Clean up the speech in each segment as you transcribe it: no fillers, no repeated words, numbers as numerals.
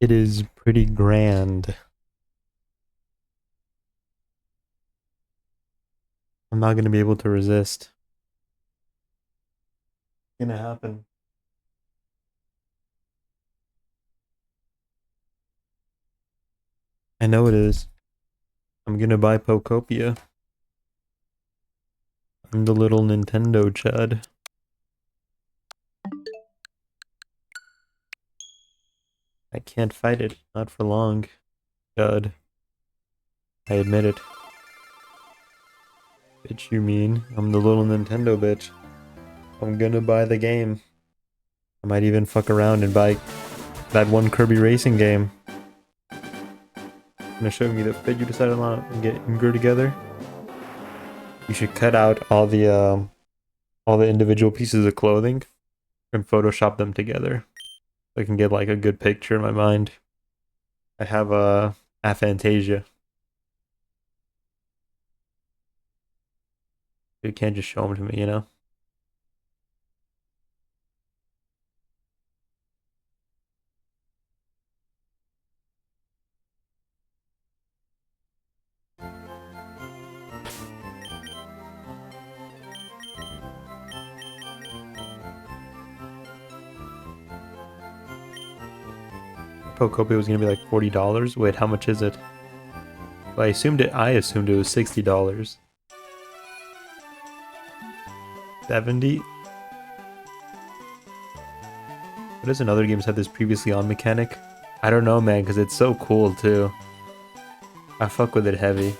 It is pretty grand. I'm not gonna be able to resist. It's gonna happen. I know it is. I'm gonna buy Pokopia. I'm the little Nintendo Chud. I can't fight it. Not for long. Chud. I admit it. Bitch, you mean? I'm the little Nintendo bitch. I'm gonna buy the game. I might even fuck around and buy that one Kirby racing game. Gonna show me the fit you decided on and get and glue together. You should cut out all the individual pieces of clothing and Photoshop them together. So I can get like a good picture in my mind. I have a aphantasia. You can't just show them to me, you know? Pokopia was gonna be like $40. Wait, how much is it? Well, I assumed it was $60. 70? What does another games have this previously on mechanic? I don't know, man, because it's so cool too. I fuck with it heavy.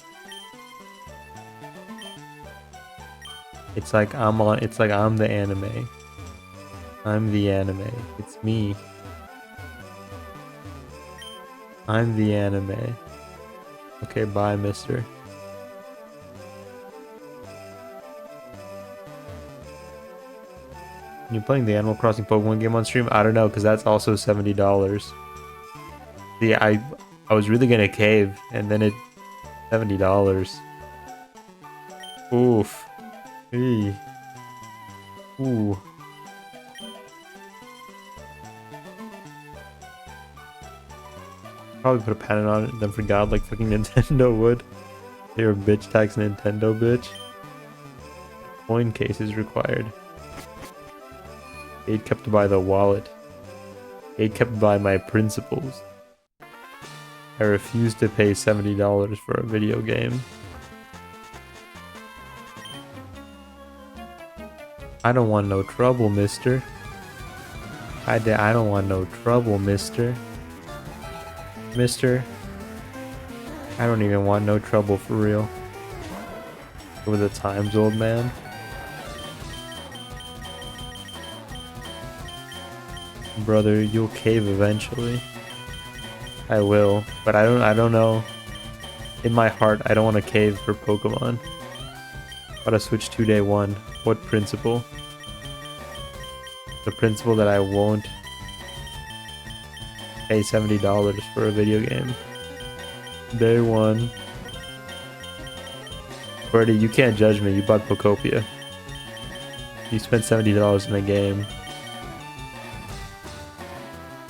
It's like I'm the anime. I'm the anime. It's me. I'm the anime. Okay, bye, mister. You playing the Animal Crossing Pokemon game on stream? I don't know, because that's also $70. See, I was really gonna cave, and then it $70. Oof. Hey. Ooh. Probably put a patent on it, then forgot like fucking Nintendo would. You're a bitch tax Nintendo bitch. Coin case is required. Aid kept by the wallet. Aid kept by my principles. I refuse to pay $70 for a video game. I don't want no trouble, mister. I don't want no trouble, mister. Mister. I don't even want no trouble for real. Over the times, old man. Brother, you'll cave eventually. I will, but I don't know. In my heart, I don't want to cave for Pokemon. Gotta switch to day one. What principle? The principle that I won't pay $70 for a video game. Day one. Brady, you can't judge me. You bought Pokopia. You spent $70 in a game.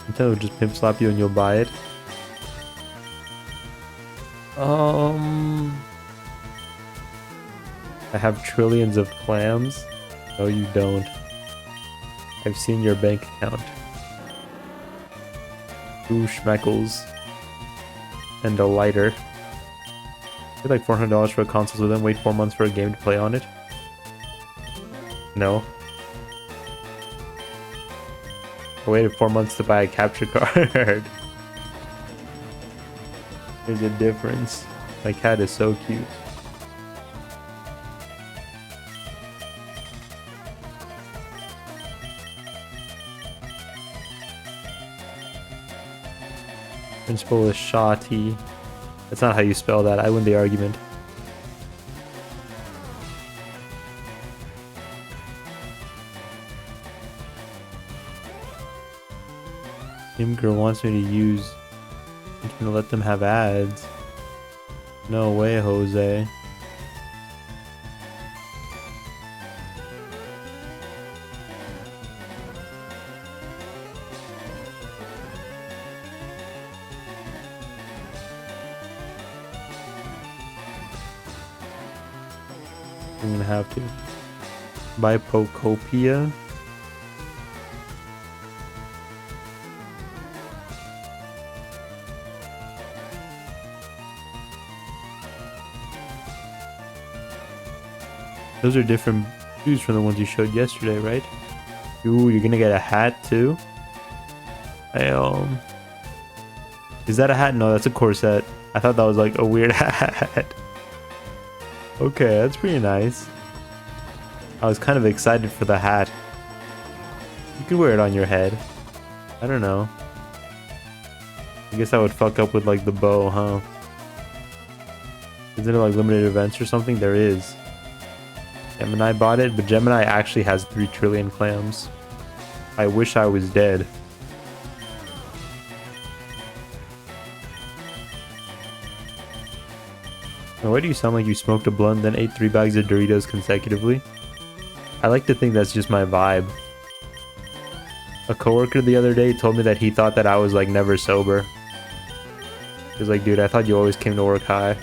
Nintendo will just pimp slap you and you'll buy it. I have trillions of clams. No, you don't. I've seen your bank account. Two schmeckles. And a lighter. Pay like $400 for a console, so then wait 4 months for a game to play on it? No. I waited 4 months to buy a capture card. There's a difference. My cat is so cute. Principal is Shawty. That's not how you spell that. I win the argument. Tim Girl wants me to use. I'm gonna let them have ads. No way, Jose. I'm gonna have to. Buy Pokopia. Those are different shoes from the ones you showed yesterday, right? Ooh, you're gonna get a hat too? Is that a hat? No, that's a corset. I thought that was like a weird hat. Okay, that's pretty nice. I was kind of excited for the hat. You could wear it on your head. I don't know. I guess I would fuck up with like the bow, huh? Isn't it like limited events or something? There is. Gemini bought it, but Gemini actually has 3 trillion clams. I wish I was dead. Now, why do you sound like you smoked a blunt then ate 3 bags of Doritos consecutively? I like to think that's just my vibe. A coworker the other day told me that he thought that I was like never sober. He was like, dude, I thought you always came to work high.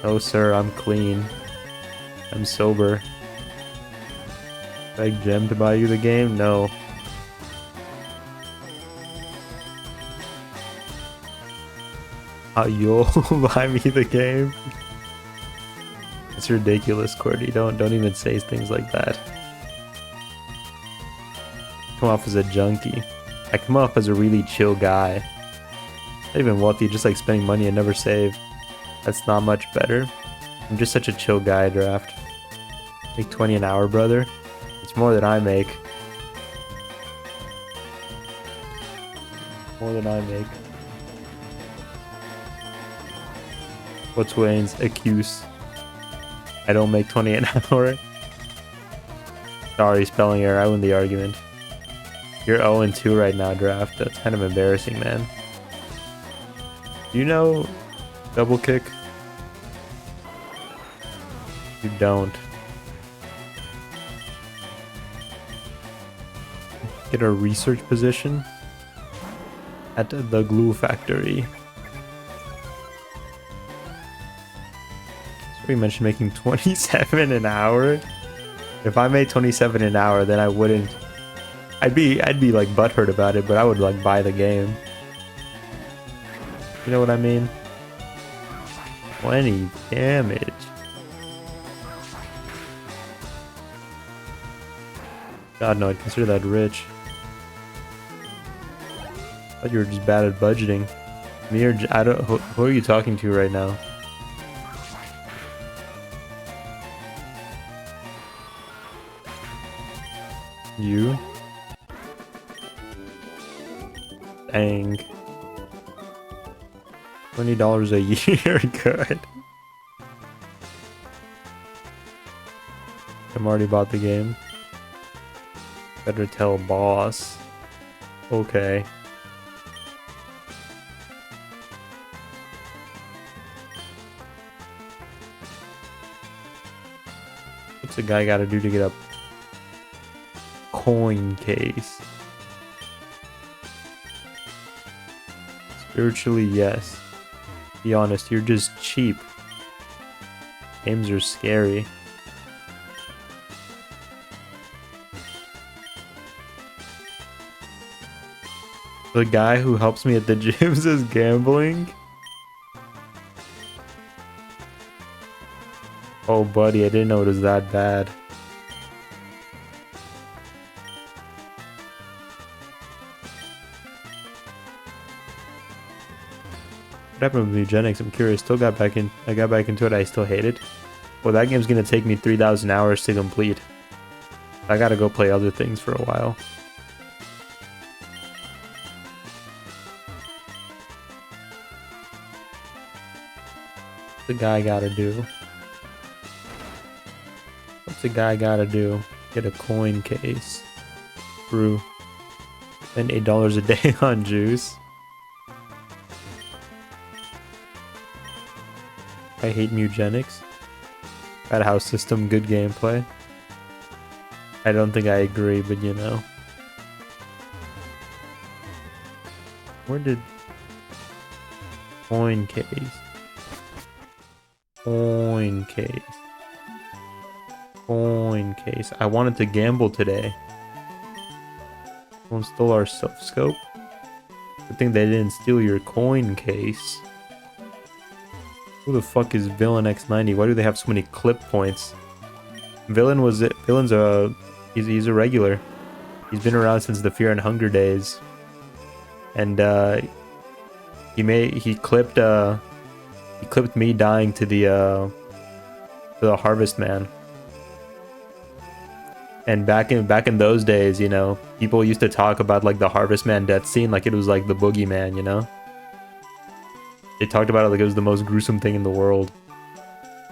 No sir, I'm clean. I'm sober. Beg Gem to buy you the game? No. You'll buy me the game? It's ridiculous, Cordy. Don't even say things like that. Come off as a junkie. I come off as a really chill guy. Not even wealthy, just like spending money and never save. That's not much better. I'm just such a chill guy, Draft. Make 20 an hour, brother. It's more than I make. More than I make. What's Wayne's accuse? I don't make 20 an hour. Sorry, spelling error. I win the argument. You're 0-2 right now, Draft. That's kind of embarrassing, man. Do you know double kick? You don't. Get a research position at the glue factory. So we mentioned making 27 an hour. If I made 27 an hour, then I wouldn't. I'd be like butthurt about it, but I would like buy the game. You know what I mean? 20 damage. God no, I'd consider that rich. I thought you were just bad at budgeting. Me or I don't. Who are you talking to right now? You? Dang. $20 a year, good. I'm already bought the game. Better tell boss. Okay. What's a guy gotta do to get a coin case? Spiritually, yes. Be honest, you're just cheap. Games are scary. The guy who helps me at the gym says gambling? Oh buddy, I didn't know it was that bad. What happened with eugenics? I'm curious. I got back into it. I still hate it. Well, that game's gonna take me 3,000 hours to complete. I gotta go play other things for a while. What's the guy gotta do? What's the guy gotta do? Get a coin case. Brew. Spend $8 a day on juice. I hate eugenics. Bad house system, good gameplay. I don't think I agree, but you know. Where did... Coin case. Coin case. Coin case. I wanted to gamble today. Someone stole our self scope. Good thing they didn't steal your coin case. Who the fuck is Villain X90? Why do they have so many clip points? Villain's he's a regular. He's been around since the Fear and Hunger days. And he clipped me dying to the Harvest Man. And back in those days, you know, people used to talk about like the Harvest Man death scene like it was like the boogeyman, you know? They talked about it like it was the most gruesome thing in the world.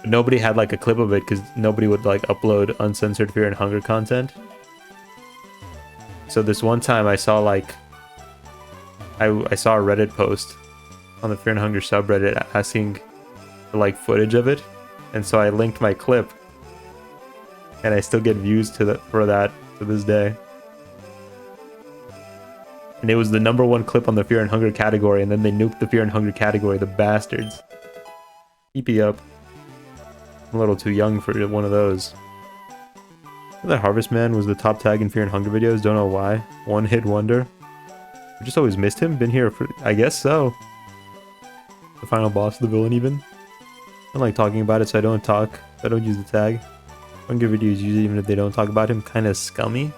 But nobody had like a clip of it because nobody would like upload uncensored Fear and Hunger content. So this one time I saw like I saw a Reddit post on the Fear and Hunger subreddit asking for like footage of it, and so I linked my clip, and I still get views for that to this day. And it was the #1 clip on the Fear and Hunger category, and then they nuked the Fear and Hunger category, the bastards. EP up. I'm a little too young for one of those. That Harvest Man was the top tag in Fear and Hunger videos, don't know why. One hit wonder. I just always missed him, been here for, I guess so. The final boss of the villain even. I don't like talking about it, so I don't talk. I don't use the tag. Hunger videos use it even if they don't talk about him, kinda scummy.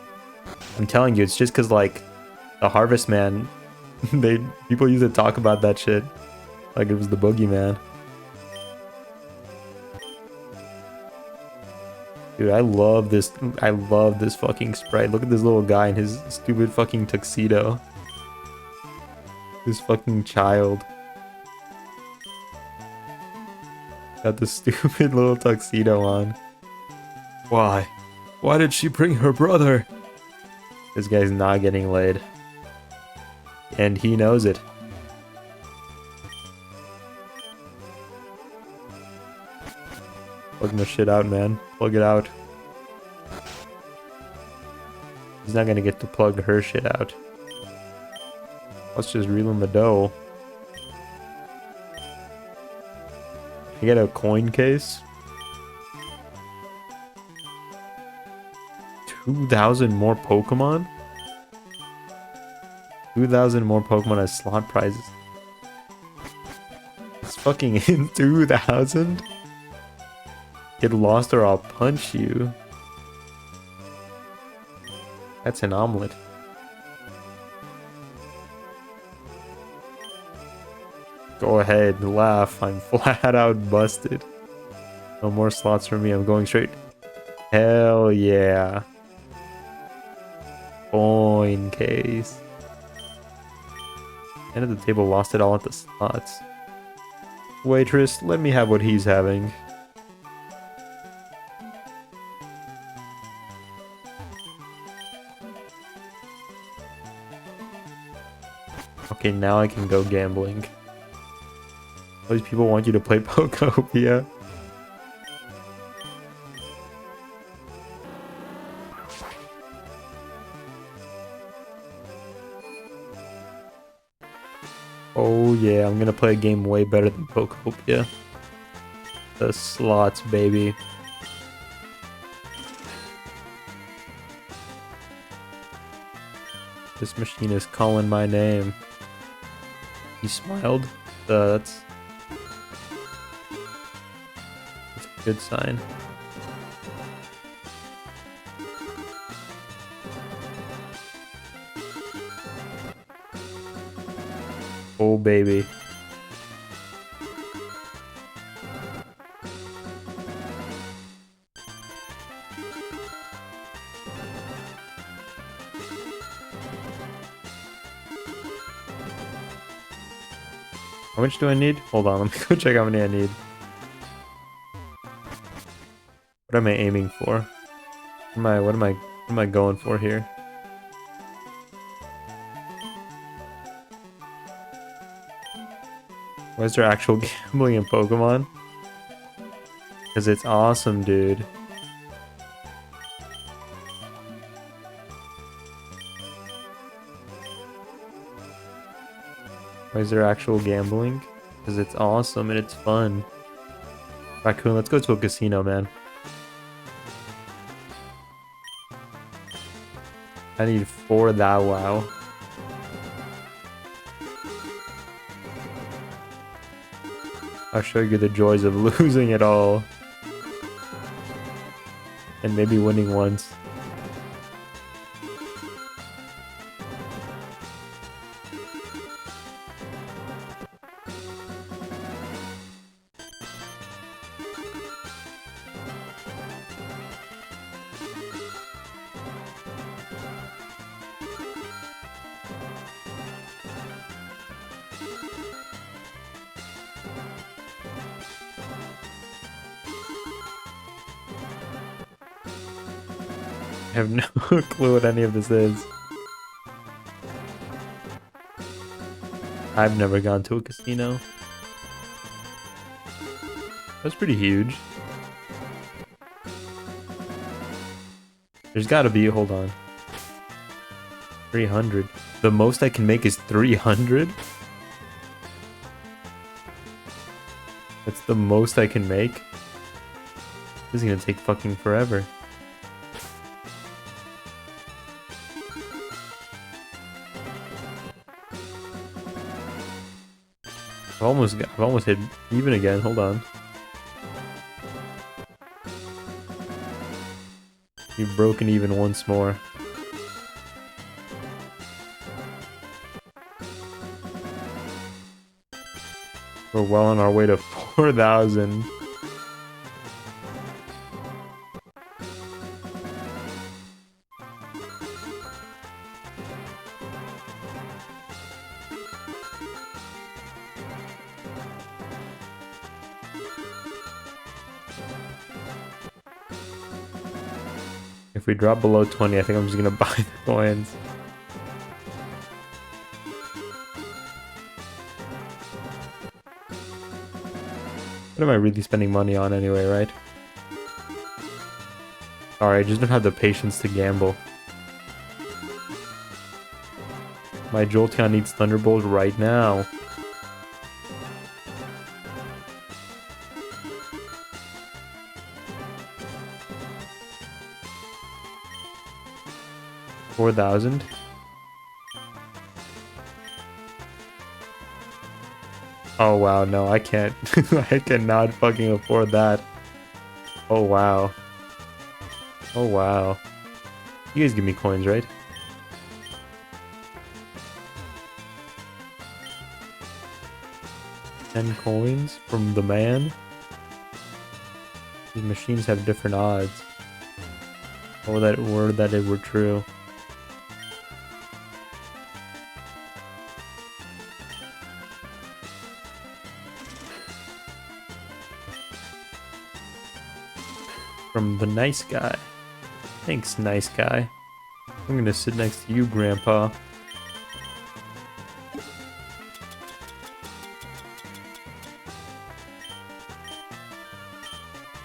I'm telling you, it's just cause like, the Harvest Man, people used to talk about that shit. Like it was the boogeyman. Dude, I love this fucking sprite. Look at this little guy in his stupid fucking tuxedo. This fucking child. Got the stupid little tuxedo on. Why? Why did she bring her brother? This guy's not getting laid. And he knows it. Plug my shit out, man. Plug it out. He's not gonna get to plug her shit out. Let's just reel in the dough. I get a coin case. 2,000 more Pokemon? 2,000 more Pokemon as slot prizes. It's fucking in 2,000? Get lost or I'll punch you. That's an omelet. Go ahead, laugh. I'm flat out busted. No more slots for me. I'm going straight. Hell yeah. Coin case. End of the table lost it all at the slots. Waitress, let me have what he's having. Okay, now I can go gambling. All these people want you to play Pokopia. Oh yeah, I'm gonna play a game way better than Pokopia. The slots, baby. This machine is calling my name. He smiled. That's a good sign. Oh baby. How much do I need? Hold on, let me go check how many I need. What am I aiming for? What am I going for here? Why is there actual gambling in Pokemon? Because it's awesome, dude. Why is there actual gambling? Because it's awesome and it's fun. Raccoon, let's go to a casino, man. I need 4 that wow. I'll show you the joys of losing it all. And maybe winning once. I have no clue what any of this is. I've never gone to a casino. That's pretty huge. There's gotta be, hold on. 300. The most I can make is 300? That's the most I can make? This is gonna take fucking forever. I've almost hit even again. Hold on. You've broken even once more. We're well on our way to 4,000. If we drop below 20, I think I'm just gonna buy the coins. What am I really spending money on anyway, right? Sorry, I just don't have the patience to gamble. My Jolteon needs Thunderbolt right now. $4,000. Oh wow, no, I can't. I cannot fucking afford that. Oh wow. Oh wow. You guys give me coins, right? $10 coins from the man. These machines have different odds. Oh, that word that it were true. From the nice guy. Thanks, nice guy. I'm gonna sit next to you, Grandpa.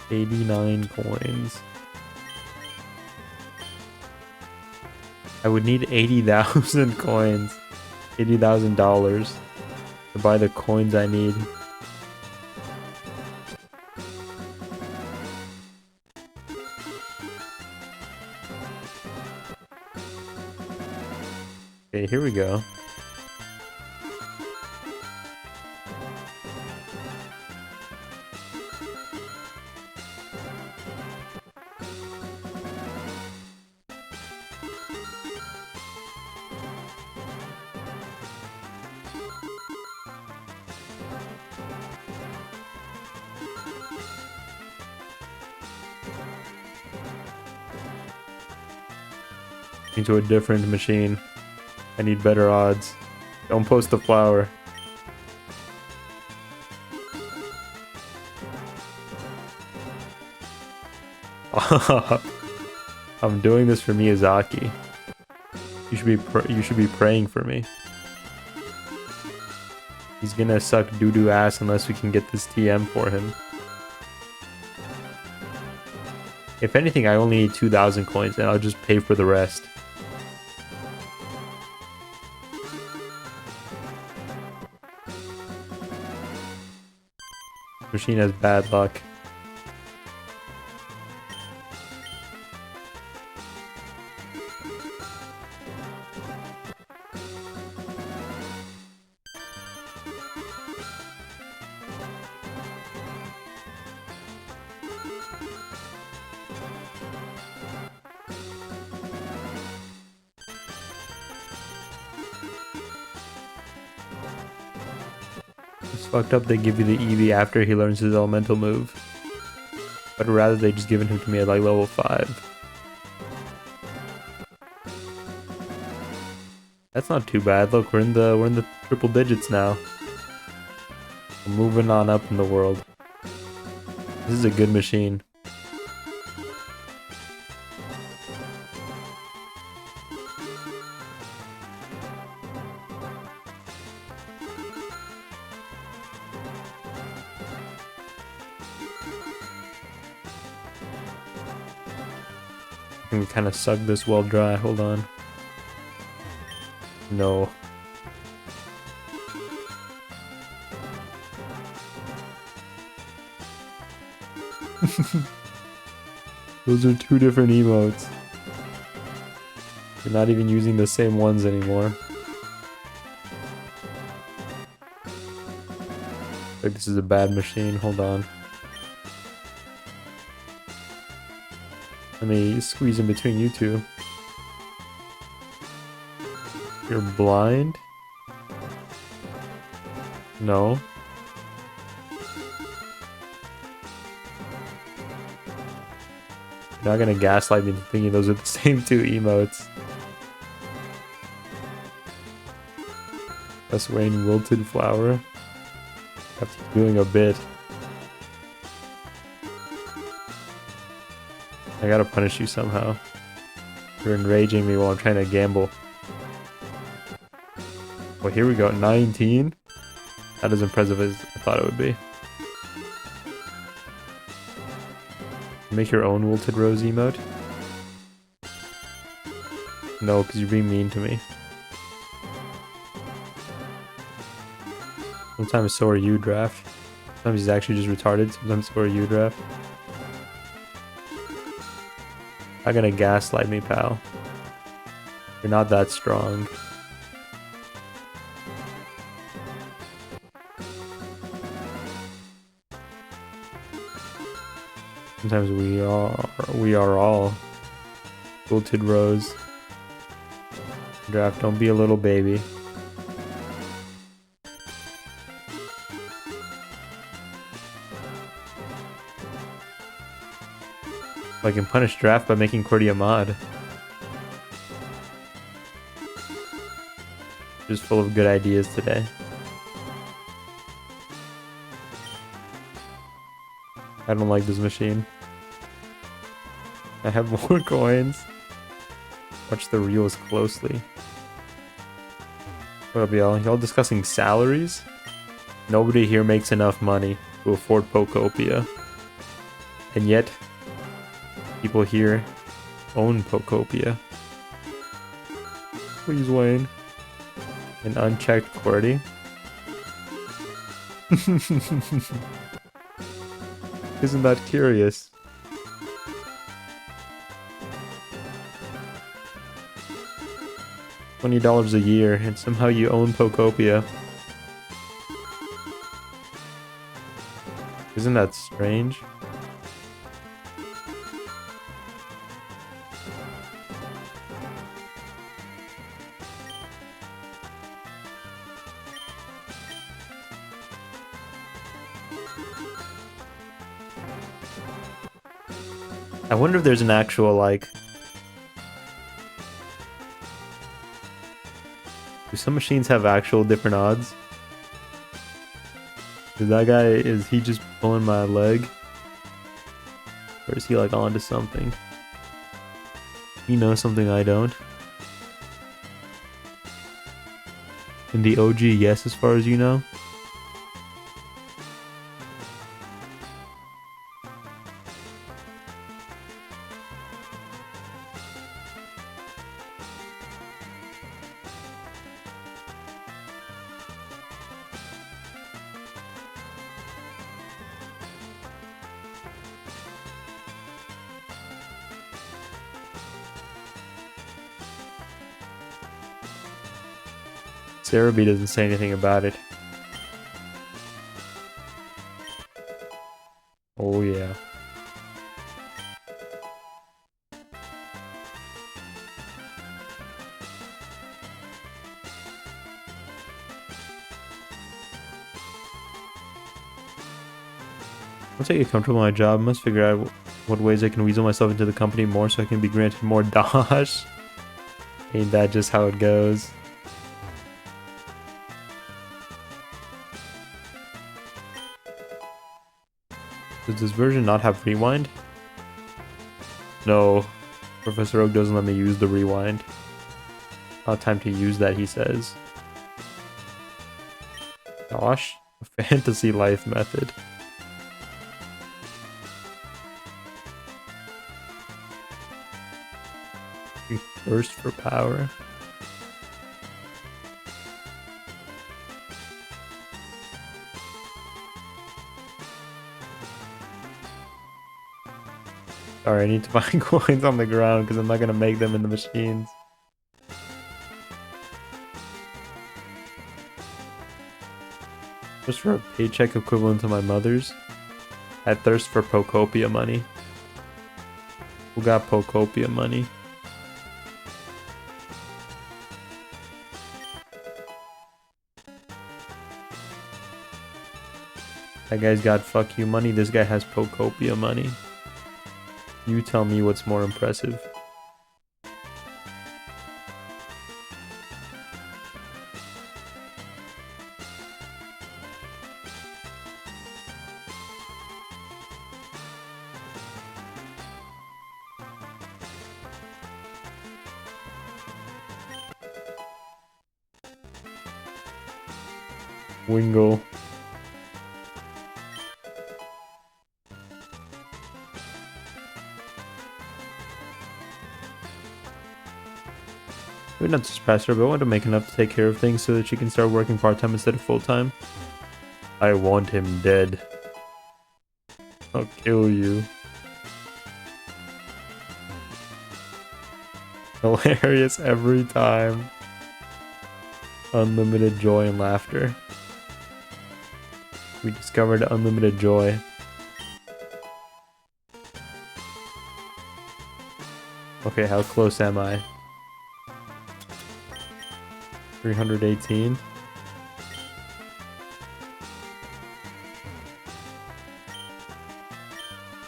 $89 coins. I would need 80,000 coins. $80,000 to buy the coins I need. Okay, here we go. Into a different machine. I need better odds. Don't post the flower. I'm doing this for Miyazaki. You should be praying for me. He's gonna suck doo-doo ass unless we can get this TM for him. If anything, I only need 2,000 coins and I'll just pay for the rest. Machine has bad luck. Fucked up they give you the EV after he learns his elemental move. But rather they just given him to me at like level 5. That's not too bad. Look, we're in the triple digits now. We're moving on up in the world. This is a good machine. I can kind of suck this well dry. Hold on. No. Those are two different emotes. You're not even using the same ones anymore. Like this is a bad machine. Hold on. Let me squeeze in between you two. You're blind? No. You're not gonna gaslight me into thinking those are the same two emotes. That's Wayne wilted flower. After doing a bit. I gotta punish you somehow. You're enraging me while I'm trying to gamble. Well, here we go. 19? Not as impressive as I thought it would be. Make your own wilted rose emote? No, because you're being mean to me. Sometimes so are you, Draft. Sometimes he's actually just retarded. Sometimes so are you, Draft. Not gonna gaslight me, pal. You're not that strong. Sometimes we are all wilted rose. Draft, don't be a little baby. I can punish Draft by making Cordy a mod. Just full of good ideas today. I don't like this machine. I have more coins. Watch the reels closely. What up, y'all? Y'all discussing salaries? Nobody here makes enough money to afford Pokopia. And yet, people here own Pokopia. Please, Wayne. An unchecked Cordy. Isn't that curious? $20 a year, and somehow you own Pokopia. Isn't that strange? I wonder if there's an actual, like... Do some machines have actual different odds? Is that guy, is he just pulling my leg? Or is he like onto something? He knows something I don't. In the OG, yes, as far as you know. Sarah B doesn't say anything about it. Oh yeah. Once I get comfortable in my job, I must figure out what ways I can weasel myself into the company more so I can be granted more dosh. Ain't that just how it goes? Does this version not have rewind? No. Professor Oak doesn't let me use the rewind. Not time to use that, he says. Gosh, a fantasy life method. You thirst for power. Sorry, I need to find coins on the ground because I'm not gonna make them in the machines. Just for a paycheck equivalent to my mother's. I thirst for Pocopia money. Who got Pocopia money? That guy's got fuck you money, this guy has Pocopia money. You tell me what's more impressive. Wingle. Maybe not to surprise her, but I want to make enough to take care of things so that she can start working part-time instead of full-time. I want him dead. I'll kill you. Hilarious every time. Unlimited joy and laughter. We discovered unlimited joy. Okay, how close am I? 318.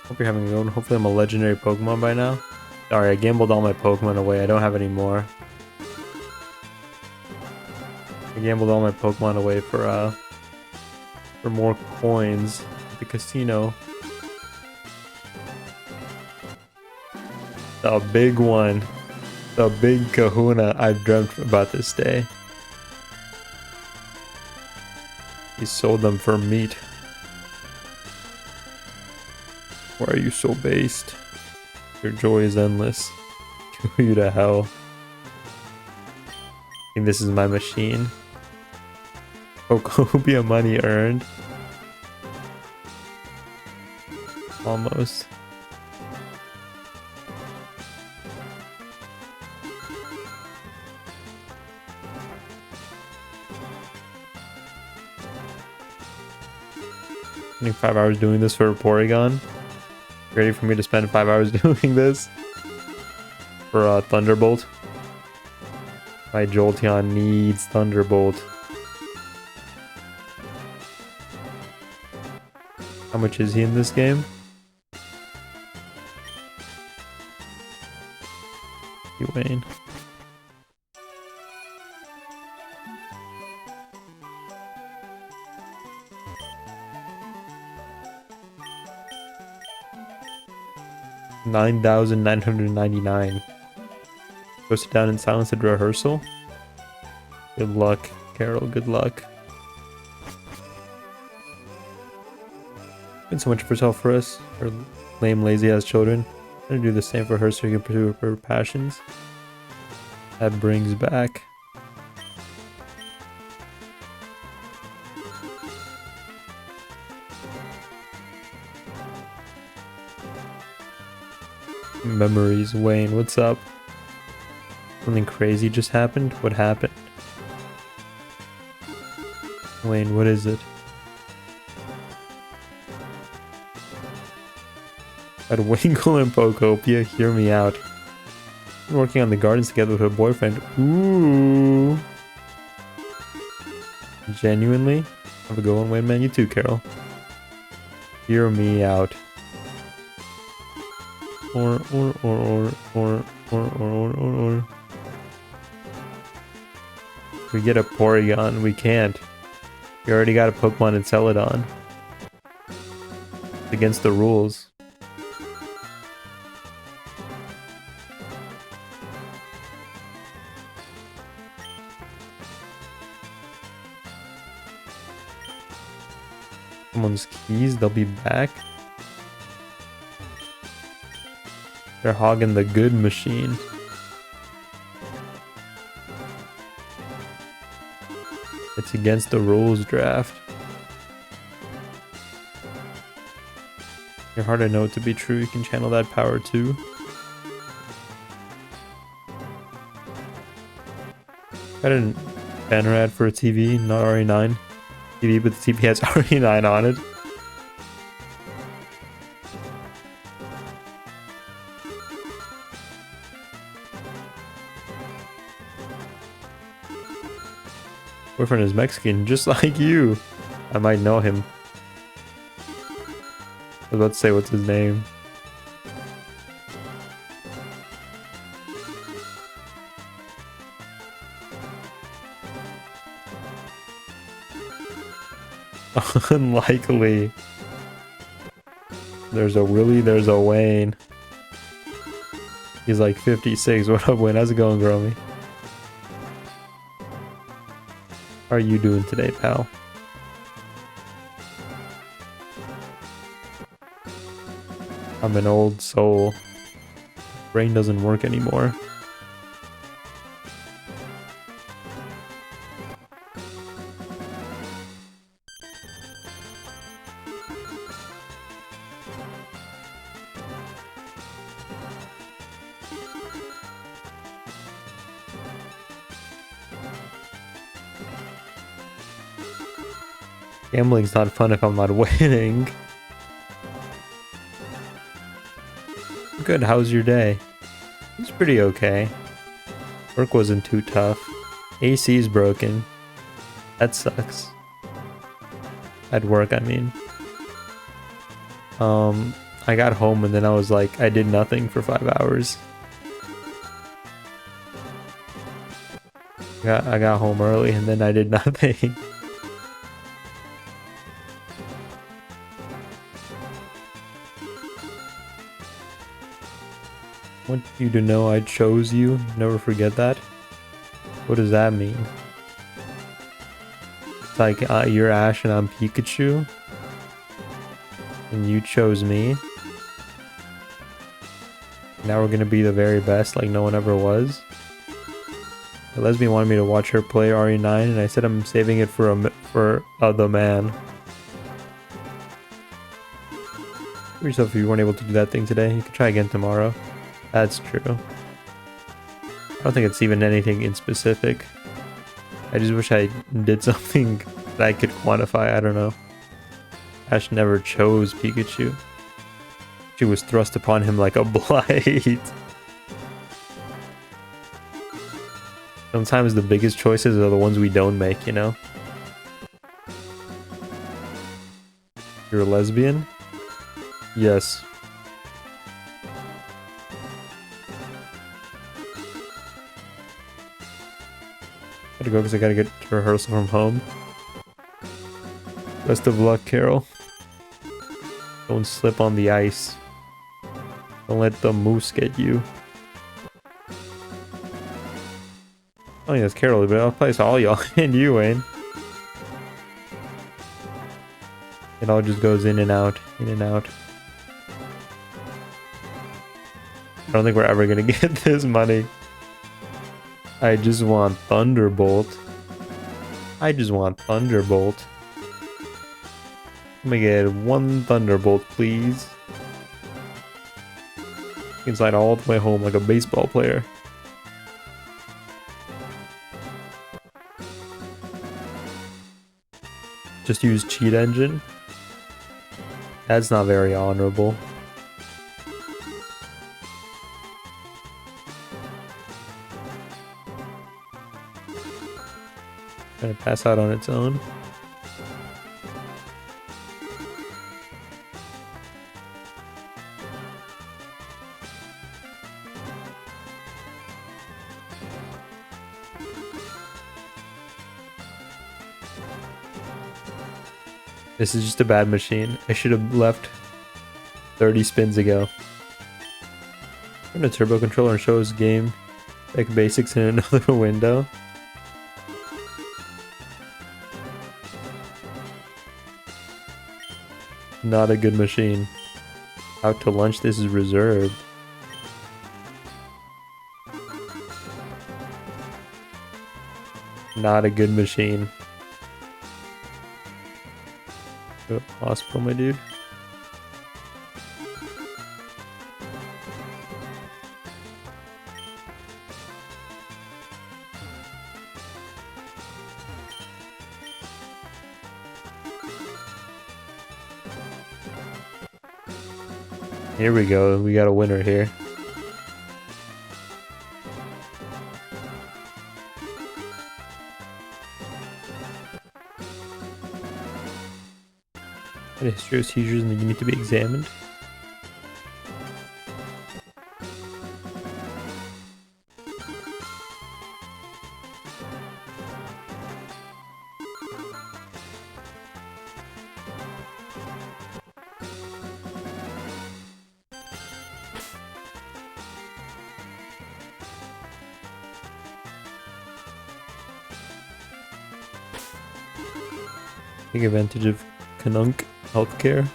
Hope you're having a good one. Hopefully I'm a legendary Pokemon by now. Sorry, I gambled all my Pokemon away. I don't have any more. I gambled all my Pokemon away for more coins at the casino. The big one. The big kahuna. I've dreamt about this day. He sold them for meat. Why are you so based? Your joy is endless. Kill you to hell. I think this is my machine. Pocopia money earned. Almost. Spending 5 hours doing this for Porygon. Ready for me to spend 5 hours doing this? For Thunderbolt. My Jolteon needs Thunderbolt. How much is he in this game? You Wayne. $9,999. Go sit down in silence at rehearsal. Good luck, Carol. Good luck. Been so much for herself for us. Her lame, lazy ass children. I'm gonna do the same for her so she can pursue her passions. That brings back. Memories. Wayne, what's up? Something crazy just happened? What happened? Wayne, what is it? At Winkle and Pocopia, hear me out. I'm working on the gardens together with her boyfriend. Ooh. Genuinely? Have a good one, Wayne, man. You too, Carol. Hear me out. Or. We get a Porygon. We can't. We already got a Pokemon in Celadon. It's against the rules. Someone's keys, they'll be back. They're hogging the good machine. It's against the rules draft. You're hard to know it to be true. You can channel that power too. Got a banner ad for a TV, not RE9. TV, but the TV has RE9 on it. Boyfriend is Mexican, just like you. I might know him. I was about to say, what's his name? Unlikely. There's a Willie, there's a Wayne. He's like 56. What up, Wayne? How's it going, girlie? How are you doing today, pal? I'm an old soul. Brain doesn't work anymore. Gambling's not fun if I'm not winning. Good, how's your day? It's pretty okay. Work wasn't too tough. AC's broken. That sucks. At work, I mean. I got home and then I was like, I did nothing for 5 hours. I got home early and then I did nothing. Want you to know I chose you. Never forget that. What does that mean? It's like you're Ash and I'm Pikachu. And you chose me. Now we're gonna be the very best like no one ever was. The lesbian wanted me to watch her play RE9 and I said I'm saving it for the man. Give yourself if you weren't able to do that thing today. You could try again tomorrow. That's true. I don't think it's even anything in specific. I just wish I did something that I could quantify. I don't know. Ash never chose Pikachu. She was thrust upon him like a blight. Sometimes the biggest choices are the ones we don't make, you know? You're a lesbian? Yes. Gotta go because I gotta get to rehearsal from home. Best of luck, Carol. Don't slip on the ice. Don't let the moose get you. Oh yeah, it's Carol, but I'll place all y'all and you, Wayne. It all just goes in and out, in and out. I don't think we're ever gonna get this money. I just want Thunderbolt. I just want Thunderbolt. Let me get one Thunderbolt, please. You can slide all the way home like a baseball player. Just use cheat engine. That's not very honorable. Gonna pass out on its own. This is just a bad machine. I should have left 30 spins ago. Turn a turbo controller and show us game like basics in another window. Not a good machine. Out to lunch, this is reserved. Not a good machine. Go to the hospital, my dude. Here we go, we got a winner here. A history of seizures and they need to be examined. Take advantage of Canuck healthcare.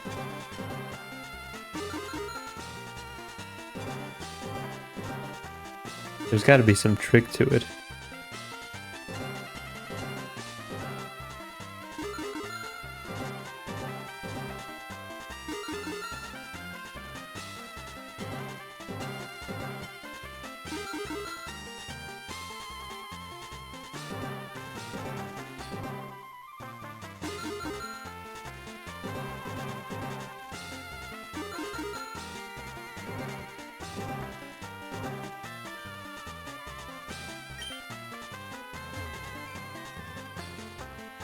There's got to be some trick to it.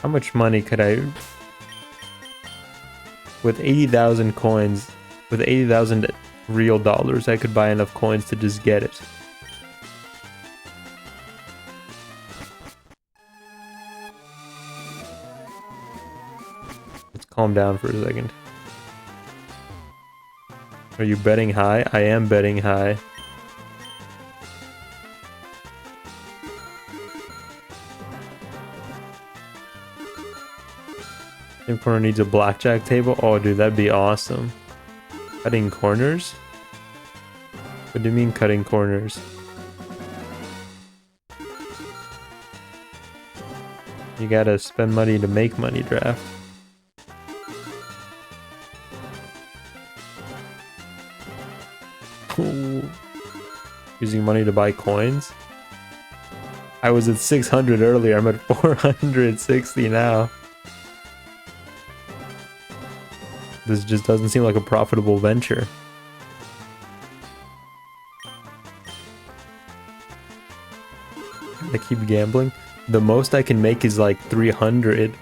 How much money could I... With 80,000 coins, with 80,000 real dollars, I could buy enough coins to just get it. Let's calm down for a second. Are you betting high? I am betting high. Same corner needs a blackjack table. Oh, dude, that'd be awesome. Cutting corners? What do you mean cutting corners? You gotta spend money to make money draft. Ooh. Using money to buy coins? I was at 600 earlier. I'm at 460 now. This just doesn't seem like a profitable venture. I keep gambling. The most I can make is like 300.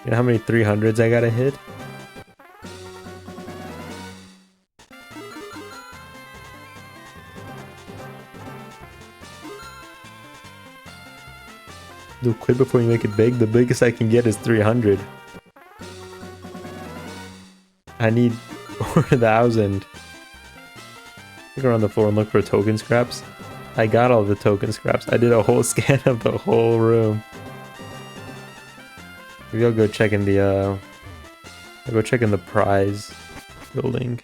You know how many 300s I gotta hit? Do quit before you make it big. The biggest I can get is 300. I need 4,000. Look around the floor and look for token scraps. I got all the token scraps. I did a whole scan of the whole room. Maybe I'll go check in the I'll go check in the prize building.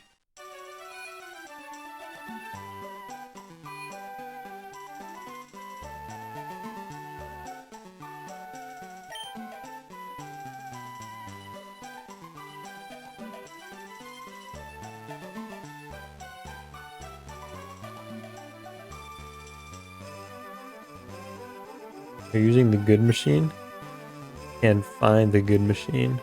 You're using the good machine? Can't find the good machine.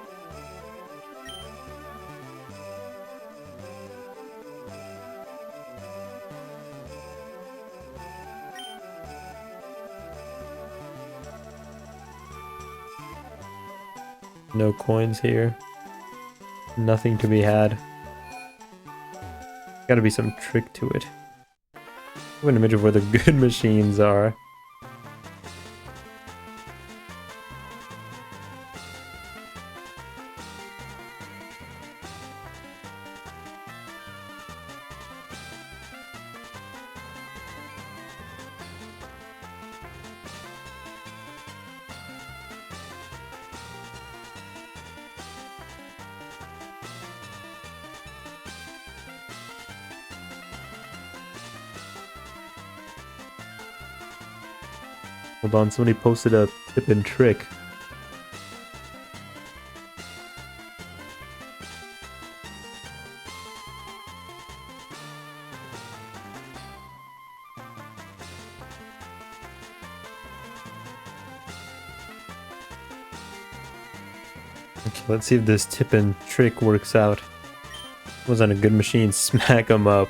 No coins here. Nothing to be had. Gotta be some trick to it. I have an image of where the good machines are. Hold on, somebody posted a tip and trick. Okay, let's see if this tip and trick works out. Was on a good machine, smack them up.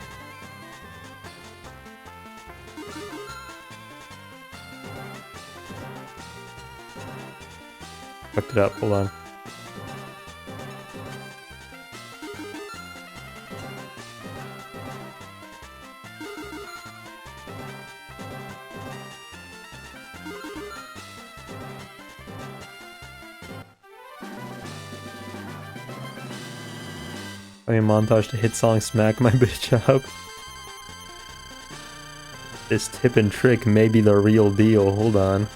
Fucked it up, hold on. I mean, montage to hit song smack my bitch up. This tip and trick may be the real deal, hold on.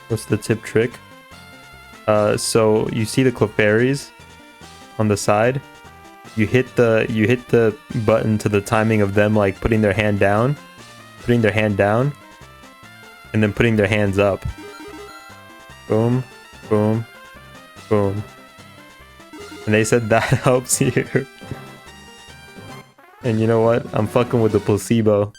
What's the tip trick? So you see the Clefairies on the side. You hit the button to the timing of them like putting their hand down, and then putting their hands up. Boom, boom, boom. And they said that helps you. And you know what? I'm fucking with the placebo.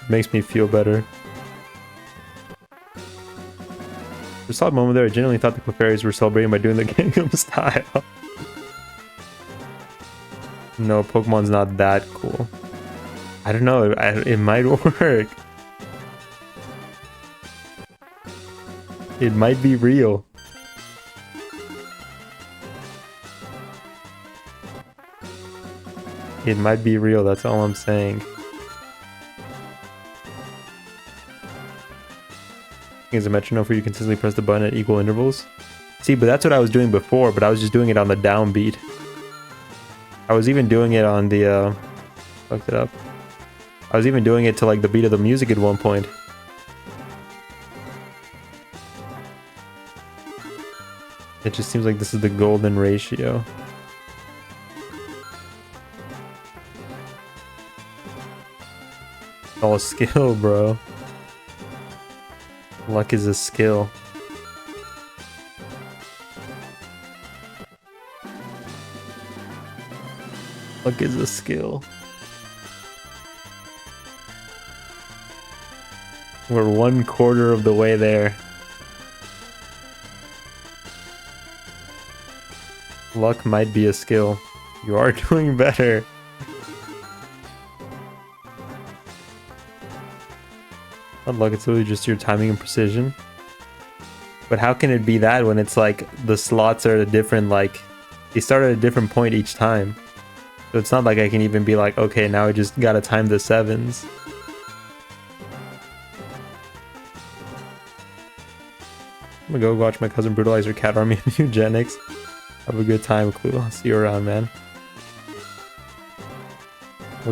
Makes me feel better. For a solid moment there, I genuinely thought the Clefairies were celebrating by doing the Gangnam Style. No, Pokemon's not that cool. I don't know, it might work. It might be real. It might be real, that's all I'm saying. Is a metronome where you consistently press the button at equal intervals. See, but that's what I was doing before, but I was just doing it on the downbeat. I was even doing it on the fucked it up. I was even doing it to like the beat of the music at one point. It just seems like this is the golden ratio. It's all a skill, bro. Luck is a skill. Luck is a skill. We're 1/4 of the way there. Luck might be a skill. You are doing better. Not luck, it's really just your timing and precision. But how can it be that when it's like the slots are at a different, like, they start at a different point each time? So it's not like I can even be like, okay, now I just gotta time the 7s. I'm gonna go watch my cousin brutalize her cat army of eugenics. Have a good time, Clue. I'll see you around, man. Have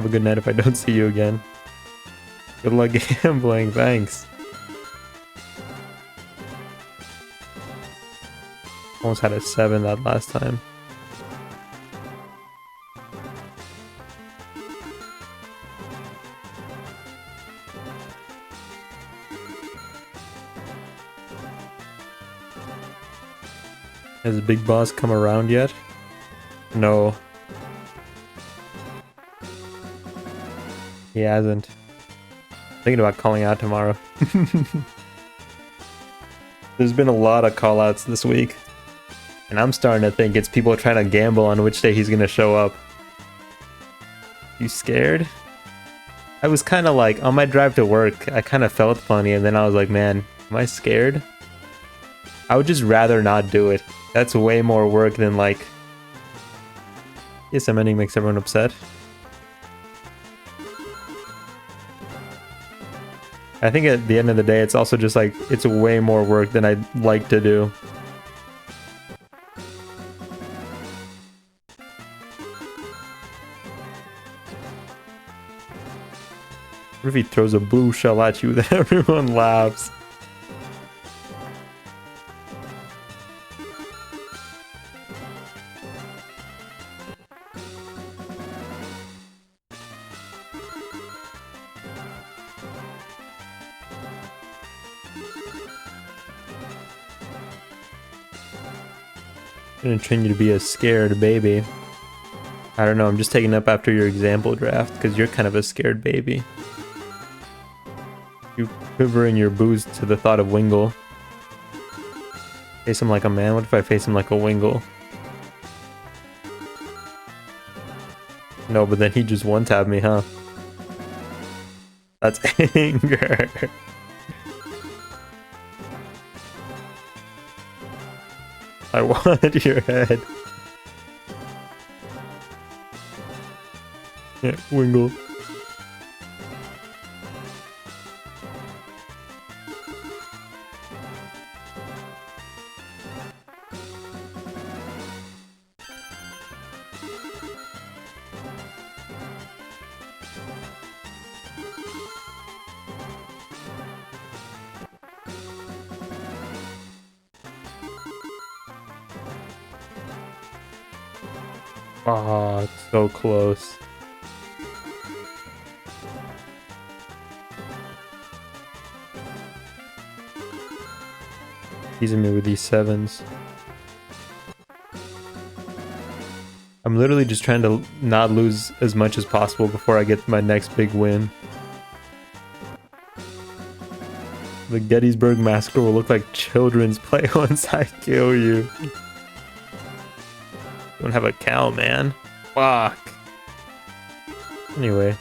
a good night if I don't see you again. Good luck gambling, thanks. Almost had a 7 that last time. Has Big Boss come around yet? No. He hasn't. Thinking about calling out tomorrow. There's been a lot of call outs this week. And I'm starting to think it's people trying to gamble on which day he's gonna show up. You scared? I was kind of like, on my drive to work, I kind of felt funny, and then I was like, man, am I scared? I would just rather not do it. That's way more work than like... Yes, I'm ending makes everyone upset. I think at the end of the day, it's also just like, it's way more work than I'd like to do. What if he throws a blue shell at you that everyone laughs? I'm gonna train you to be a scared baby. I don't know, I'm just taking up after your example draft, because you're kind of a scared baby. You quiver in your boots to the thought of Wingle. Face him like a man? What if I face him like a Wingle? No, but then he just one-tap me, huh? That's anger. I want your head. Yeah, Wingle. Oh, it's so close. Teasing me with these sevens. I'm literally just trying to not lose as much as possible before I get my next big win. The Gettysburg Massacre will look like children's play once I kill you. Don't have a cow, man. Fuck. Anyway.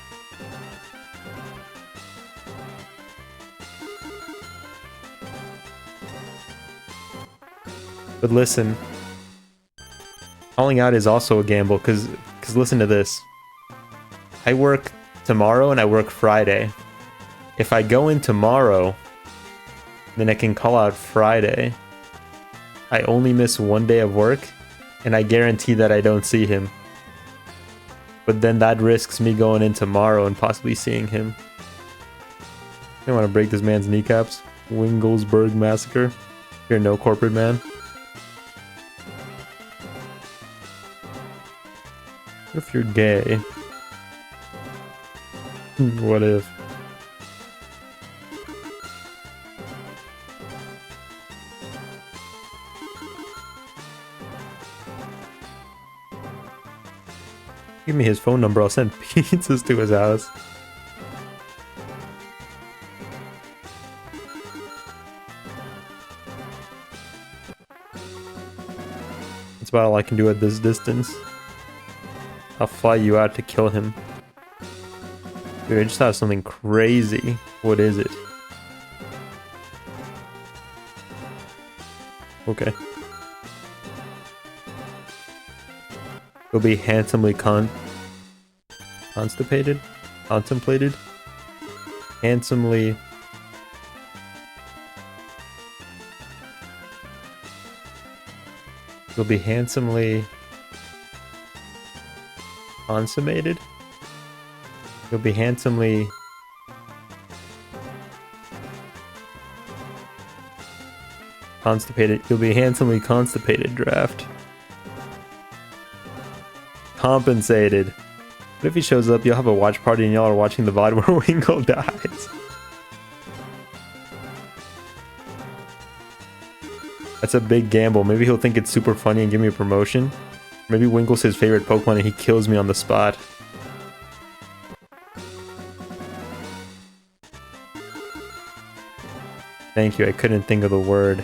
But listen. Calling out is also a gamble, because listen to this. I work tomorrow and I work Friday. If I go in tomorrow, then I can call out Friday. I only miss one day of work, and I guarantee that I don't see him. But then that risks me going in tomorrow and possibly seeing him. I want to break this man's kneecaps. Winglesburg Massacre. You're no corporate man. What if you're gay? What if? Give me his phone number, I'll send pizzas to his house. That's about all I can do at this distance. I'll fly you out to kill him. Dude, I just thought of something crazy. What is it? Okay. You'll be handsomely constipated? Contemplated? Handsomely... You'll be handsomely... consummated? You'll be handsomely... constipated. You'll be handsomely constipated, draft. Compensated. What if he shows up, you'll have a watch party and y'all are watching the VOD where Wingle dies? That's a big gamble. Maybe he'll think it's super funny and give me a promotion. Maybe Wingle's his favorite Pokemon and he kills me on the spot. Thank you, I couldn't think of the word.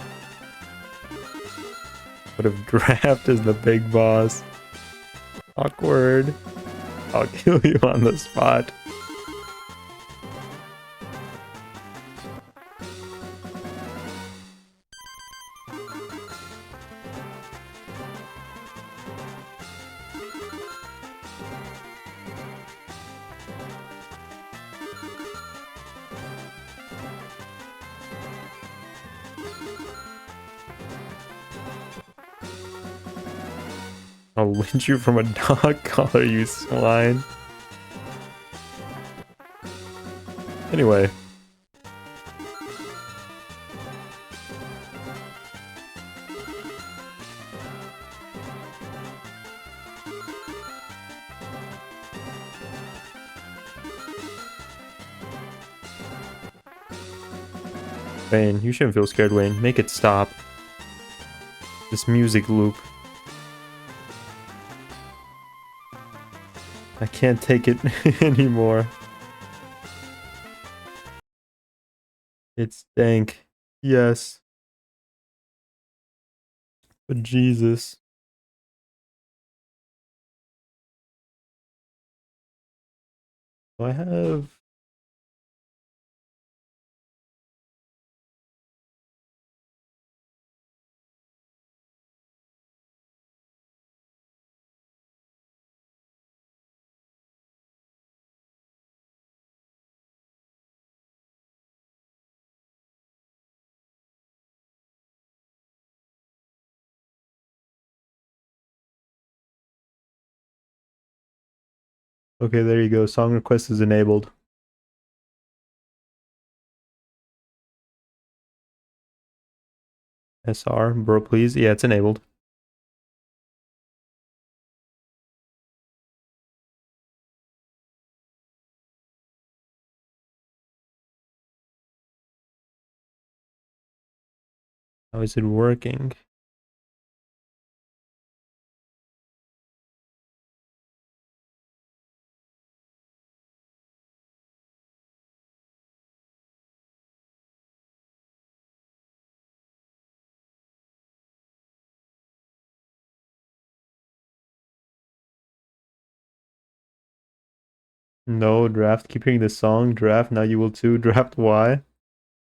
What if draft is the big boss? Awkward. I'll kill you on the spot. I'll lynch you from a dog collar, you swine. Anyway. Wayne, you shouldn't feel scared, Wayne. Make it stop. This music loop. I can't take it anymore. It's dank. Yes. But Jesus. Do I have... Okay, there you go. Song request is enabled. SR, bro, please. Yeah, it's enabled. How is it working? No, draft. Keep hearing the song. Draft. Now you will too. Draft. Why?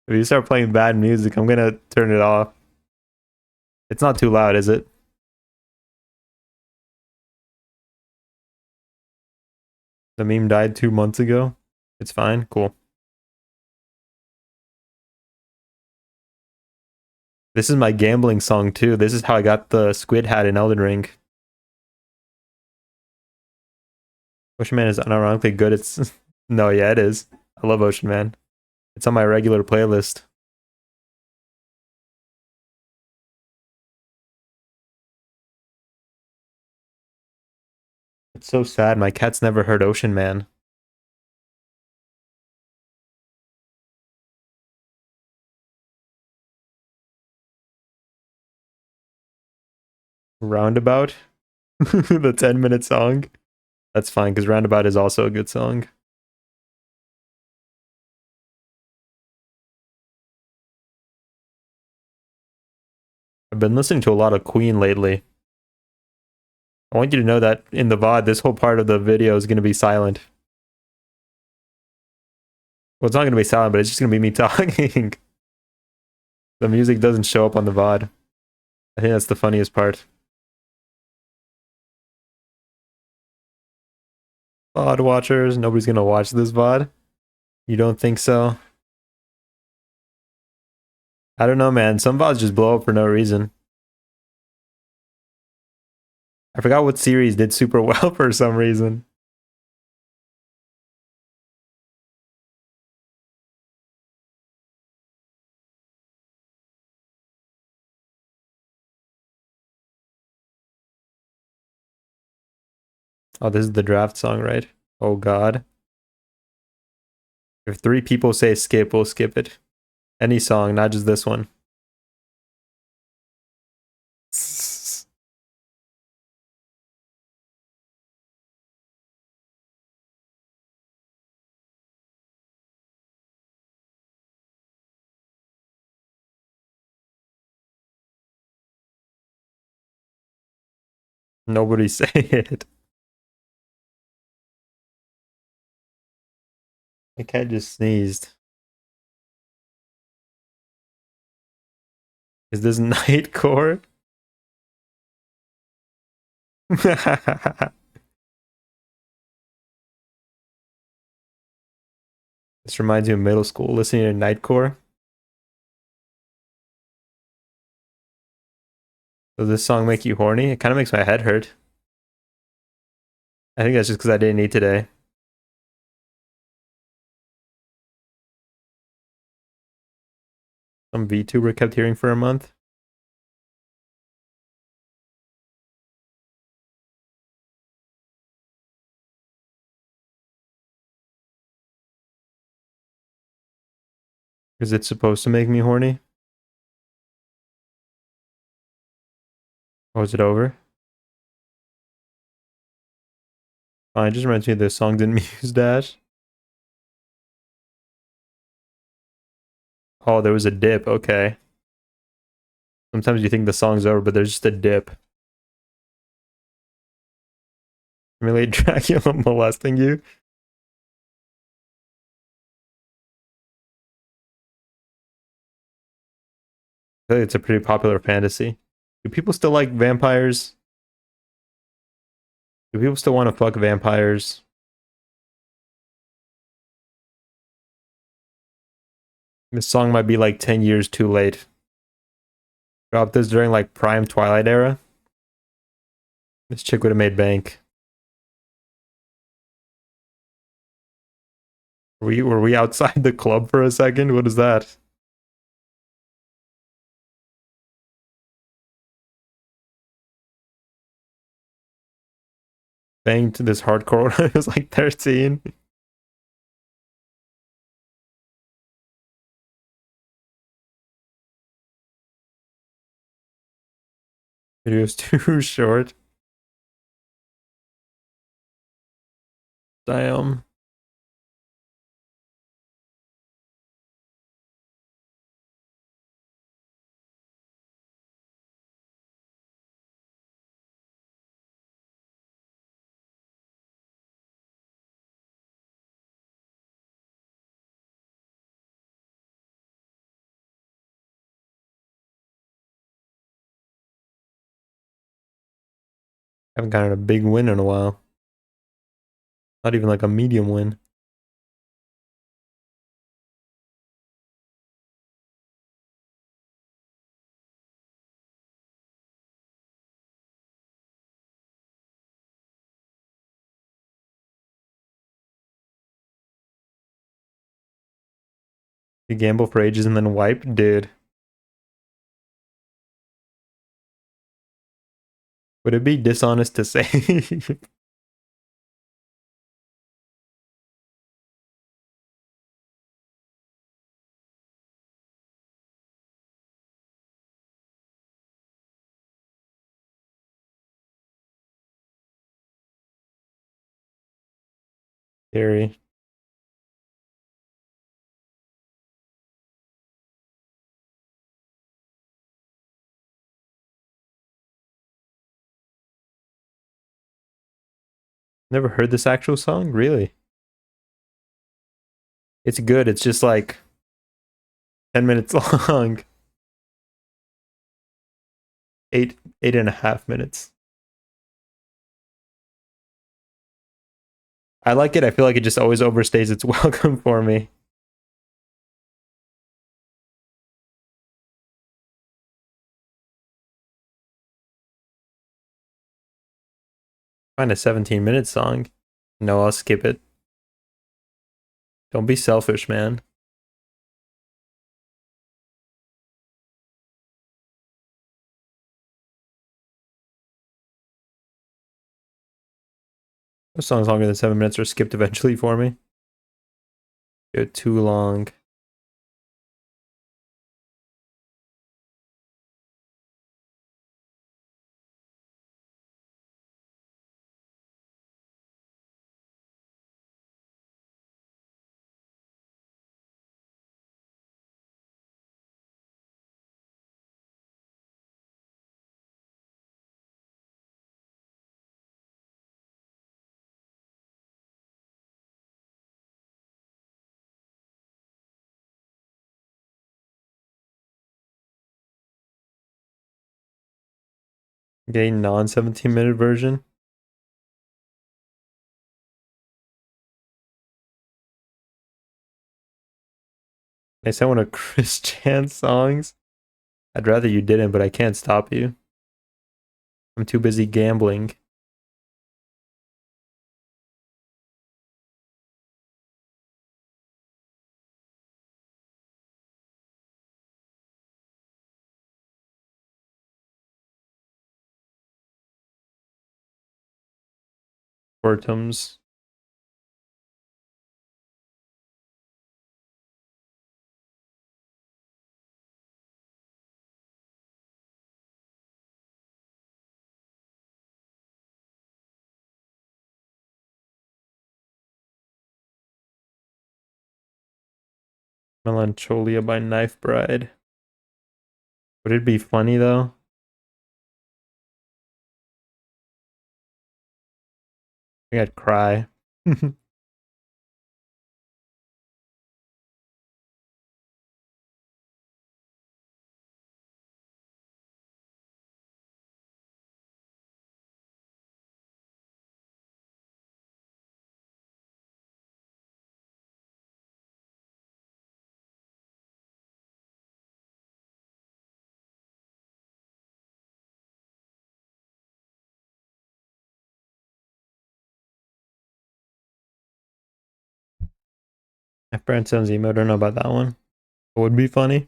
If you start playing bad music, I'm gonna turn it off. It's not too loud, is it? The meme died 2 months ago. It's fine. Cool. This is my gambling song too. This is how I got the squid hat in Elden Ring. Ocean Man is unironically good. It's no, yeah, it is. I love Ocean Man. It's on my regular playlist. It's so sad. My cat's never heard Ocean Man. Roundabout, the 10-minute song. That's fine because Roundabout is also a good song. I've been listening to a lot of Queen lately. I want you to know that in the VOD, this whole part of the video is going to be silent. Well, it's not going to be silent, but it's just going to be me talking. The music doesn't show up on the VOD. I think that's the funniest part. VOD watchers, nobody's going to watch this VOD. You don't think so? I don't know, man. Some VODs just blow up for no reason. I forgot what series did super well for some reason. Oh, this is the draft song, right? Oh, God. If 3 people say skip, we'll skip it. Any song, not just this one. Nobody say it. My cat just sneezed. Is this Nightcore? This reminds me of middle school, listening to Nightcore. Does this song make you horny? It kind of makes my head hurt. I think that's just because I didn't eat today. Some VTuber kept hearing for a month. Is it supposed to make me horny? Oh, is it over? Oh, it just reminds me of the songs in Muse Dash. Oh, there was a dip. Okay. Sometimes you think the song's over, but there's just a dip. Simulate Dracula molesting you. I think it's a pretty popular fantasy. Do people still like vampires? Do people still want to fuck vampires? This song might be like 10 years too late. Dropped this during like prime Twilight era. This chick would have made bank. Were we outside the club for a second? What is that? Banged this hardcore when I was like 13. Video was too short. Damn. Haven't gotten a big win in a while. Not even like a medium win. You gamble for ages and then wipe? Dude. Would it be dishonest to say? Scary. Never heard this actual song? Really? It's good. It's just like 10 minutes long. Eight and a half minutes. I like it. I feel like it just always overstays its welcome for me. Find a 17-minute song. No, I'll skip it. Don't be selfish, man. Those songs longer than 7 minutes are skipped eventually for me. They're too long. Okay, non 17-minute version. I said one of Chris Chan's songs. I'd rather you didn't, but I can't stop you. I'm too busy gambling. Quartums. Melancholia by Knife Bride. Would it be funny though? I think I'd cry. My friend sounds emo. I don't know about that one. It would be funny.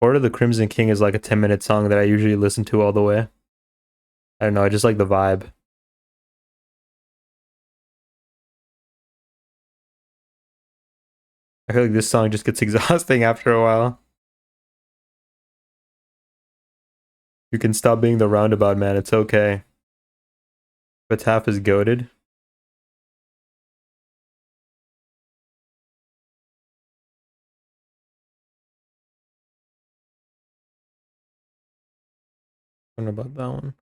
Court of the Crimson King is like a 10-minute song that I usually listen to all the way. I don't know. I just like the vibe. I feel like this song just gets exhausting after a while. You can stop being the roundabout man. It's okay. But half is goaded. I don't know about that one.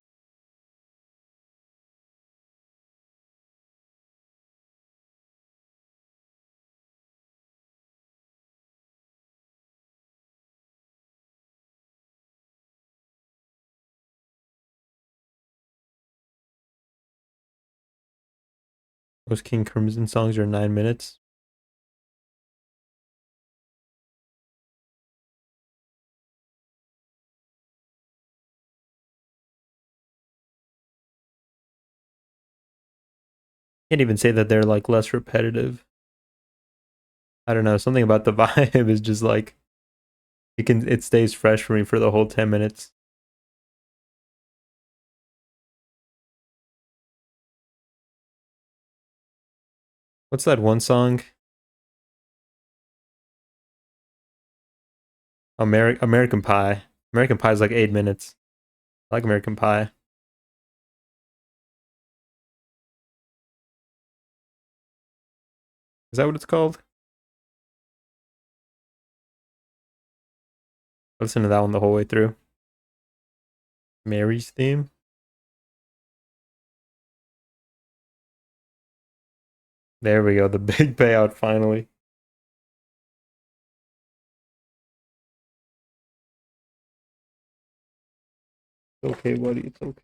Most King Crimson songs are 9 minutes. Can't even say that they're like less repetitive. I don't know. Something about the vibe is just like it stays fresh for me for the whole 10 minutes. What's that one song? American Pie. American Pie is like 8 minutes. I like American Pie. Is that what it's called? I listened to that one the whole way through. Mary's theme. There we go. The big payout finally. It's okay, buddy. It's okay.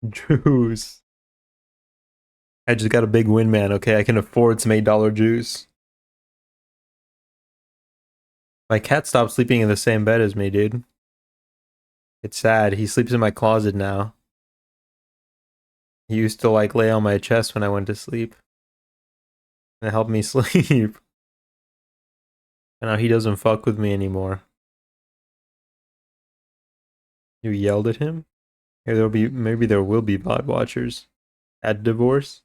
Juice. I just got a big win, man. Okay, I can afford some $8 juice. My cat stopped sleeping in the same bed as me, dude. It's sad. He sleeps in my closet now. He used to like lay on my chest when I went to sleep and help me sleep. And now he doesn't fuck with me anymore. You yelled at him? Maybe there will be bot watchers at divorce.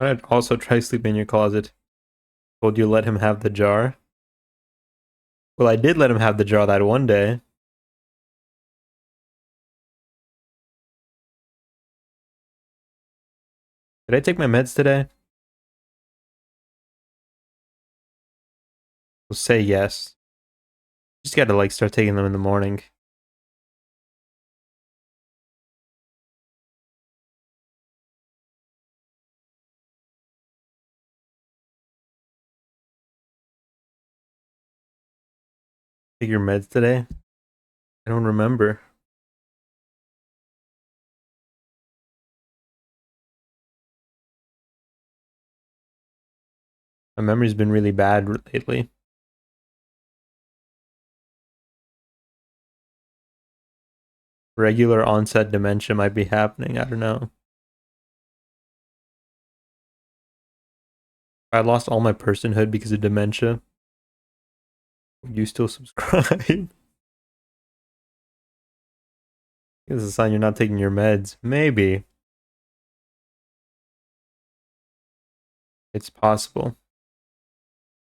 I'd also try sleeping in your closet. Told you let him have the jar. Well, I did let him have the jar that one day. Did I take my meds today? Well, say yes. Just gotta like start taking them in the morning. Take your meds today? I don't remember. My memory's been really bad lately. Regular onset dementia might be happening. I don't know. I lost all my personhood because of dementia. Would you still subscribe? It's a sign you're not taking your meds. Maybe. It's possible.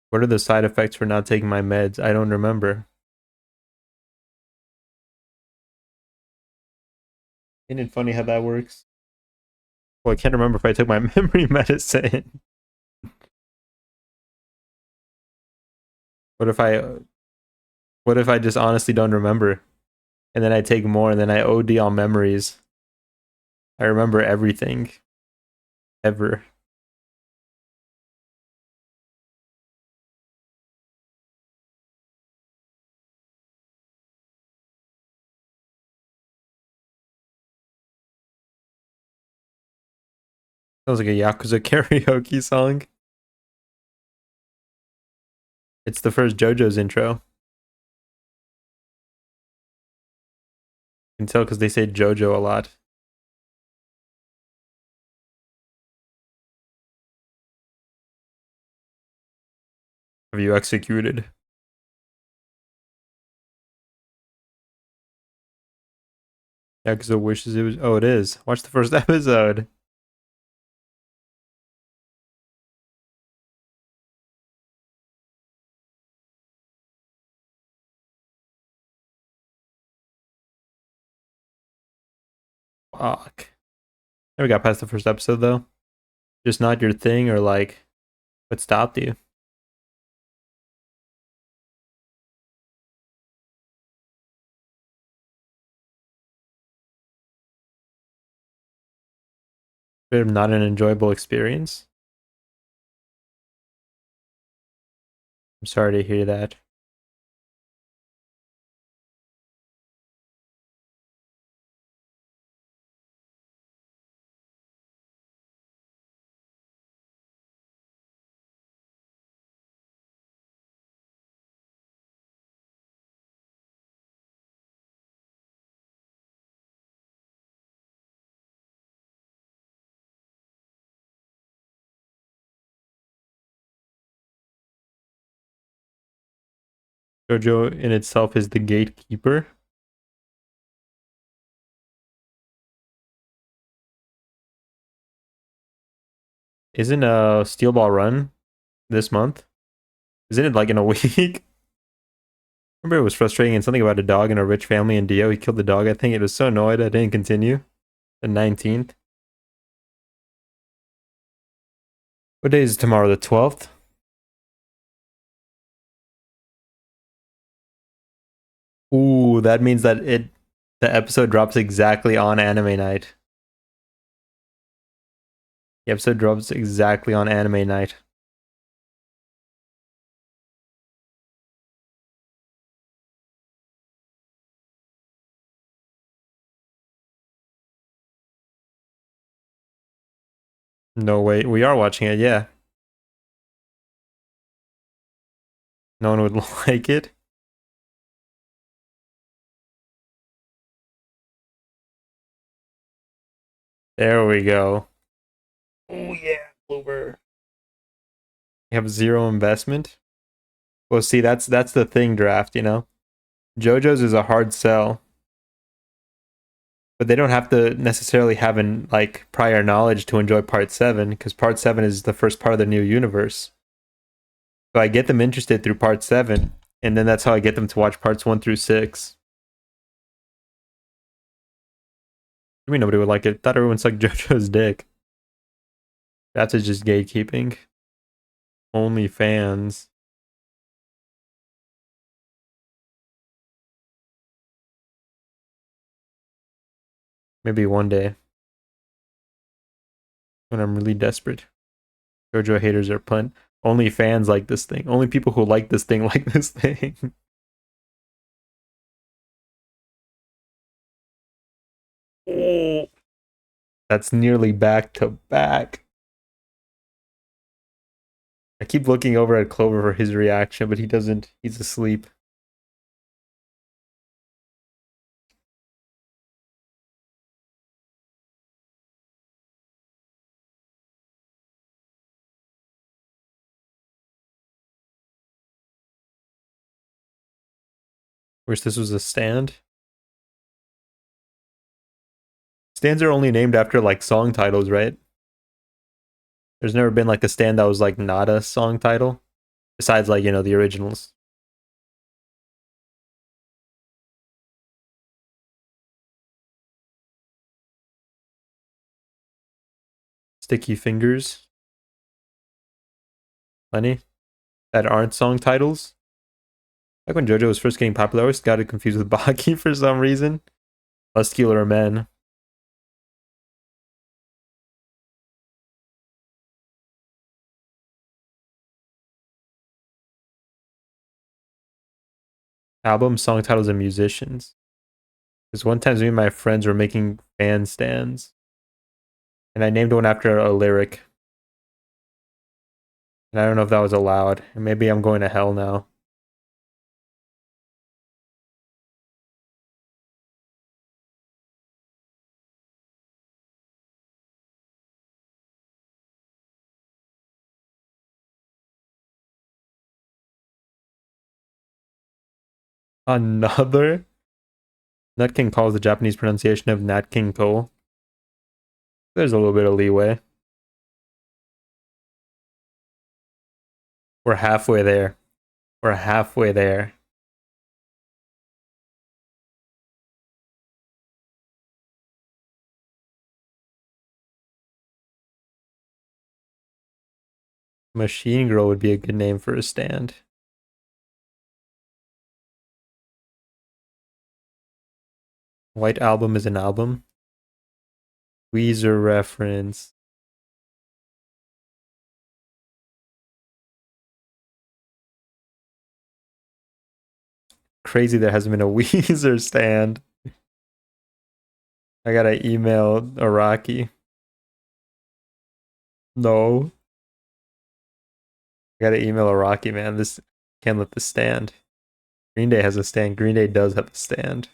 What are the side effects for not taking my meds? I don't remember. Isn't it funny how that works? Well, I can't remember if I took my memory medicine. What if I what if I just honestly don't remember? And then I take more and then I OD on memories. I remember everything. Ever. Sounds like a Yakuza karaoke song. It's the first JoJo's intro. You can tell because they say JoJo a lot. Have you executed? Yakuza wishes it was. Oh, it is. Watch the first episode. Fuck. Never got past the first episode though. Just not your thing, or like, what stopped you? Bit of not an enjoyable experience. I'm sorry to hear that. JoJo in itself is the gatekeeper. Isn't Steel Ball Run this month? Isn't it like in a week? Remember it was frustrating and something about a dog in a rich family in Dio. He killed the dog, I think. It was so annoyed I didn't continue. The 19th. What day is tomorrow? The 12th? Ooh, that means that the episode drops exactly on anime night. The episode drops exactly on anime night. No, wait, we are watching it, yeah. No one would like it. There we go. Oh yeah, Bloober. You have zero investment. Well, see, that's the thing, draft. JoJo's is a hard sell, but they don't have to necessarily have an like prior knowledge to enjoy Part 7 because Part 7 is the first part of the new universe. So I get them interested through Part 7, and then that's how I get them to watch Parts 1 through 6. I mean, nobody would like it. Thought everyone sucked JoJo's dick. That's just gatekeeping. Only fans. Maybe one day when I'm really desperate. JoJo haters are punt. Only fans like this thing. Only people who like this thing like this thing. Oh, that's nearly back to back. I keep looking over at Clover for his reaction, but he doesn't. He's asleep. Wish this was a stand. Stands are only named after like song titles, right? There's never been like a stand that was like not a song title, besides like the originals. Sticky Fingers, plenty that aren't song titles. Like when JoJo was first getting popular, I always got it confused with Baki for some reason. Muscular Men. Album, song titles, and musicians. Because one time me and my friends were making fan stands, and I named one after a lyric. And I don't know if that was allowed. And maybe I'm going to hell now. Another? Nut King Cole is the Japanese pronunciation of Nat King Cole. There's a little bit of leeway. We're halfway there. We're halfway there. Machine Girl would be a good name for a stand. White Album is an album. Weezer reference. Crazy there hasn't been a Weezer stand. I gotta email Araki. No. I gotta email Araki, man. This can't let this stand. Green Day has a stand. Green Day does have a stand.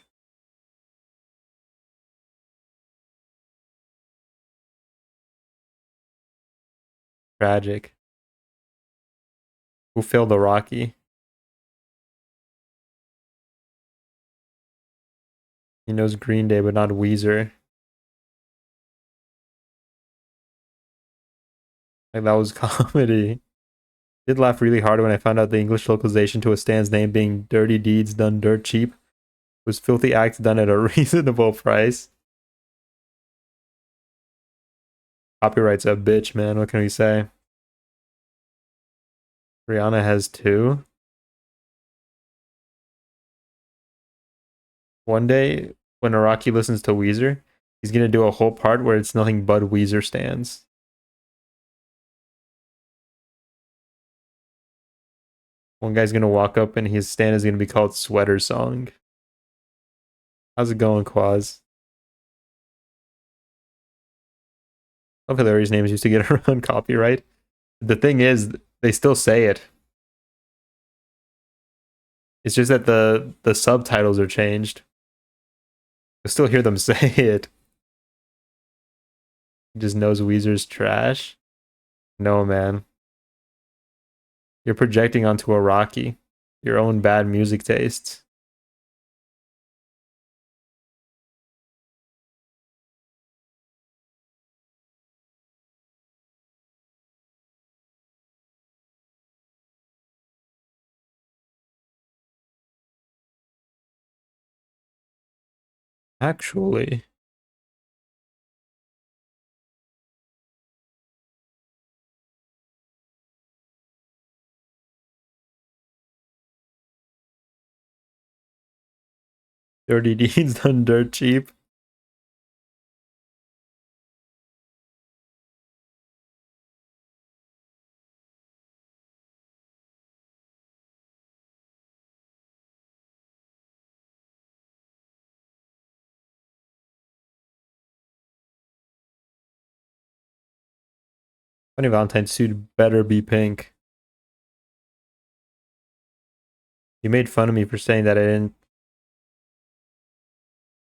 Tragic. Who failed Araki? He knows Green Day, but not Weezer. Like that was comedy. Did laugh really hard when I found out the English localization to a stand's name being Dirty Deeds Done Dirt Cheap was Filthy Acts Done at a Reasonable Price. Copyright's a bitch, man. What can we say? Rihanna has two. One day, when Araki listens to Weezer, he's gonna do a whole part where it's nothing but Weezer stands. One guy's gonna walk up and his stand is gonna be called Sweater Song. How's it going, Quaz? Love Hillary's names used to get around copyright. The thing is, they still say it. It's just that the subtitles are changed. I still hear them say it. He just knows Weezer's trash. No, man. You're projecting onto a Rocky. Your own bad music tastes. Actually, Dirty Deeds Done Dirt Cheap. Funny Valentine's suit better be pink. You made fun of me for saying that I didn't,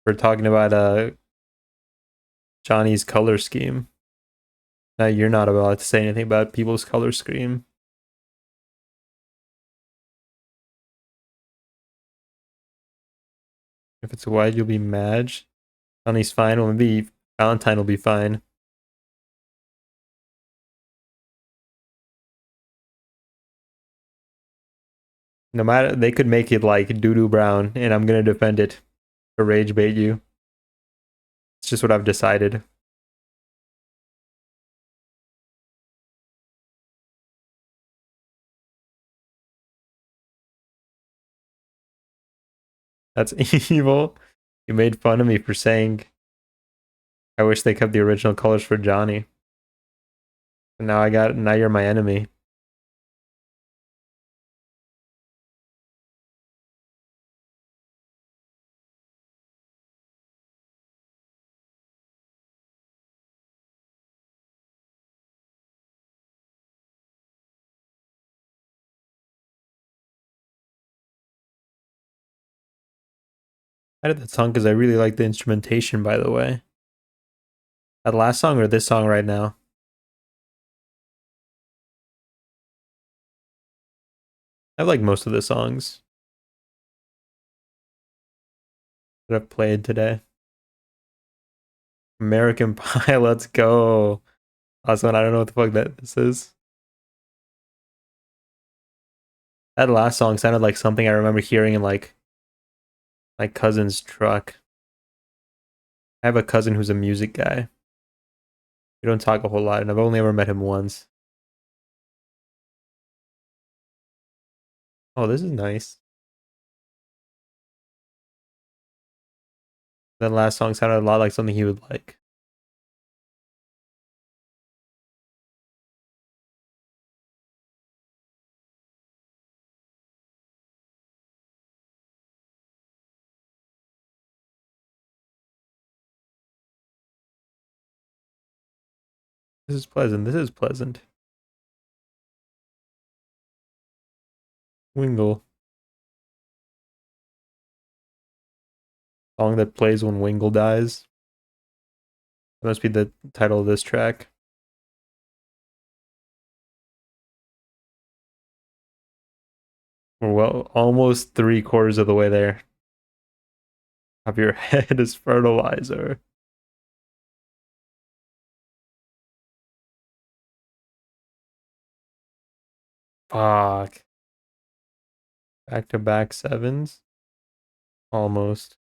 for talking about Johnny's color scheme. Now you're not allowed to say anything about people's color scheme. If it's white, you'll be mad. Johnny's fine. Well, maybe Valentine will be fine. No matter, they could make it like doo-doo brown, and I'm gonna defend it to rage bait you. It's just what I've decided. That's evil. You made fun of me for saying I wish they kept the original colors for Johnny. And now you're my enemy. I did that song because I really like the instrumentation, by the way. That last song or this song right now? I like most of the songs that I've played today. American Pie, let's go. Also, I don't know what the fuck this is. That last song sounded like something I remember hearing in like my cousin's truck. I have a cousin who's a music guy. We don't talk a whole lot, and I've only ever met him once. Oh, this is nice. That last song sounded a lot like something he would like. This is pleasant. This is pleasant. Wingle. Song that plays when Wingle dies. That must be the title of this track. We're well, almost 3/4 of the way there. Of your head is fertilizer. Fuck. Back to back sevens. Almost.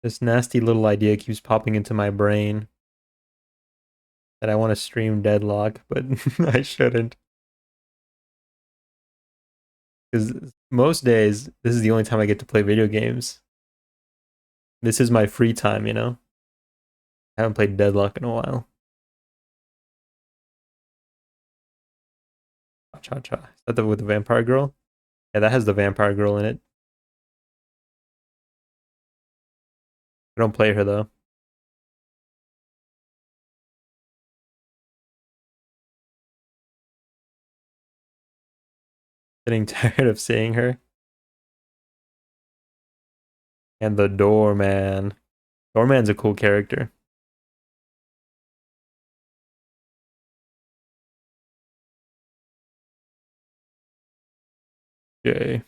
This nasty little idea keeps popping into my brain that I want to stream Deadlock, but I shouldn't. Because most days, this is the only time I get to play video games. This is my free time, you know? I haven't played Deadlock in a while. Cha cha. Is that the with the vampire girl? Yeah, that has the vampire girl in it. I don't play her though. Getting tired of seeing her. And the doorman. Doorman's a cool character. Yay.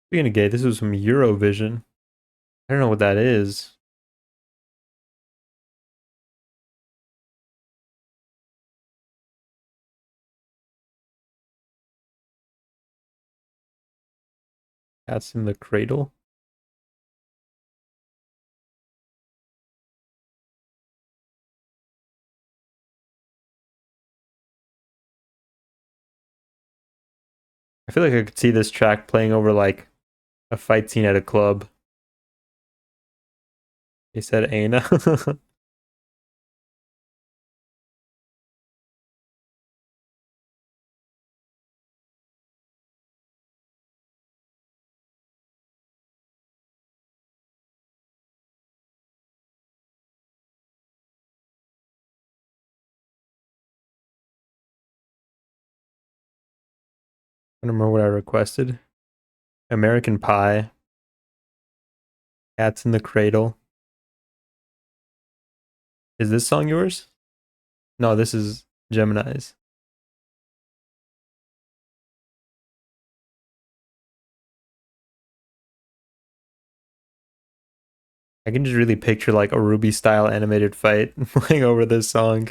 Speaking of gay, this was from Eurovision. I don't know what that is. Cats in the Cradle. I feel like I could see this track playing over like a fight scene at a club. He said Ana. don't remember what I requested. American Pie. Cats in the Cradle. Is this song yours? No, this is Gemini's. I can just really picture like a Ruby style animated fight playing over this song.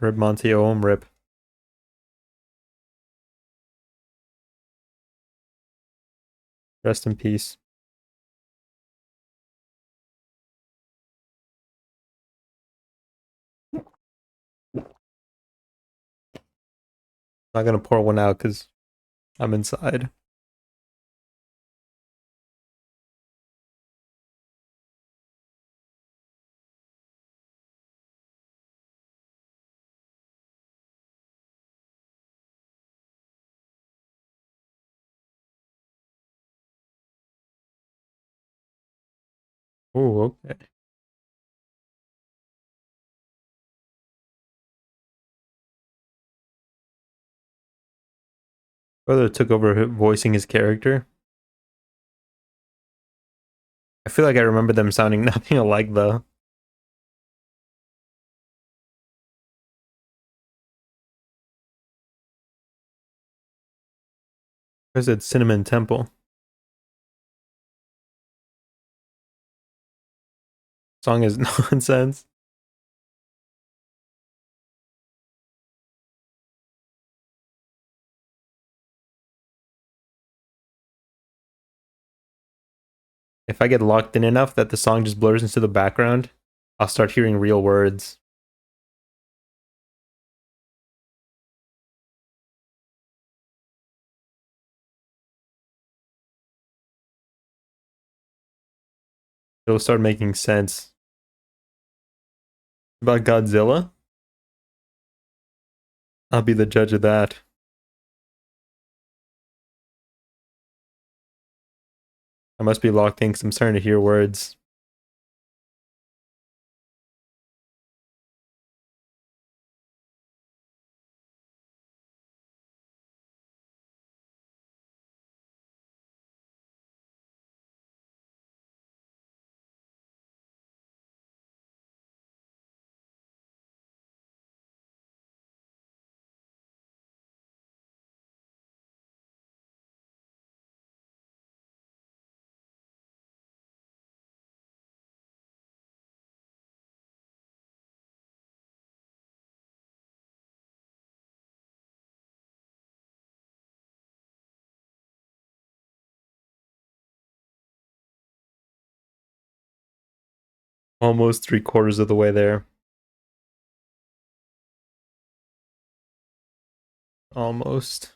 Rip Monty Ohm, rip. Rest in peace. Not gonna pour one out because I'm inside. Oh, okay. Brother took over voicing his character. I feel like I remember them sounding nothing alike though. I said Cinnamon Temple. Song is nonsense. If I get locked in enough that the song just blurs into the background, I'll start hearing real words. It'll start making sense. About Godzilla? I'll be the judge of that. I must be locked in because I'm starting to hear words. Almost 3/4 of the way there. Almost.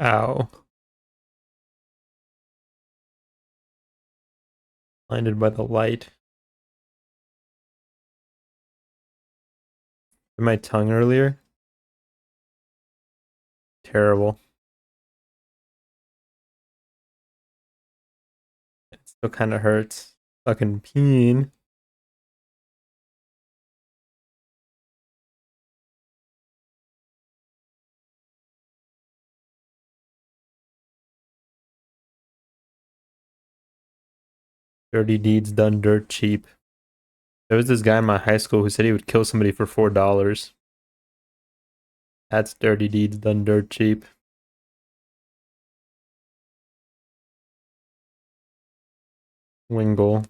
Ow. Blinded by the light. My tongue earlier. Terrible. It still kind of hurts. Fucking peen. Dirty deeds done dirt cheap. There was this guy in my high school who said he would kill somebody for $4. That's dirty deeds done dirt cheap. Wingle.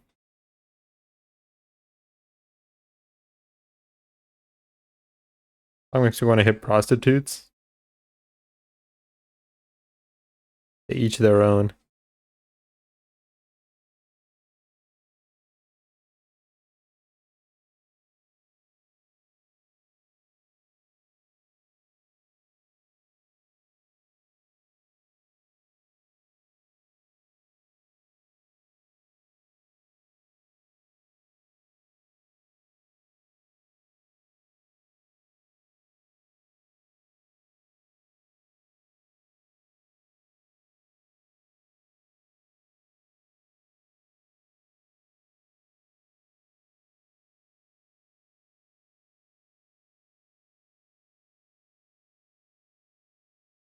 That makes me want to hit prostitutes. To each their own.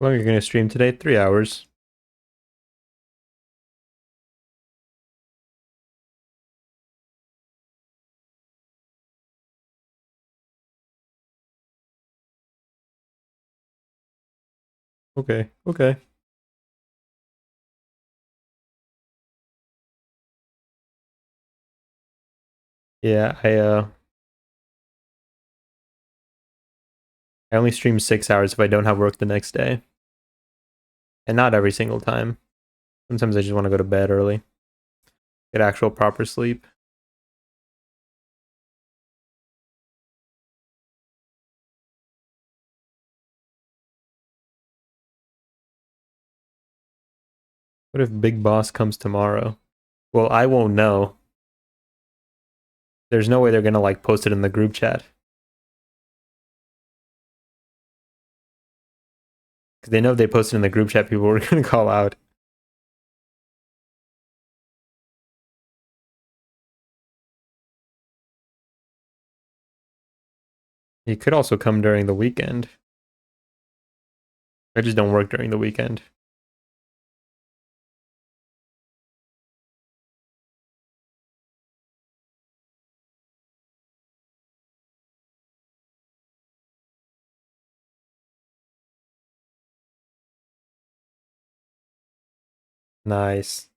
How long are you gonna stream today? 3 hours. Okay, okay. Yeah, I only stream 6 hours if I don't have work the next day. And not every single time. Sometimes I just want to go to bed early. Get actual proper sleep. What if Big Boss comes tomorrow? Well, I won't know. There's no way they're gonna like post it in the group chat. Because they know if they post it in the group chat, people are gonna call out. He could also come during the weekend. I just don't work during the weekend. Nice.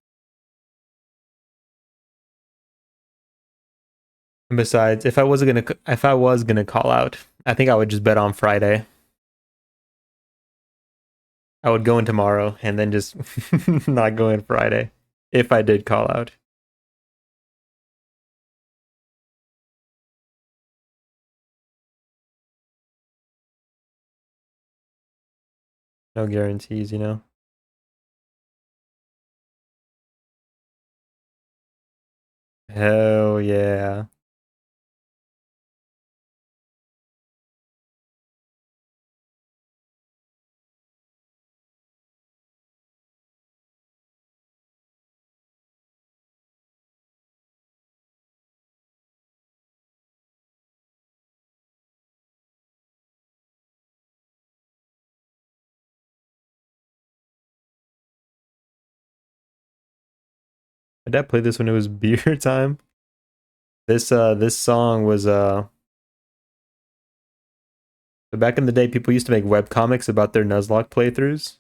And besides, if I was gonna call out, I think I would just bet on Friday. I would go in tomorrow and then just not go in Friday if I did call out. No guarantees, you know? Hell yeah. My dad played this when it was beer time. This song was back in the day people used to make web comics about their Nuzlocke playthroughs.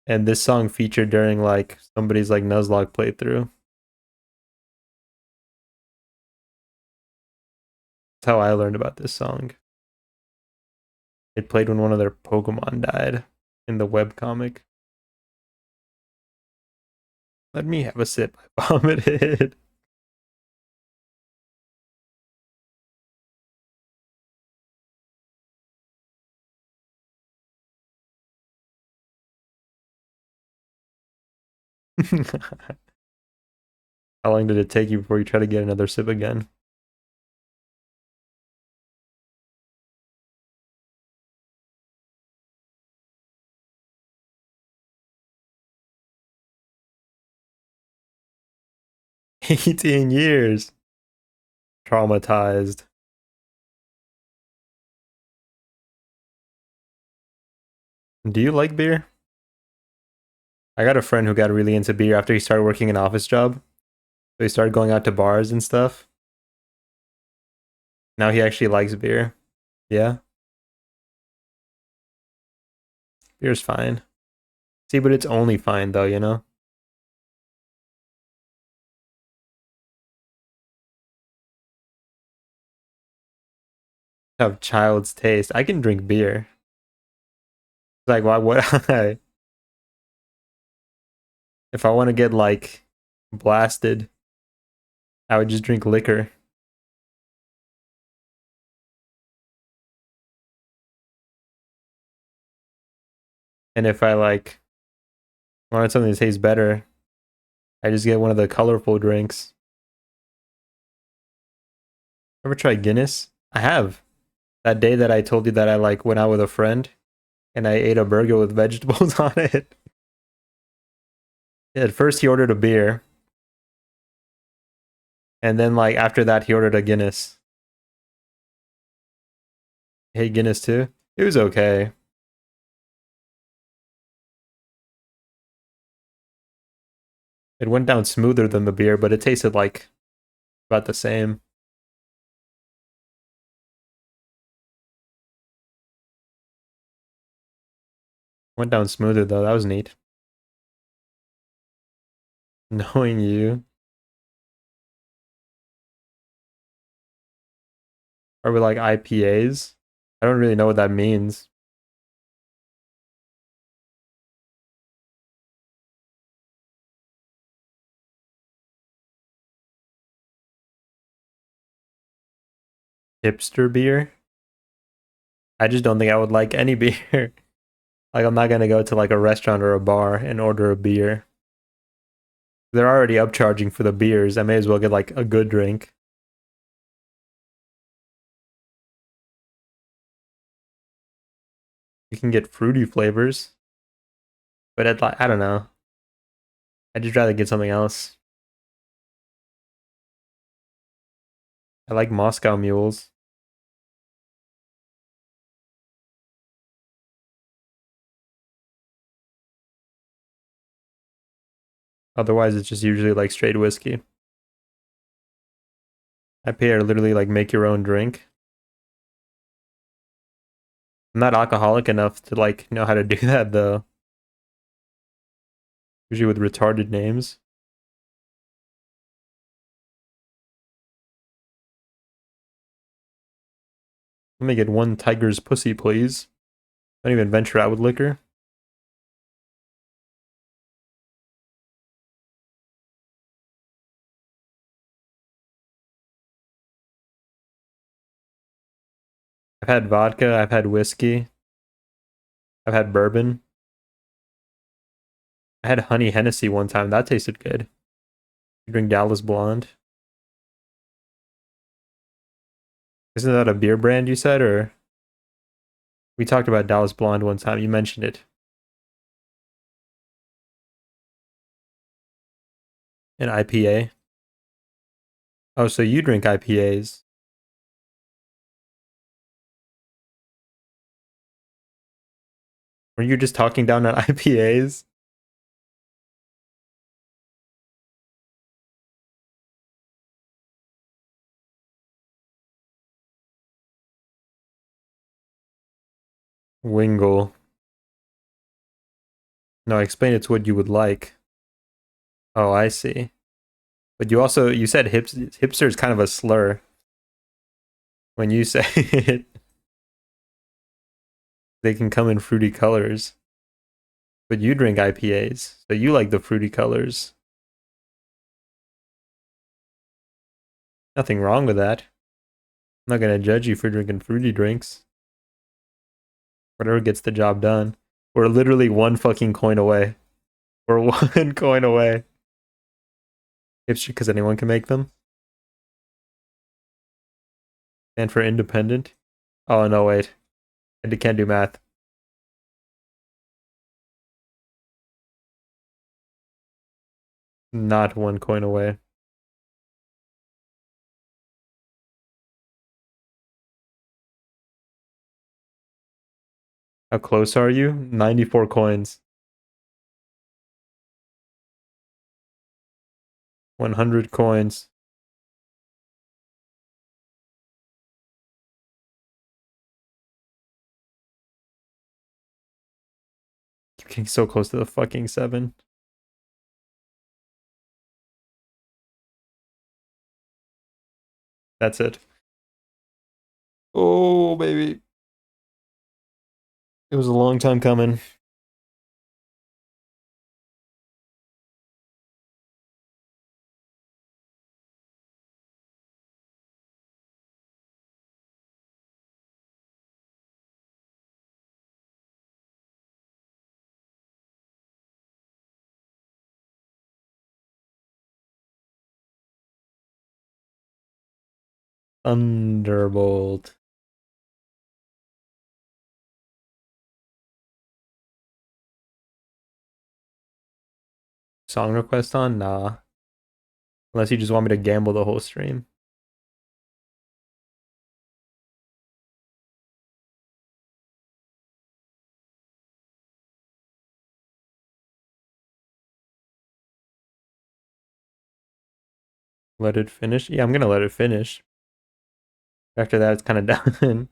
And this song featured during like somebody's like Nuzlocke playthrough. That's how I learned about this song. It played when one of their Pokemon died in the web comic. Let me have a sip. I vomited. How long did it take you before you try to get another sip again? $18 years. Traumatized. Do you like beer? I got a friend who got really into beer after he started working an office job. So he started going out to bars and stuff. Now he actually likes beer. Yeah, beer's fine. See, but it's only fine though, you know? Have child's taste. I can drink beer. Like, why would I? If I want to get like blasted, I would just drink liquor. And if I like wanted something that tastes better, I just get one of the colorful drinks. Ever tried Guinness? I have. That day that I told you that I like went out with a friend and I ate a burger with vegetables on it. Yeah, at first he ordered a beer, and then like after that he ordered a Guinness. Hey, Guinness too? It was okay. It went down smoother than the beer, but it tasted like about the same. Went down smoother though. That was neat. Knowing you. Are we like IPAs? I don't really know what that means. Hipster beer? I just don't think I would like any beer. Like I'm not gonna go to like a restaurant or a bar and order a beer. They're already upcharging for the beers. I may as well get like a good drink. You can get fruity flavors, but I don't know. I'd just rather get something else. I like Moscow mules. Otherwise, it's just usually like straight whiskey. IPA are literally like make your own drink. I'm not alcoholic enough to like know how to do that though. Usually with retarded names. Let me get one tiger's pussy, please. Don't even venture out with liquor. I've had vodka, I've had whiskey, I've had bourbon. I had honey Hennessy one time. That tasted good. You drink Dallas Blonde. Isn't that a beer brand you said, or we talked about Dallas Blonde one time? You mentioned it. An IPA. Oh, so you drink IPAs. Were you just talking down on IPAs? Wingle. No, explain it's what you would like. Oh, I see. But you said hipster is kind of a slur when you say it. They can come in fruity colors. But you drink IPAs, so you like the fruity colors. Nothing wrong with that. I'm not gonna judge you for drinking fruity drinks. Whatever gets the job done. We're literally one fucking coin away. We're one coin away. Hipster because anyone can make them. And for independent. Oh no, wait. I can't do math. Not one coin away. How close are you? 94 coins. 100 coins. You're getting so close to the fucking 7. That's it. Oh, baby. It was a long time coming. Thunderbolt. Song request on? Nah. Unless you just want me to gamble the whole stream. Let it finish? Yeah, I'm gonna let it finish. After that, it's kind of done.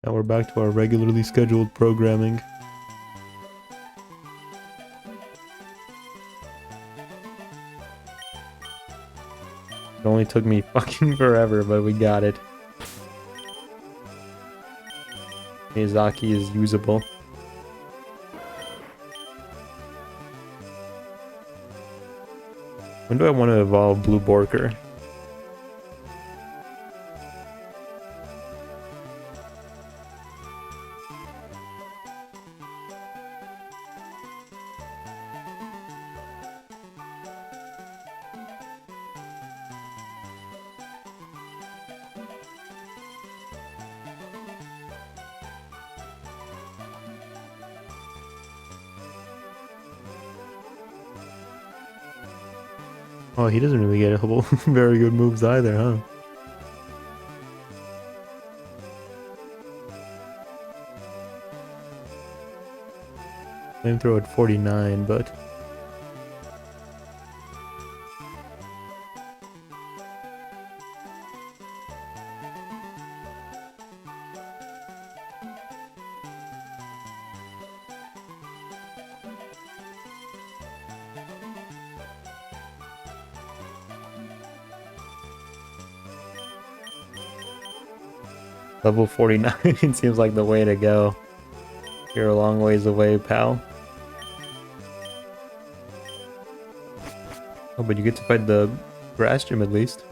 Now we're back to our regularly scheduled programming. It only took me fucking forever, but we got it. Miyazaki is usable. When do I want to evolve Blue Borker? Oh, he doesn't really get a couple very good moves either, huh? Flamethrower at 49, but... Level 49 seems like the way to go. You're a long ways away, pal. Oh, but you get to fight the grass gym at least.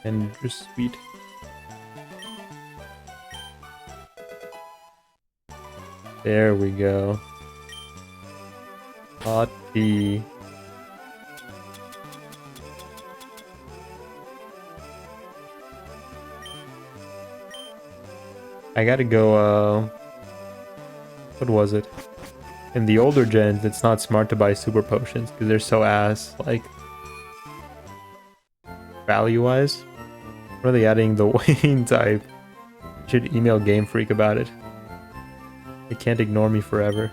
And just sweet. There we go. Hot tea. I gotta go, what was it? In the older gens, it's not smart to buy super potions because they're so ass, like, value-wise. What are they adding the Wayne type? Should email Game Freak about it. They can't ignore me forever.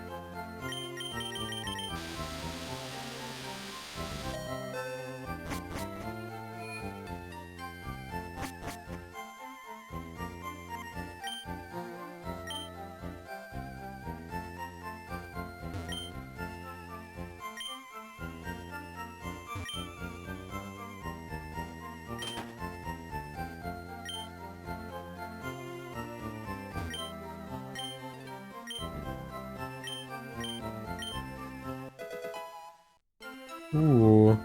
Ooh.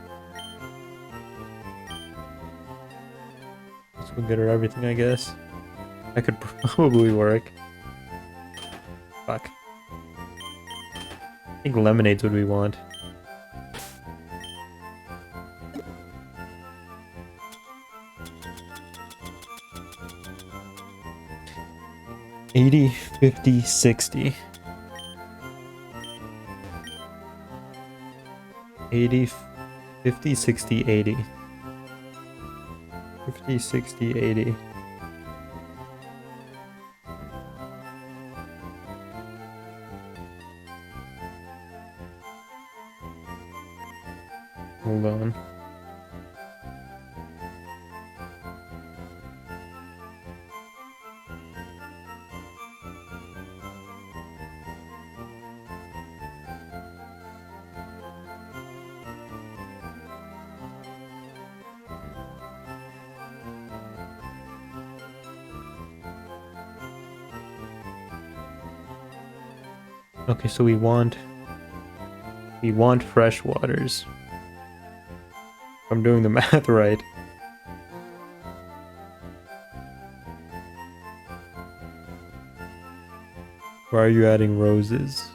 Let's go get her everything, I guess. That could probably work. Fuck. I think lemonade's what we want. $80, $50, $60. 80, 50, 60, 80. 50, 60, 80. Hold on. Okay, so we want fresh waters. If I'm doing the math right. Why are you adding roses?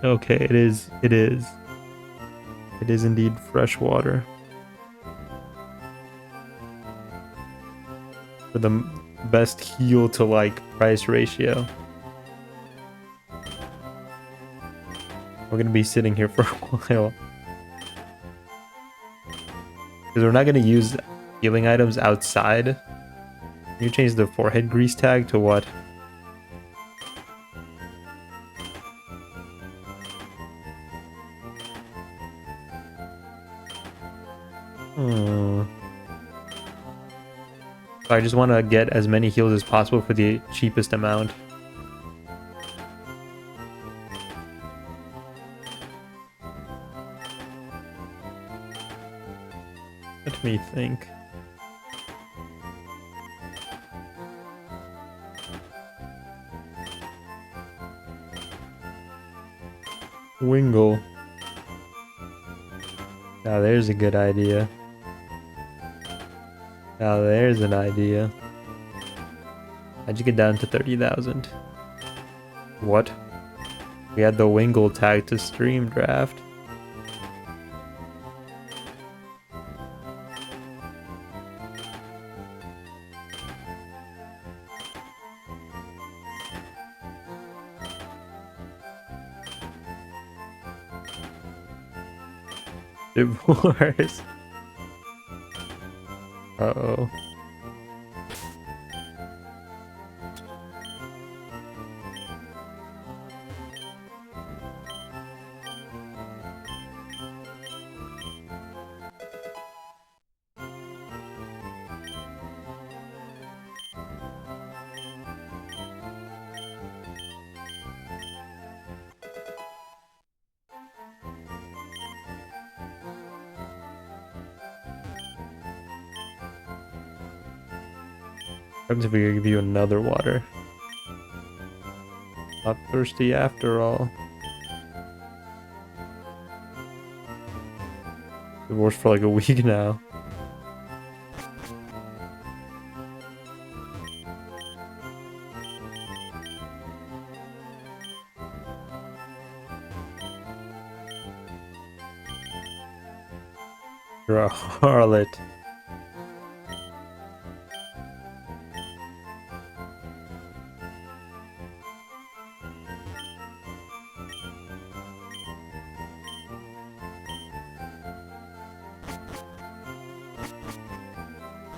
Okay, it is. It is. It is indeed fresh water. For the best heal to like price ratio. We're gonna be sitting here for a while. Because we're not gonna use healing items outside. You change the forehead grease tag to what? I just want to get as many heals as possible for the cheapest amount. Let me think. Wingle. Now there's a good idea. Now there's an idea. How'd you get down to 30,000? What? We had the Wingle tag to stream draft. Divorce. Uh-oh. What happens if we give you another water? Not thirsty after all. Divorced for like a week now. You're a harlot.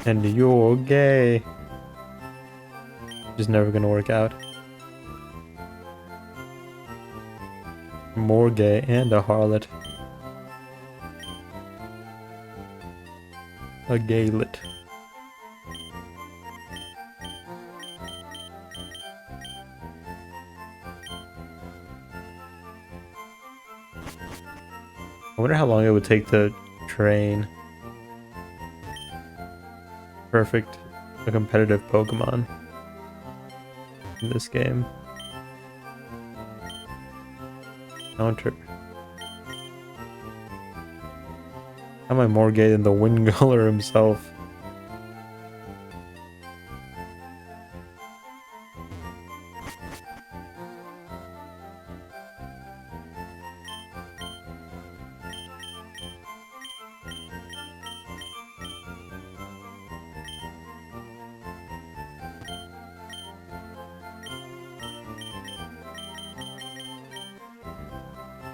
And you're gay. Just never gonna work out. More gay and a harlot. A gaylet. I wonder how long it would take to train perfect a competitive Pokemon in this game. Counter. How am I more gay than the Windguller himself?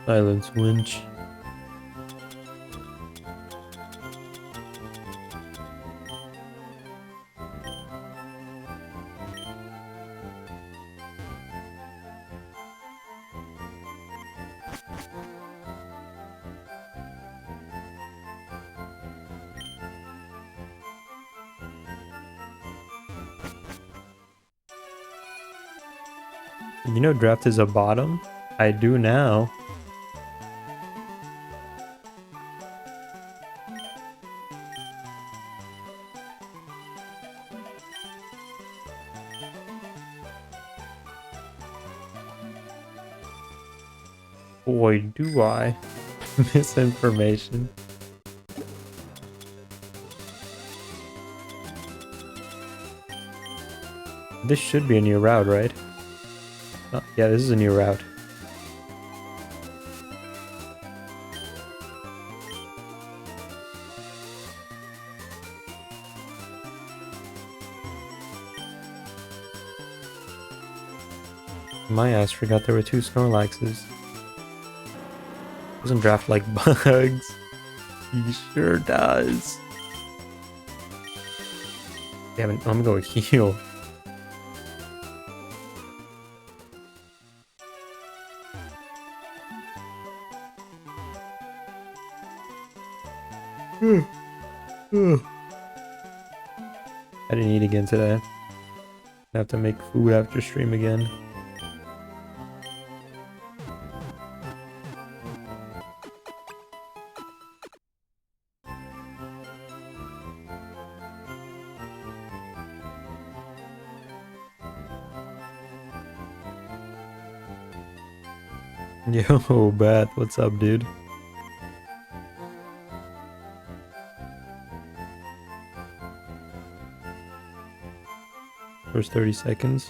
Silence winch. You know draft is a bottom? I do now. Boy, do I. Misinformation. This should be a new route, right? Oh, yeah, this is a new route. My ass forgot there were 2 Snorlaxes. Doesn't draft like bugs. He sure does. Damn it, I'm gonna heal. I didn't eat again today. I have to make food after stream again. Yo, Beth, what's up, dude? First 30 seconds.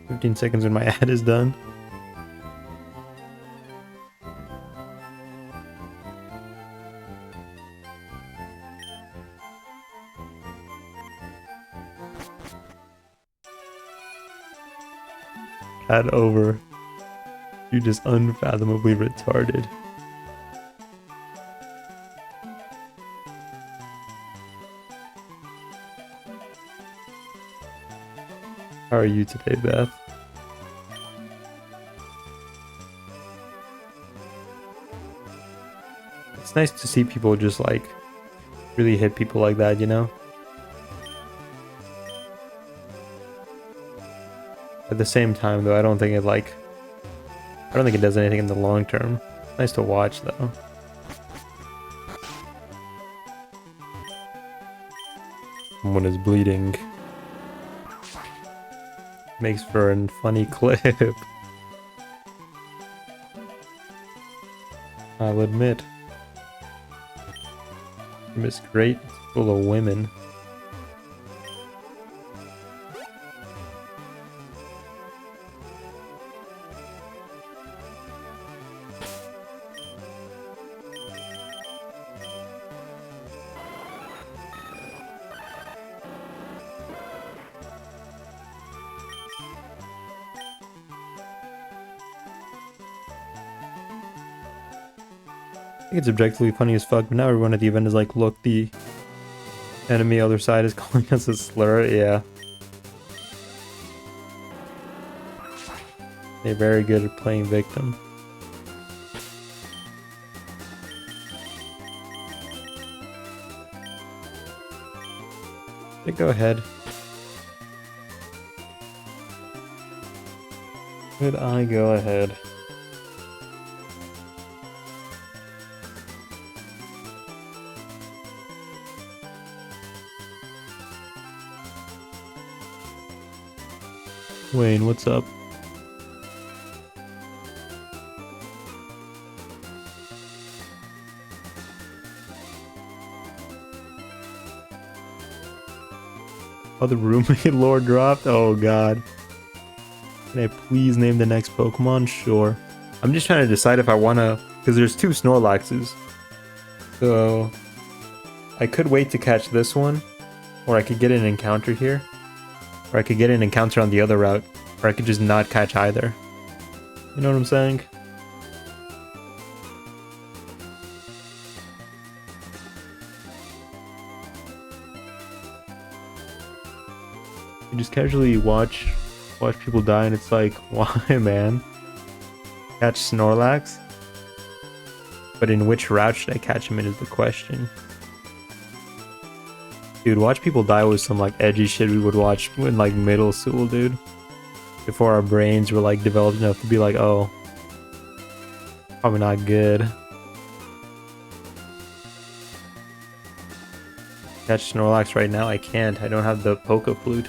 $15 when my ad is done. Ad over. You just unfathomably retarded. How are you today, Beth? It's nice to see people just like really hit people like that, you know? At the same time though, I don't think it does anything in the long term. Nice to watch though. Someone is bleeding. Makes for a funny clip. I'll admit. Miss Great, full of women. think it's objectively funny as fuck, but now everyone at the event is like, look, the enemy other side is calling us a slur. Yeah. They're very good at playing victim. Okay, go ahead. Could I go ahead? Wayne, what's up? Oh, the roommate lore dropped? Oh god. Can I please name the next Pokemon? Sure. I'm just trying to decide if I want to... Because there's 2 Snorlaxes. So... I could wait to catch this one. Or I could get an encounter here. Or I could get an encounter on the other route. Or I could just not catch either. You know what I'm saying? You just casually watch people die and it's like, why, man? Catch Snorlax? But in which route should I catch him in is the question. Dude, watch people die was some like edgy shit we would watch in like middle school, dude. Before our brains were like developed enough to be like, oh, probably not good. Catch Snorlax right now? I can't. I don't have the Poke Flute.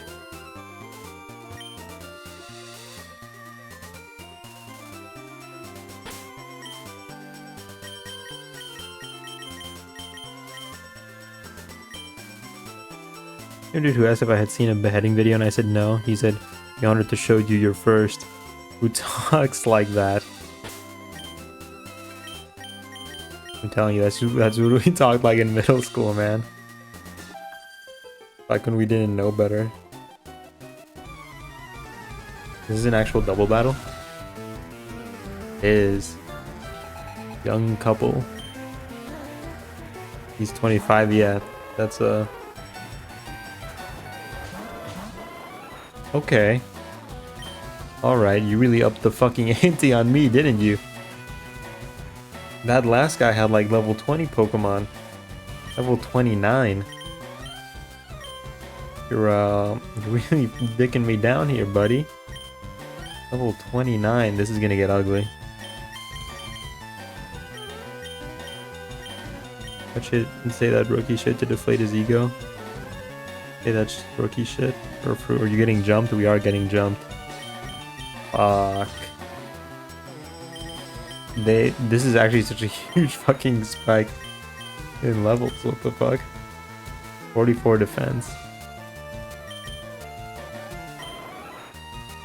A dude who asked if I had seen a beheading video and I said no. He said, "Be honored to show you your first." Who talks like that? I'm telling you, that's what we talked like in middle school, man. Like when we didn't know better. This is an actual double battle? It is. Young couple. He's 25, yeah. That's a... Okay. Alright, you really upped the fucking ante on me, didn't you? That last guy had like level 20 Pokemon. Level 29. You're really dicking me down here, buddy. Level 29, this is gonna get ugly. Watch it and say that rookie shit to deflate his ego. Hey, that's rookie shit. Or are you getting jumped? We are getting jumped. Fuck. This is actually such a huge fucking spike in levels. What the fuck? 44 defense.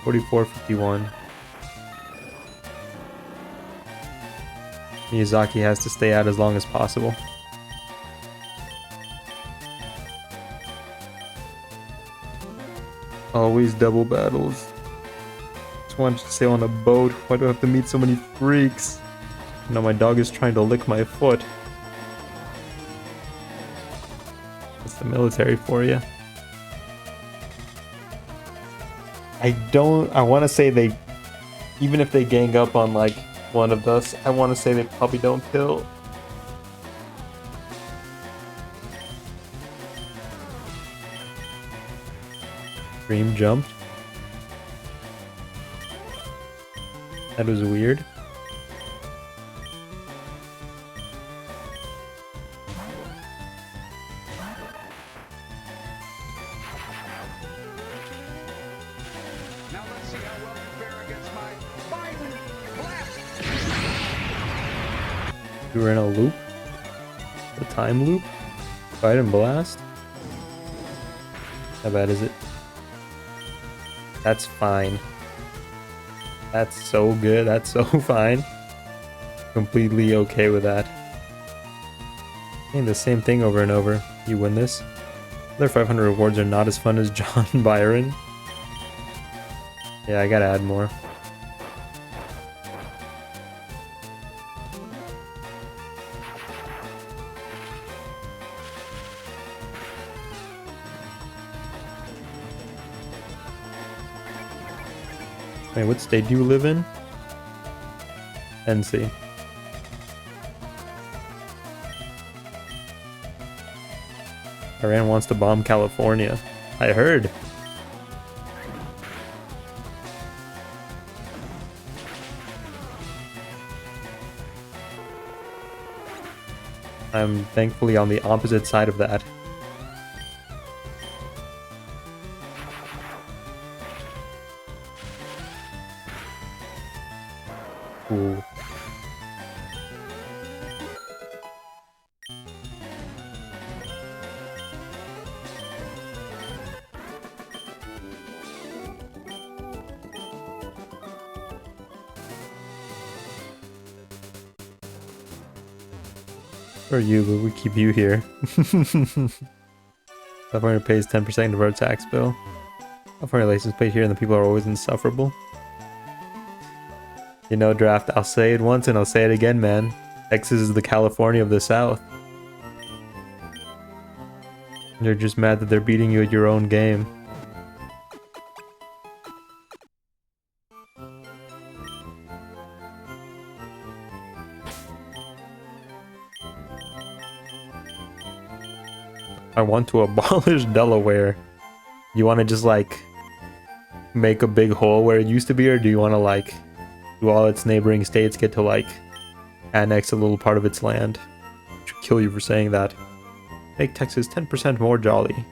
44-51. Miyazaki has to stay out as long as possible. Always double battles. Just want to sail on a boat. Why do I have to meet so many freaks? Now my dog is trying to lick my foot. That's the military for you. I want to say they, even if they gang up on like one of us, I want to say they probably don't kill. Dream jumped. That was weird. Now let's see how well you fare against my Biden blast. We were in a loop. A time loop. Biden blast. How bad is it? That's fine. That's so good. That's so fine. Completely okay with that. Saying the same thing over and over. You win this. Other 500 rewards are not as fun as John Byron. Yeah, I gotta add more. Wait, what state do you live in? NC. Iran wants to bomb California. I heard. I'm thankfully on the opposite side of that. Ooh. Or you, but we keep you here. California pays 10% of our tax bill. California license plate here and the people are always insufferable. You know, Draft, I'll say it once and I'll say it again, man. Texas is the California of the South. You're just mad that they're beating you at your own game. I want to abolish Delaware. You want to just like make a big hole where it used to be, or do you want to like do all its neighboring states get to like annex a little part of its land? I should kill you for saying that. Make Texas 10% more jolly.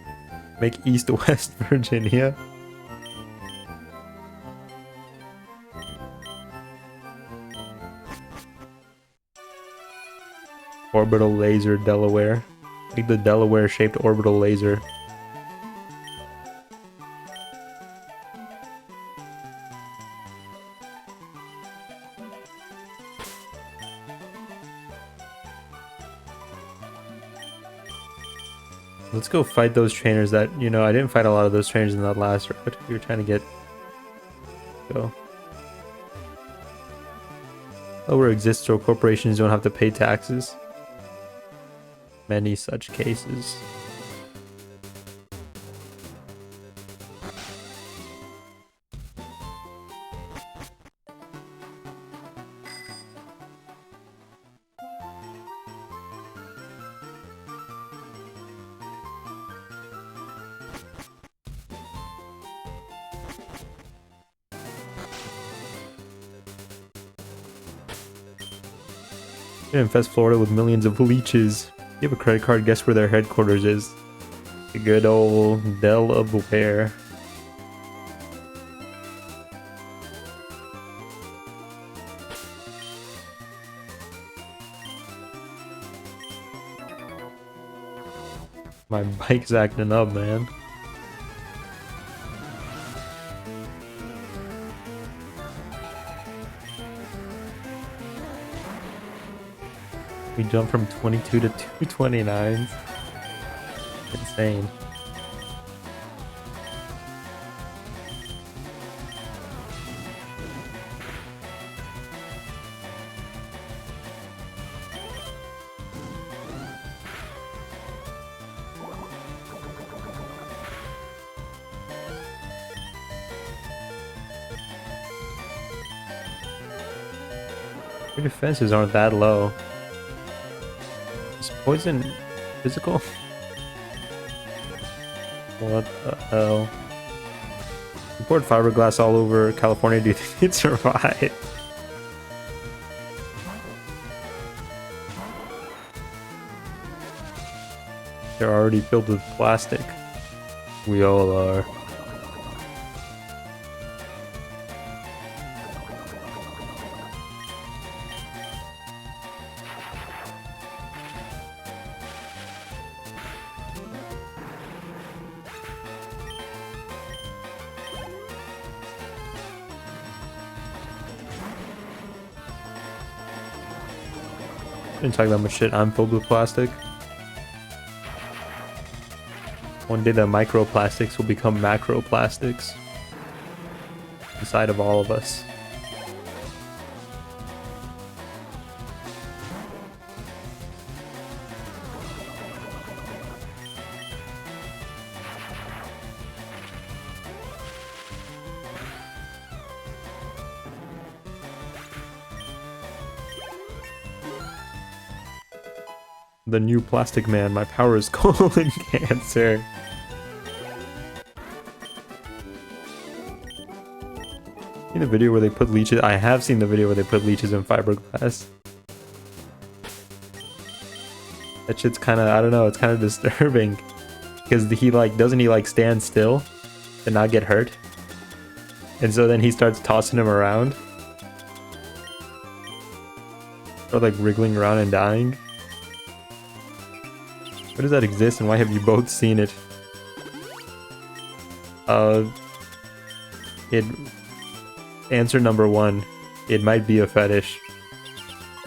Make East West Virginia. Orbital laser Delaware. Make the Delaware shaped orbital laser. Let's go fight those trainers that, you know, I didn't fight a lot of those trainers in that last round. We were trying to get... Go. Lower exists so corporations don't have to pay taxes. Many such cases. You infest Florida with millions of leeches. You have a credit card, guess where their headquarters is? The good old Delaware. My bike's acting up, man. We jumped from 22 to 229. Insane. Your defenses aren't that low. Is poison physical? What the hell? You poured fiberglass all over California. Do you think it'd survive? They're already filled with plastic. We all are. Didn't talk that much shit. I'm filled with plastic. One day the microplastics will become macroplastics inside of all of us. The new plastic man. My power is colon cancer. Seen the video where they put leeches? I have seen the video where they put leeches in fiberglass. That shit's kind of, I don't know, it's kind of disturbing. Because he like, doesn't he like stand still and not get hurt? And so then he starts tossing him around. Or like wriggling around and dying. Where does that exist and why have you both seen it? Answer number 1, it might be a fetish.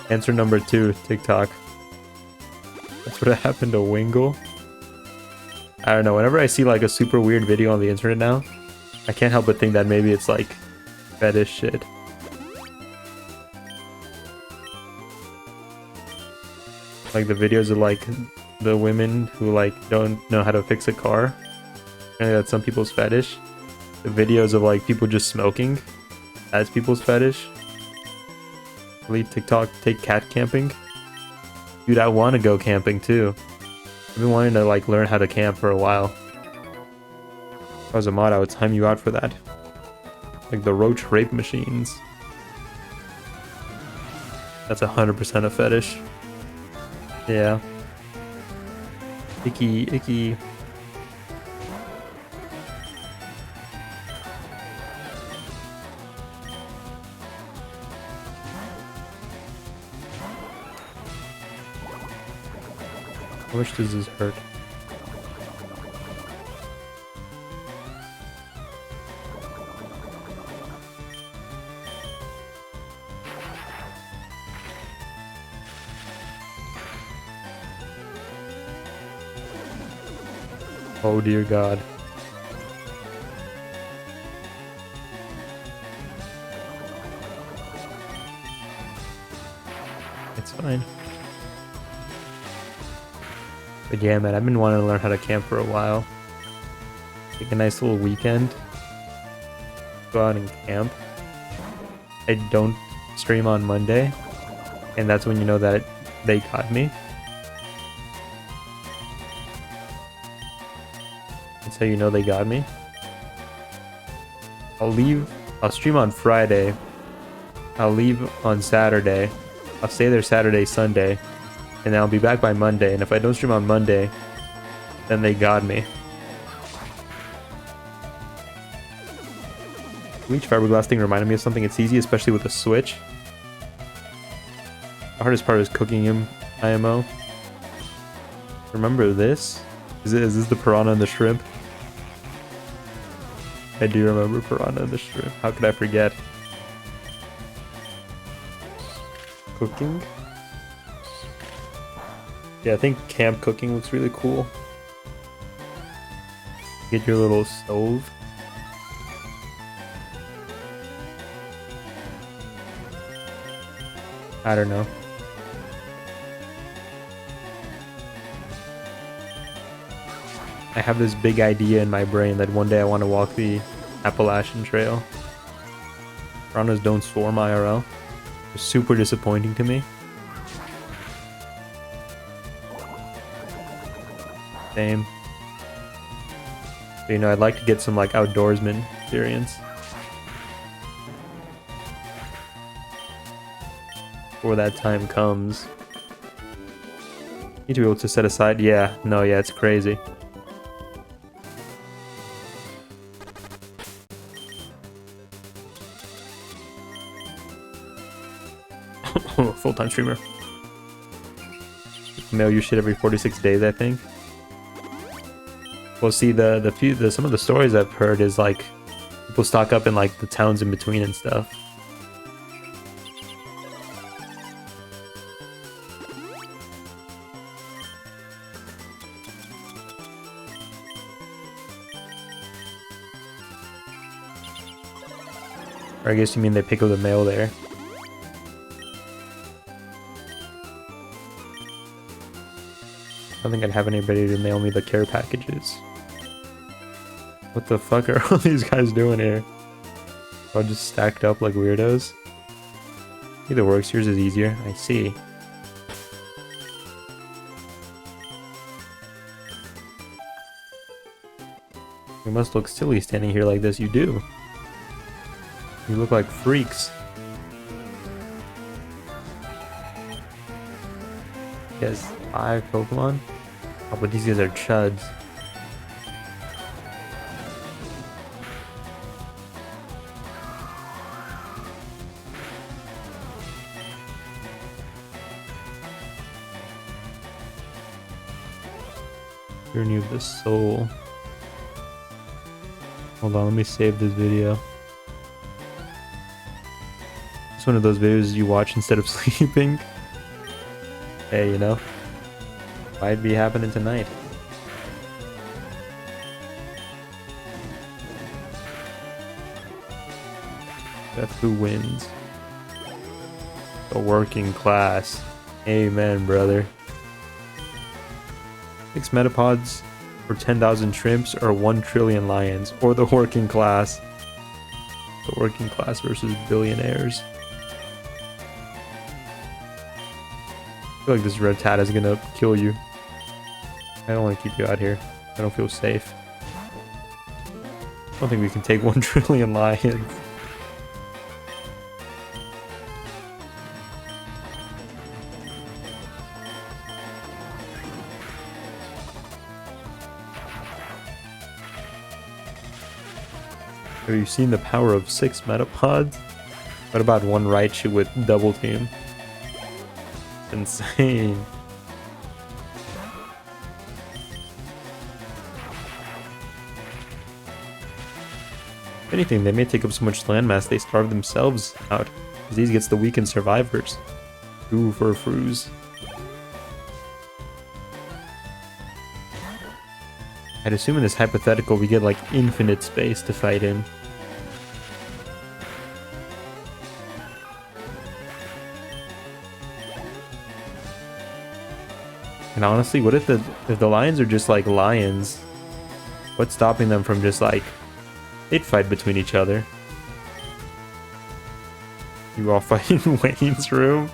Answer number 2, TikTok. That's what happened to Wingle. I don't know, whenever I see like a super weird video on the internet now, I can't help but think that maybe it's like fetish shit. Like the videos of like the women who like don't know how to fix a car. And that's some people's fetish. The videos of like people just smoking. That's people's fetish. Really, TikTok, take cat camping. Dude, I want to go camping too. I've been wanting to like learn how to camp for a while. If I was a mod, I would time you out for that. Like the roach rape machines. That's 100% a fetish. Yeah. Icky, icky. How much does this hurt? Oh dear God. It's fine. But yeah, man, I've been wanting to learn how to camp for a while. Take a nice little weekend. Go out and camp. I don't stream on Monday. And that's when you know that they caught me. That's how you know they got me. I'll stream on Friday. I'll leave on Saturday. I'll stay there Saturday, Sunday. And then I'll be back by Monday. And if I don't stream on Monday, then they got me. Bleach fiberglass thing reminded me of something. It's easy, especially with the Switch. The hardest part is cooking him, IMO. Remember this? Is this the piranha and the shrimp? I do remember piranha and the shrimp. How could I forget? Cooking? Yeah, I think camp cooking looks really cool. Get your little stove. I don't know. I have this big idea in my brain that one day I want to walk the Appalachian Trail. Piranhas don't swarm IRL. They're super disappointing to me. Same. So, you know, I'd like to get some like outdoorsman experience. Before that time comes. Need to be able to set aside. Yeah, no, yeah, it's crazy. Full-time streamer. Mail you shit every 46 days, I think. Well, see, some of the stories I've heard is like people stock up in like the towns in between and stuff. Or I guess you mean they pick up the mail there. I don't think I'd have anybody to mail me the care packages. What the fuck are all these guys doing here? All just stacked up like weirdos? Either works, yours is easier. I see. You must look silly standing here like this. You do. You look like freaks. He has 5 Pokemon? Oh, but these guys are chuds. Journey of the Soul. Hold on, let me save this video. It's one of those videos you watch instead of sleeping. Hey, you know, might be happening tonight. That's who wins. The working class. Amen, brother. 6 Metapods for 10,000 shrimps or 1 trillion lions, or the working class. The working class versus billionaires. I feel like this red tat is gonna kill you. I don't want to keep you out here. I don't feel safe. I don't think we can take 1 trillion lions. Have you seen the power of 6 Metapods? What about 1 Raichu with double team? Insane. If anything, they may take up so much landmass they starve themselves out. Disease gets the weakened survivors. Ooh, for a Fruz. I'd assume in this hypothetical we get like infinite space to fight in. And honestly, what if the lions are just like lions? What's stopping them from just like, they'd fight between each other. You all fight in Wayne's room?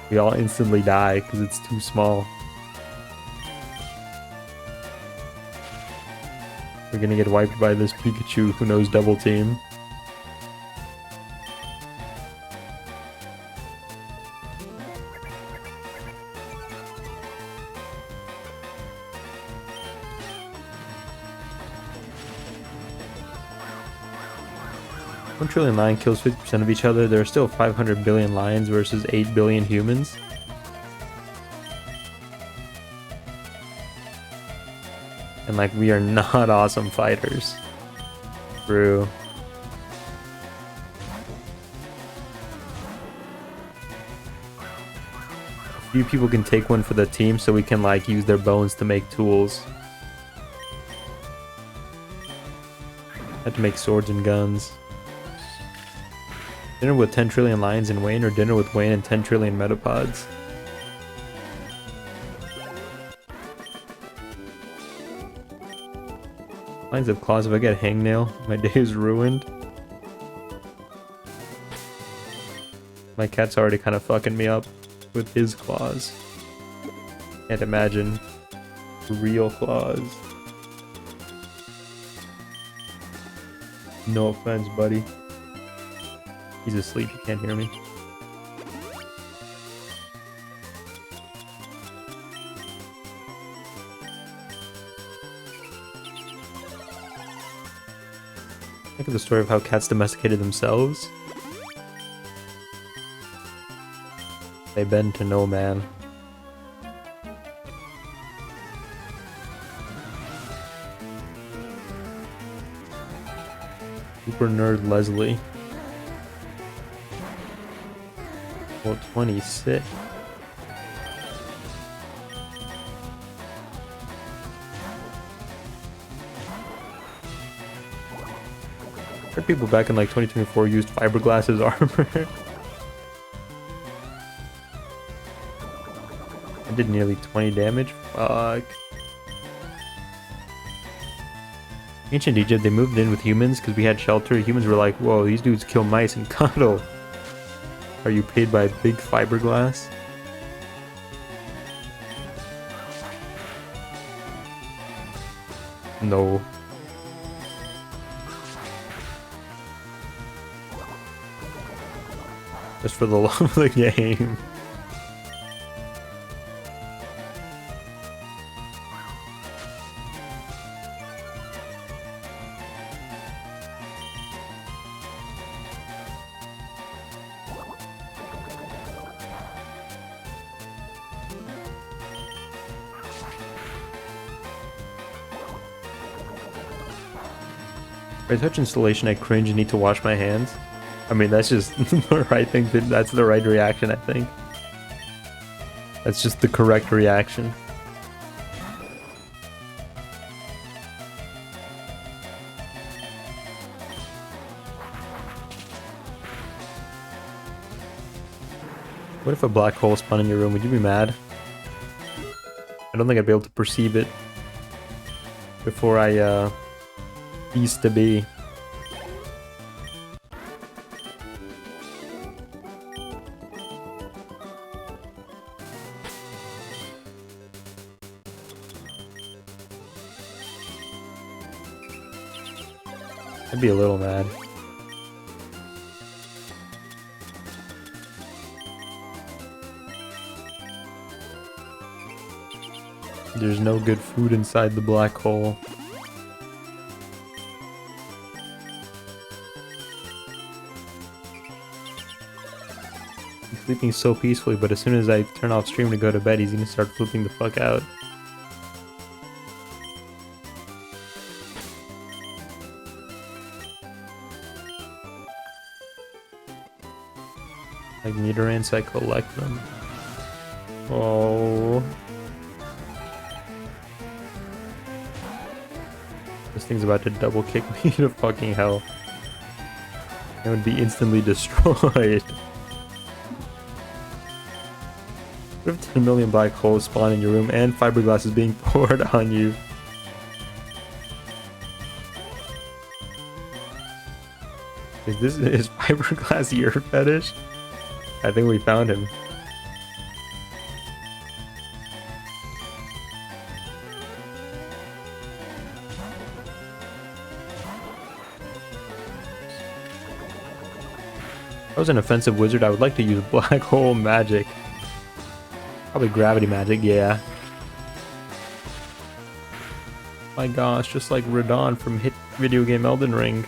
We all instantly die because it's too small. We're gonna get wiped by this Pikachu who knows double team. One trillion lion kills 50% of each other. There are still 500 billion lions versus 8 billion humans. And like, we are not awesome fighters. True. A few people can take one for the team so we can like use their bones to make tools. Have to make swords and guns. Dinner with 10 trillion lions and Wayne, or dinner with Wayne and 10 trillion Metapods? Lines of claws. If I get hangnail, my day is ruined. My cat's already kind of fucking me up with his claws. Can't imagine real claws. No offense, buddy. He's asleep, he can't hear me. Think of the story of how cats domesticated themselves. They bend to no man. Super nerd Leslie. Well, 26. I heard people back in like 2024 used fiberglass as armor. I did nearly 20 damage. Fuck. Ancient Egypt, they moved in with humans because we had shelter. Humans were like, whoa, these dudes kill mice and cuddle. Are you paid by big fiberglass? No. Just for the love of the game. If I touch installation, I cringe and need to wash my hands. I mean, that's just the right thing. That's the right reaction, I think. That's just the correct reaction. What if a black hole spawned in your room? Would you be mad? I don't think I'd be able to perceive it before I cease to be. I'd be a little mad. There's no good food inside the black hole. He's sleeping so peacefully, but as soon as I turn off stream to go to bed, he's gonna start flipping the fuck out. Like Nidoran, so I collect them. Oh. This thing's about to double kick me to fucking hell. I would be instantly destroyed. What if 10 million black holes spawn in your room and fiberglass is being poured on you? Is fiberglass your fetish? I think we found him. If I was an offensive wizard, I would like to use black hole magic. Probably gravity magic, yeah. My gosh, just like Radon from hit video game Elden Ring.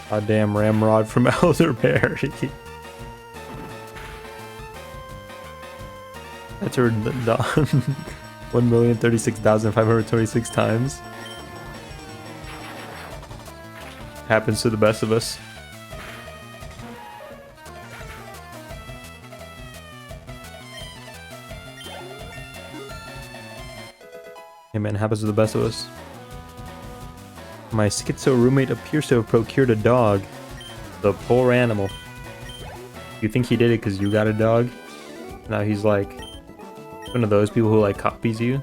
Goddamn Ramrod from Elderberry. That's her done 1,036,526 times. Happens to the best of us. Hey man, happens to the best of us. My schizo roommate appears to have procured a dog. The poor animal. You think he did it because you got a dog? Now he's like one of those people who like copies you.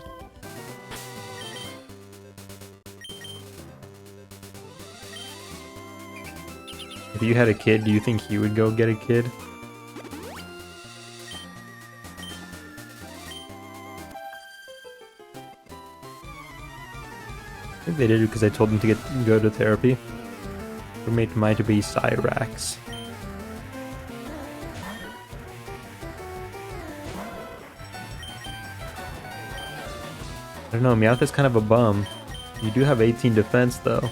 If you had a kid, do you think he would go get a kid? I think they did it because I told them to go to therapy. Roommate might be Cyrax. I don't know, Meowth is kind of a bum. You do have 18 defense though.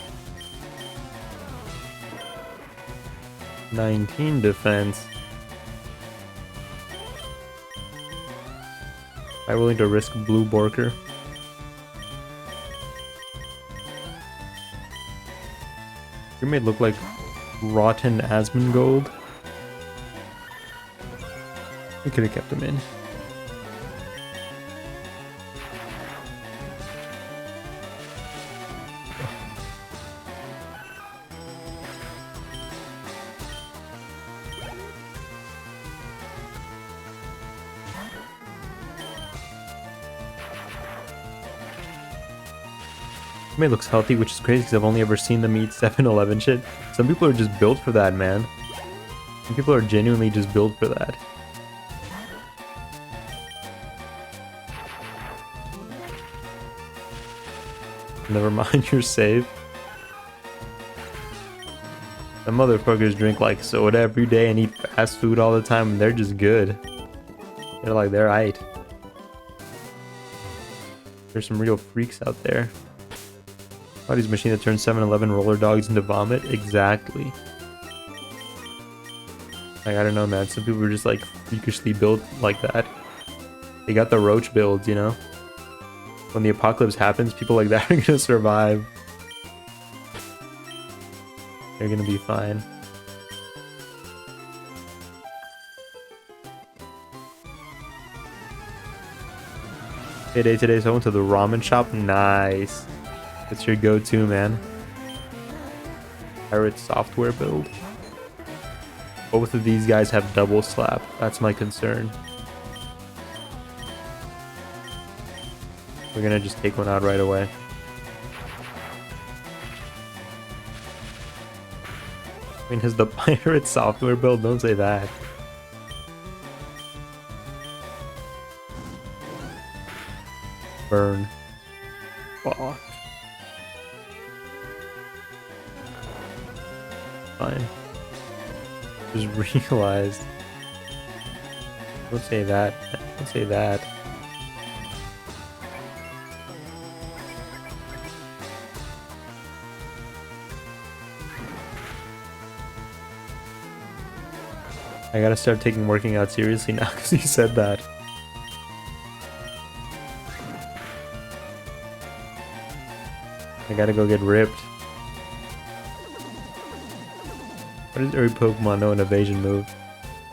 19 defense. Am I willing to risk Blue Borker? You made look like rotten Asmongold. We could have kept him in. May looks healthy, which is crazy because I've only ever seen them eat 7-Eleven shit. Some people are just built for that, man. Some people are genuinely just built for that. Never mind, you're safe. The motherfuckers drink like soda every day and eat fast food all the time, and they're just good. They're aight. There's some real freaks out there. Body's machine that turns 7-Eleven roller dogs into vomit? Exactly. Like, I don't know, man. Some people are just like freakishly built like that. They got the roach builds, you know? When the apocalypse happens, people like that are gonna survive. They're gonna be fine. Payday today, so I went to the ramen shop. Nice. That's your go-to, man. FireRed software build. Both of these guys have double slap. That's my concern. We're gonna just take one out right away. I mean, has the FireRed software build? Don't say that. Burn. Fuck. Fine. Just realized. Don't say that. Don't say that. I gotta start taking working out seriously now because you said that. I gotta go get ripped. Why does every Pokemon know an evasion move?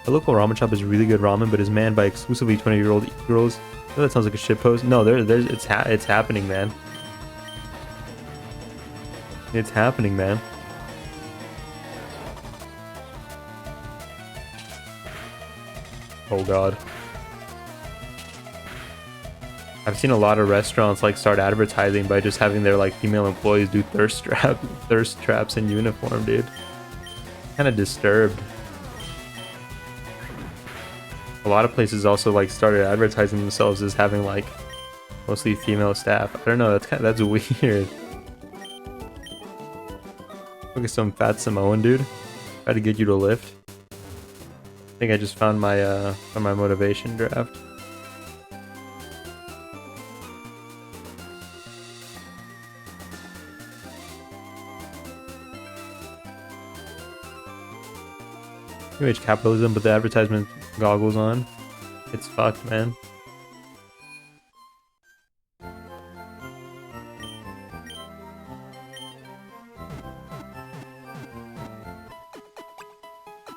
The local ramen shop is really good ramen, but is manned by exclusively 20-year-old girls. Oh, that sounds like a shitpost. No, it's happening, man. It's happening, man. Oh god. I've seen a lot of restaurants like start advertising by just having their like female employees do thirst traps in uniform, dude. Kind of disturbed. A lot of places also like started advertising themselves as having like mostly female staff. I don't know, that's weird. Look at some fat Samoan dude. Try to get you to lift. I think I just found my motivation draft. New age capitalism, but the advertisement goggles on. It's fucked, man.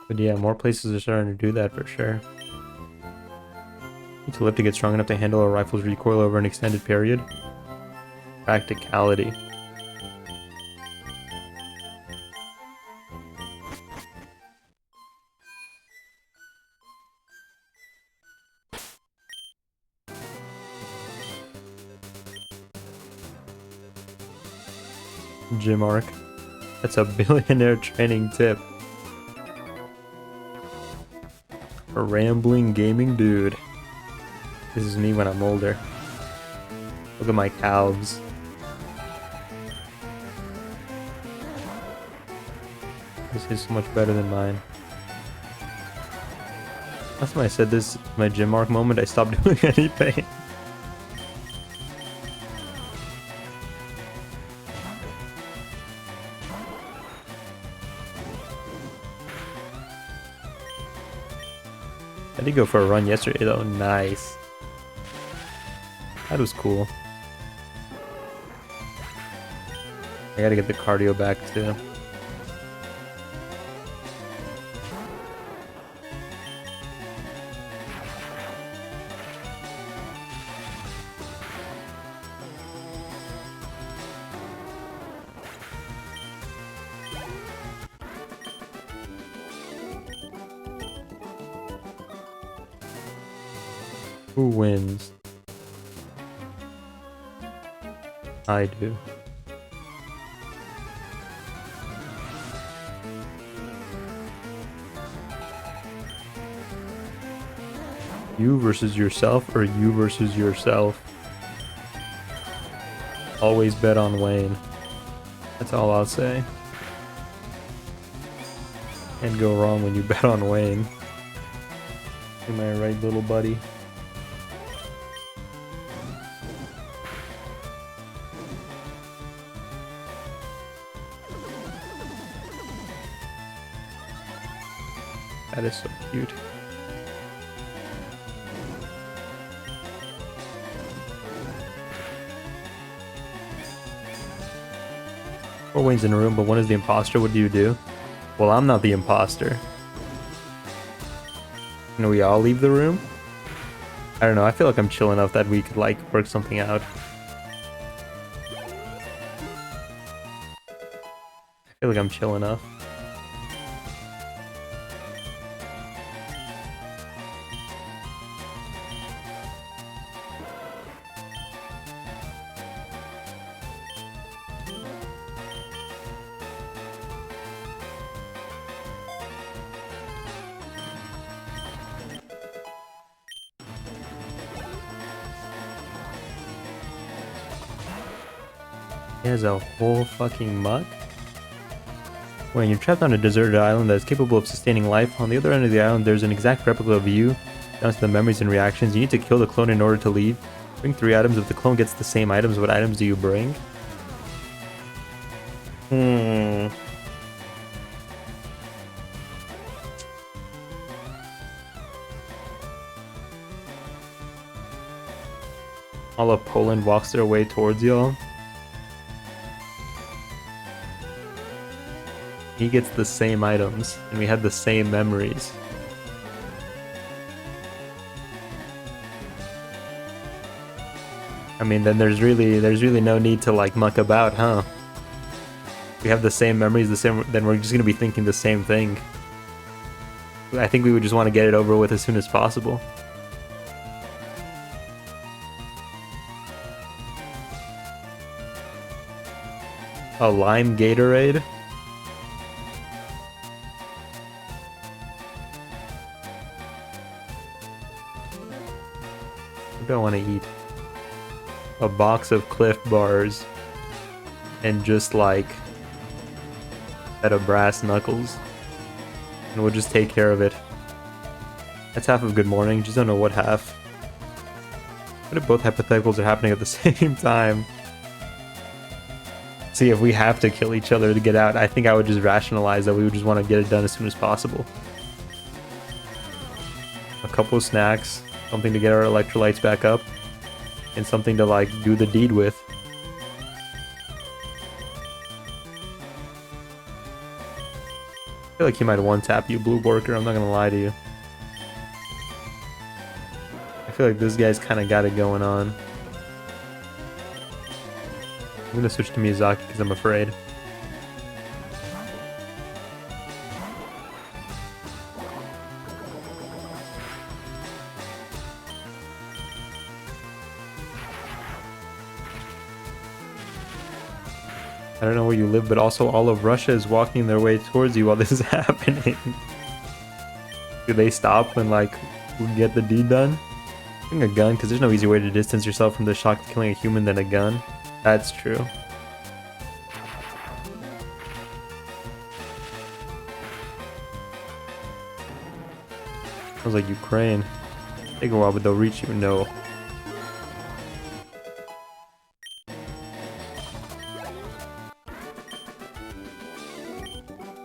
But yeah, more places are starting to do that for sure. Need to lift to get strong enough to handle a rifle's recoil over an extended period. Practicality. Gym arc. That's a billionaire training tip. A rambling gaming dude. This is me when I'm older. Look at my calves. This is so much better than mine. Last time I said this, my gym arc moment, I stopped doing anything. I did go for a run yesterday though, nice. That was cool. I gotta get the cardio back too. Who wins? I do. You versus yourself or you versus yourself. Always bet on Wayne. That's all I'll say. Can't go wrong when you bet on Wayne. Am I right, little buddy? That is so cute. Four Wayne's in a room, but one is the imposter. What do you do? Well, I'm not the imposter. Can we all leave the room? I don't know. I feel like I'm chill enough that we could, like, work something out. I feel like I'm chill enough. He has a whole fucking muck? When you're trapped on a deserted island that is capable of sustaining life, on the other end of the island there's an exact replica of you, down to the memories and reactions. You need to kill the clone in order to leave. Bring 3 items. If the clone gets the same items, what items do you bring? All of Poland walks their way towards y'all. He gets the same items, and we had the same memories. I mean, then there's really no need to, like, muck about, huh? We have the same memories, then we're just gonna be thinking the same thing. I think we would just want to get it over with as soon as possible. A lime Gatorade? What do I want to eat? A box of Cliff Bars and just, like, set of brass knuckles, and we'll just take care of it. That's half of good morning, just don't know what half. What if both hypotheticals are happening at the same time? See, if we have to kill each other to get out, I think I would just rationalize that we would just want to get it done as soon as possible. A couple of snacks, something to get our electrolytes back up, and something to, like, do the deed with. I feel like he might one-tap you, Blue Worker, I'm not gonna lie to you. I feel like this guy's kind of got it going on. I'm gonna switch to Miyazaki because I'm afraid. I don't know where you live, but also all of Russia is walking their way towards you while this is happening. Do they stop when, like, we get the deed done? Bring a gun, because there's no easier way to distance yourself from the shock of killing a human than a gun. That's true. Sounds like Ukraine. Take a while, but they'll reach you. No.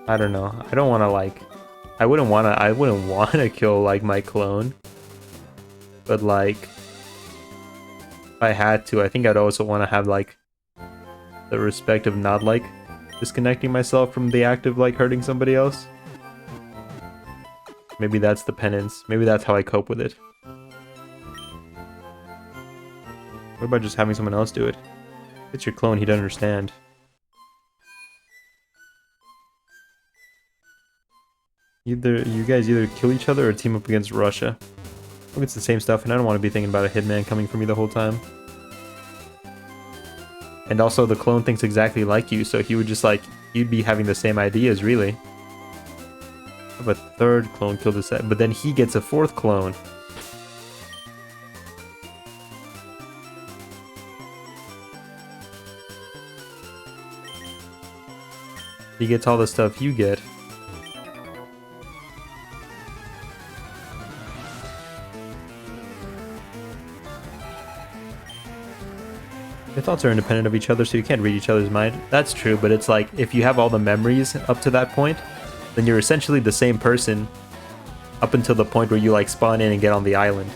I don't know. I don't want to, like, I wouldn't want to kill, like, my clone. But, like, if I had to, I think I'd also want to have, like, the respect of not, like, disconnecting myself from the act of, like, hurting somebody else. Maybe that's the penance. Maybe that's how I cope with it. What about just having someone else do it? If it's your clone, he'd understand. You guys either kill each other or team up against Russia. Look, it's the same stuff, and I don't want to be thinking about a hitman coming for me the whole time. And also, the clone thinks exactly like you, so he would just, like, you'd be having the same ideas, really. I have a third clone kill this set, but then he gets a fourth clone. He gets all the stuff you get. Your thoughts are independent of each other, so you can't read each other's mind. That's true, but it's like, if you have all the memories up to that point, then you're essentially the same person up until the point where you like spawn in and get on the island.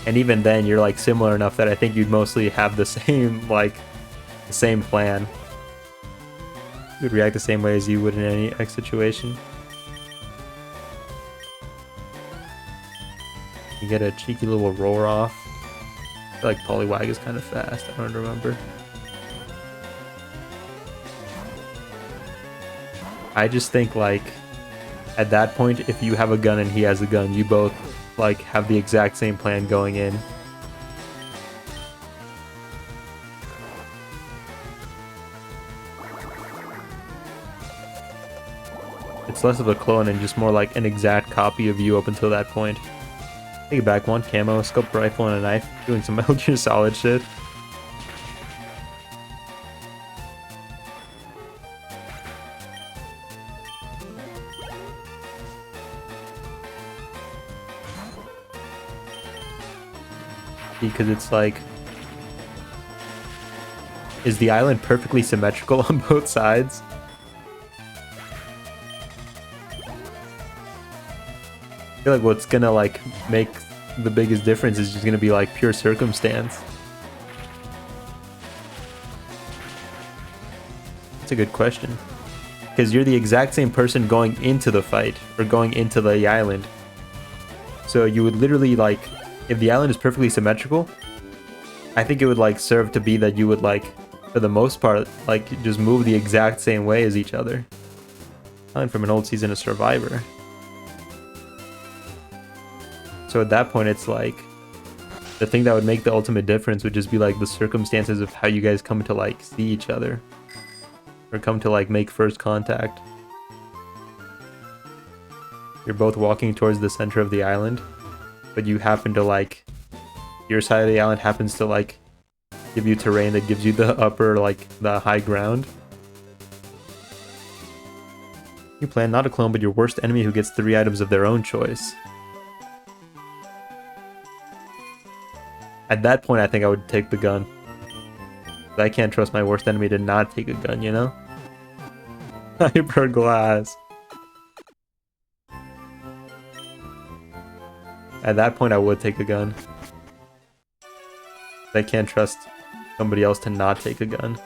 And even then, you're like similar enough that I think you'd mostly have the same, like, the same plan. You would react the same way as you would in any X situation. You get a cheeky little roar off. I feel like Poliwag is kind of fast. I don't remember. I just think, like, at that point, if you have a gun and he has a gun, you both, like, have the exact same plan going in. It's less of a clone and just more like an exact copy of you up until that point. Take it back, one camo, a scoped rifle, and a knife. Doing some Metal Gear Solid shit. Because it's like, is the island perfectly symmetrical on both sides? I feel like what's gonna like make the biggest difference is just gonna be like pure circumstance. That's a good question. Because you're the exact same person going into the fight, or going into the island. So you would literally like, if the island is perfectly symmetrical, I think it would like serve to be that you would like, for the most part, like just move the exact same way as each other. Island from an old season of Survivor. So at that point, it's like, the thing that would make the ultimate difference would just be like the circumstances of how you guys come to like see each other. Or come to like make first contact. You're both walking towards the center of the island, but you happen to like, your side of the island happens to like give you terrain that gives you the upper, like the high ground. You plan not a clone, but your worst enemy who gets 3 items of their own choice. At that point, I think I would take the gun. But I can't trust my worst enemy to not take a gun, you know? Hyper glass. At that point, I would take a gun. But I can't trust somebody else to not take a gun.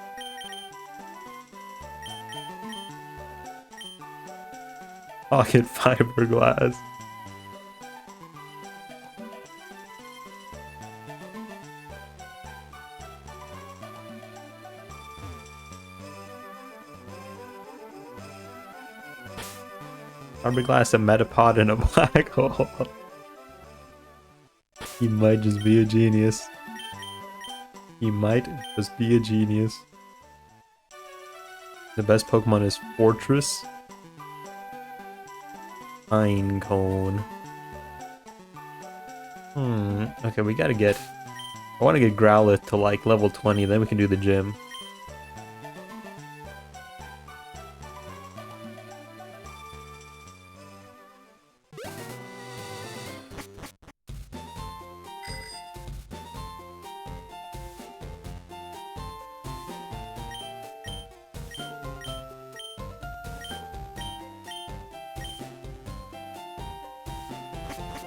Pocket fiberglass. Fiberglass, a metapod, and a black hole. He might just be a genius. He might just be a genius. The best Pokemon is Fortress. Pinecone. Okay, we gotta get... I want to get Growlithe to like level 20, then we can do the gym.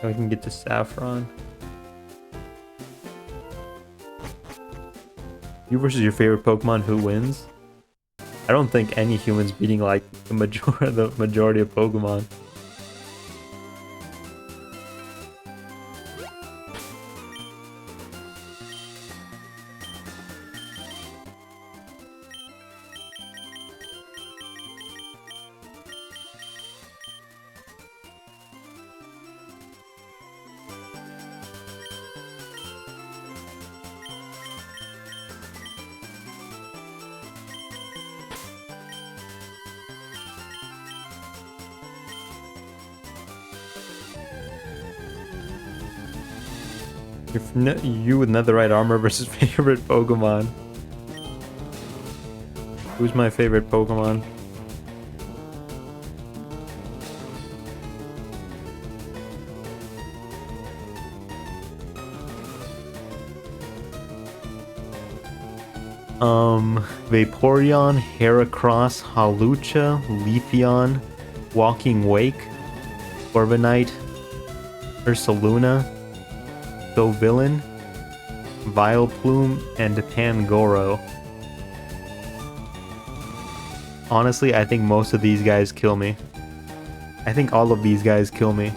Now we can get to Saffron. You versus your favorite Pokemon, who wins? I don't think any human's beating like the majority of Pokemon. You with netherite armor versus favorite Pokemon. Who's my favorite Pokemon? Vaporeon, Heracross, Hawlucha, Leafeon, Walking Wake, Corviknight, Ursaluna, Villain, Vileplume, and Pangoro. Honestly, I think most of these guys kill me. I think all of these guys kill me.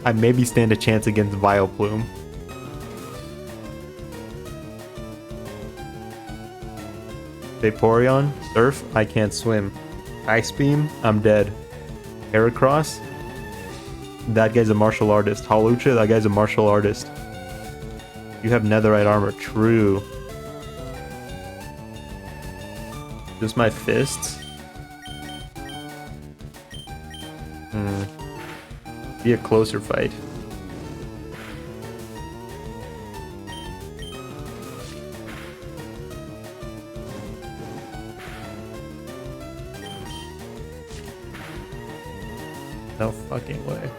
I maybe stand a chance against Vileplume. Vaporeon, Surf, I can't swim. Ice Beam, I'm dead. Heracross, that guy's a martial artist. Hawlucha, that guy's a martial artist. You have netherite armor, true. Just my fists? Be a closer fight. No fucking way.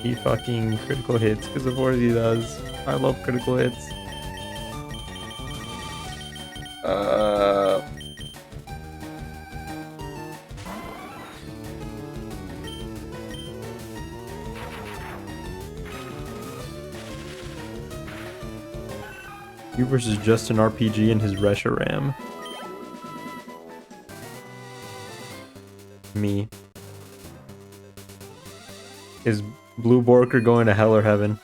He fucking critical hits, because of course he does. I love critical hits. You versus just an RPG and his Reshiram. Me. Is Blue Borker going to hell or heaven?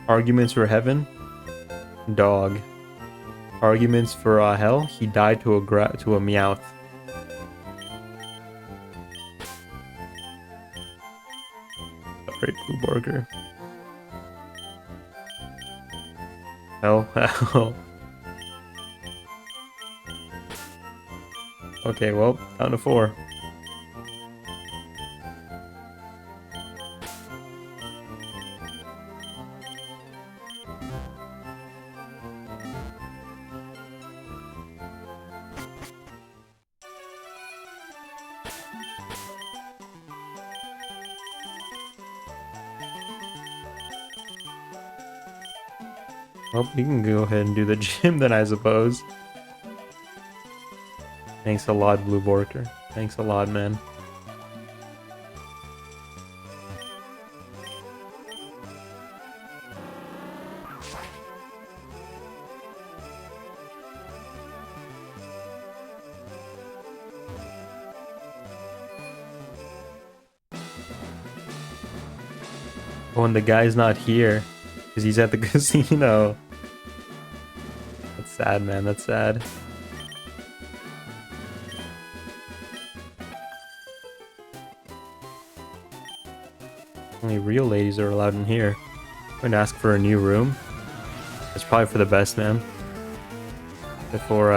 Arguments for heaven? Dog. Arguments for hell? He died to a Meowth. Sorry, Blue Borker. Hell. Okay, well, down to 4. Well, you can go ahead and do the gym then, I suppose. Thanks a lot, Blue Borker. Thanks a lot, man. Oh, and the guy's not here because he's at the casino. That's sad, man. That's sad. Only real ladies are allowed in here. I'm going to ask for a new room. It's probably for the best, man. Before,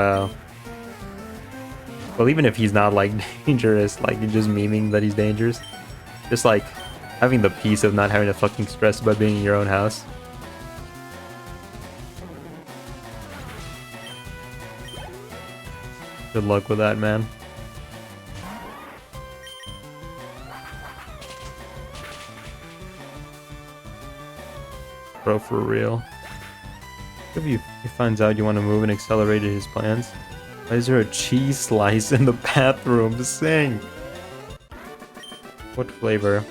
well, even if he's not, like, dangerous, like, you're just memeing that he's dangerous. Just, like, having the peace of not having to fucking stress about being in your own house. Good luck with that, man. Bro, for real. If he finds out you want to move and accelerated his plans. Why is there a cheese slice in the bathroom sink? What flavor?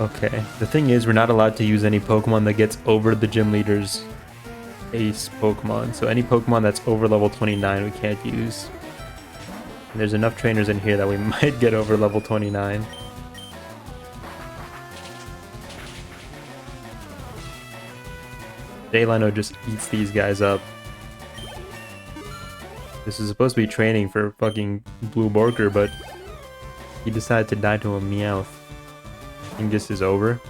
Okay, the thing is we're not allowed to use any Pokemon that gets over the gym leader's ace Pokemon. So any Pokemon that's over level 29 we can't use. And there's enough trainers in here that we might get over level 29. Daylino just eats these guys up. This is supposed to be training for fucking Blue Borker, but he decided to die to a Meowth. I think this is over.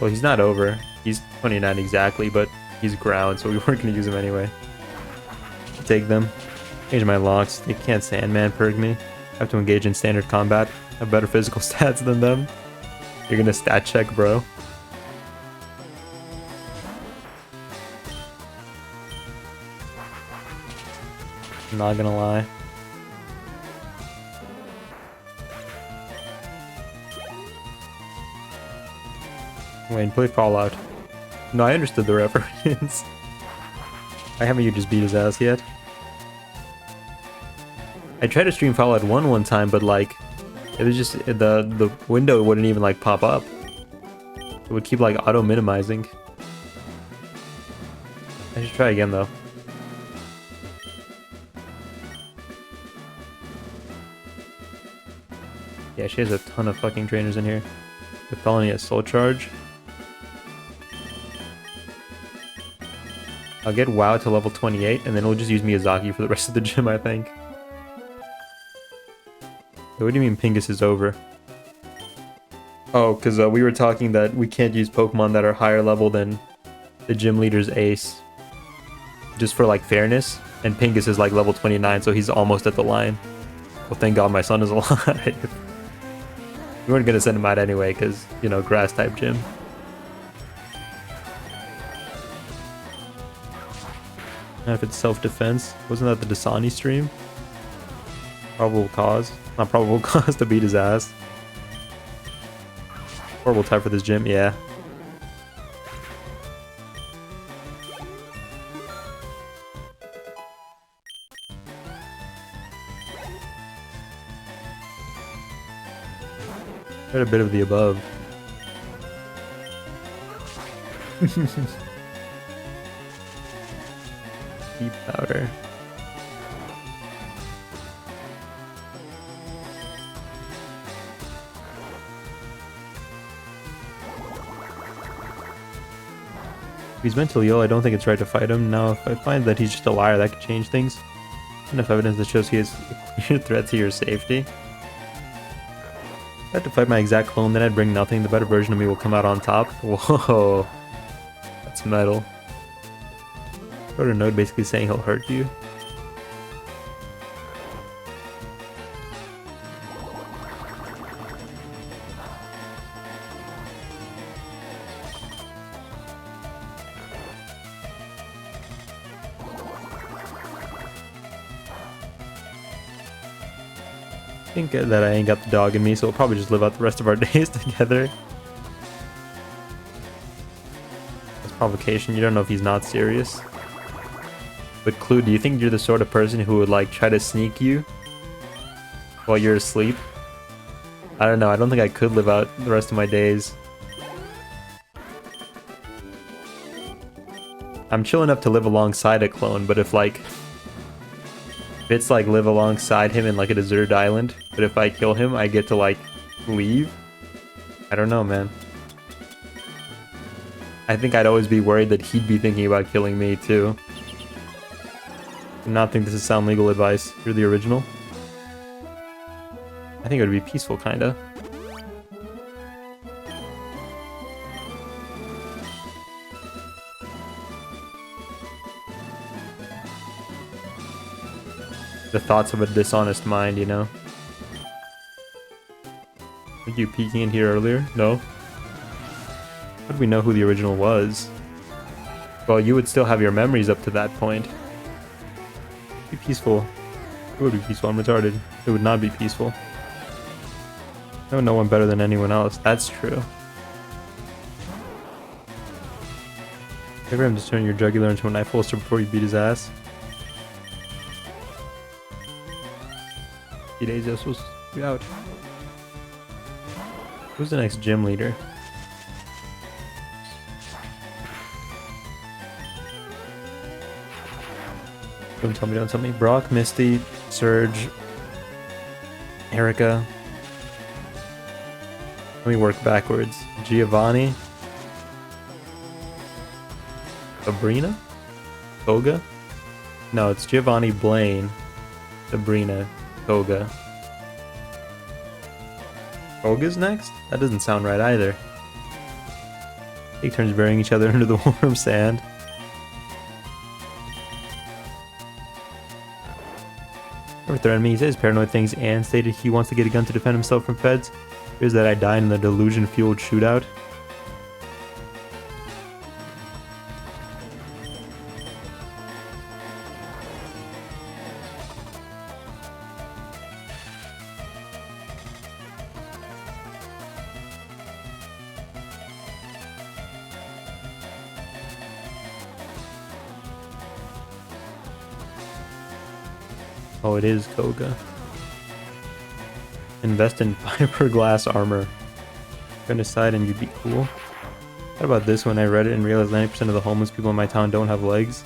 Well, he's not over. He's 29 exactly, but he's ground, so we weren't going to use him anyway. Take them. Change my locks. They can't Sandman perk me. I have to engage in standard combat. I have better physical stats than them. You're gonna stat check, bro. I'm not gonna lie. Wayne, play Fallout. No, I understood the reference. Why haven't you just beat his ass yet? I tried to stream Fallout 1 one time, but like, it was just, the window wouldn't even like pop up. It would keep like auto minimizing. I should try again though. Yeah, she has a ton of fucking trainers in here. The felony at soul charge. I'll get WoW to level 28, and then we'll just use Miyazaki for the rest of the gym, I think. What do you mean Pingus is over? Oh, because we were talking that we can't use Pokemon that are higher level than the gym leader's ace. Just for, like, fairness. And Pingus is, like, level 29, so he's almost at the line. Well, thank God my son is alive. We weren't going to send him out anyway, because, you know, grass-type gym. If it's self-defense, wasn't that the Dasani stream? Probable cause. Not probable cause to beat his ass. Horrible type for this gym, yeah. Got a bit of the above. Deep powder. If he's mentally ill, I don't think it's right to fight him. Now, if I find that he's just a liar, that could change things. Enough evidence that shows he is a clear threat to your safety. If I had to fight my exact clone, then I'd bring nothing. The better version of me will come out on top. Whoa. That's metal. Wrote a note basically saying he'll hurt you. I think that I ain't got the dog in me, so we'll probably just live out the rest of our days together. That's provocation. You don't know if he's not serious. But Clue, do you think you're the sort of person who would like try to sneak you while you're asleep? I don't know. I don't think I could live out the rest of my days. I'm chill enough to live alongside a clone, but if it's like live alongside him in like a deserted island, but if I kill him, I get to like leave. I don't know, man. I think I'd always be worried that he'd be thinking about killing me too. Do not think this is sound legal advice. You're the original. I think it would be peaceful, kinda. The thoughts of a dishonest mind, you know? Were you peeking in here earlier? No? How do we know who the original was? Well, you would still have your memories up to that point. Be peaceful. It would be peaceful. I'm retarded. It would not be peaceful. I know no one better than anyone else. That's true. Ever him to turn your jugular into a knife holster before you beat his ass? Days this was out. Who's the next gym leader? Don't tell me, don't tell me. Brock, Misty, Surge, Erica. Let me work backwards. Giovanni. Sabrina? Koga? No, it's Giovanni, Blaine, Sabrina, Koga. Koga's next? That doesn't sound right either. Take turns burying each other under the warm sand. Never threatened me. He says paranoid things and stated he wants to get a gun to defend himself from feds. Is that I died in the delusion-fueled shootout. Oh, it is Koga. Invest in fiberglass armor. Go decide and you'd be cool. What about this one? I read it and realized 90% of the homeless people in my town don't have legs.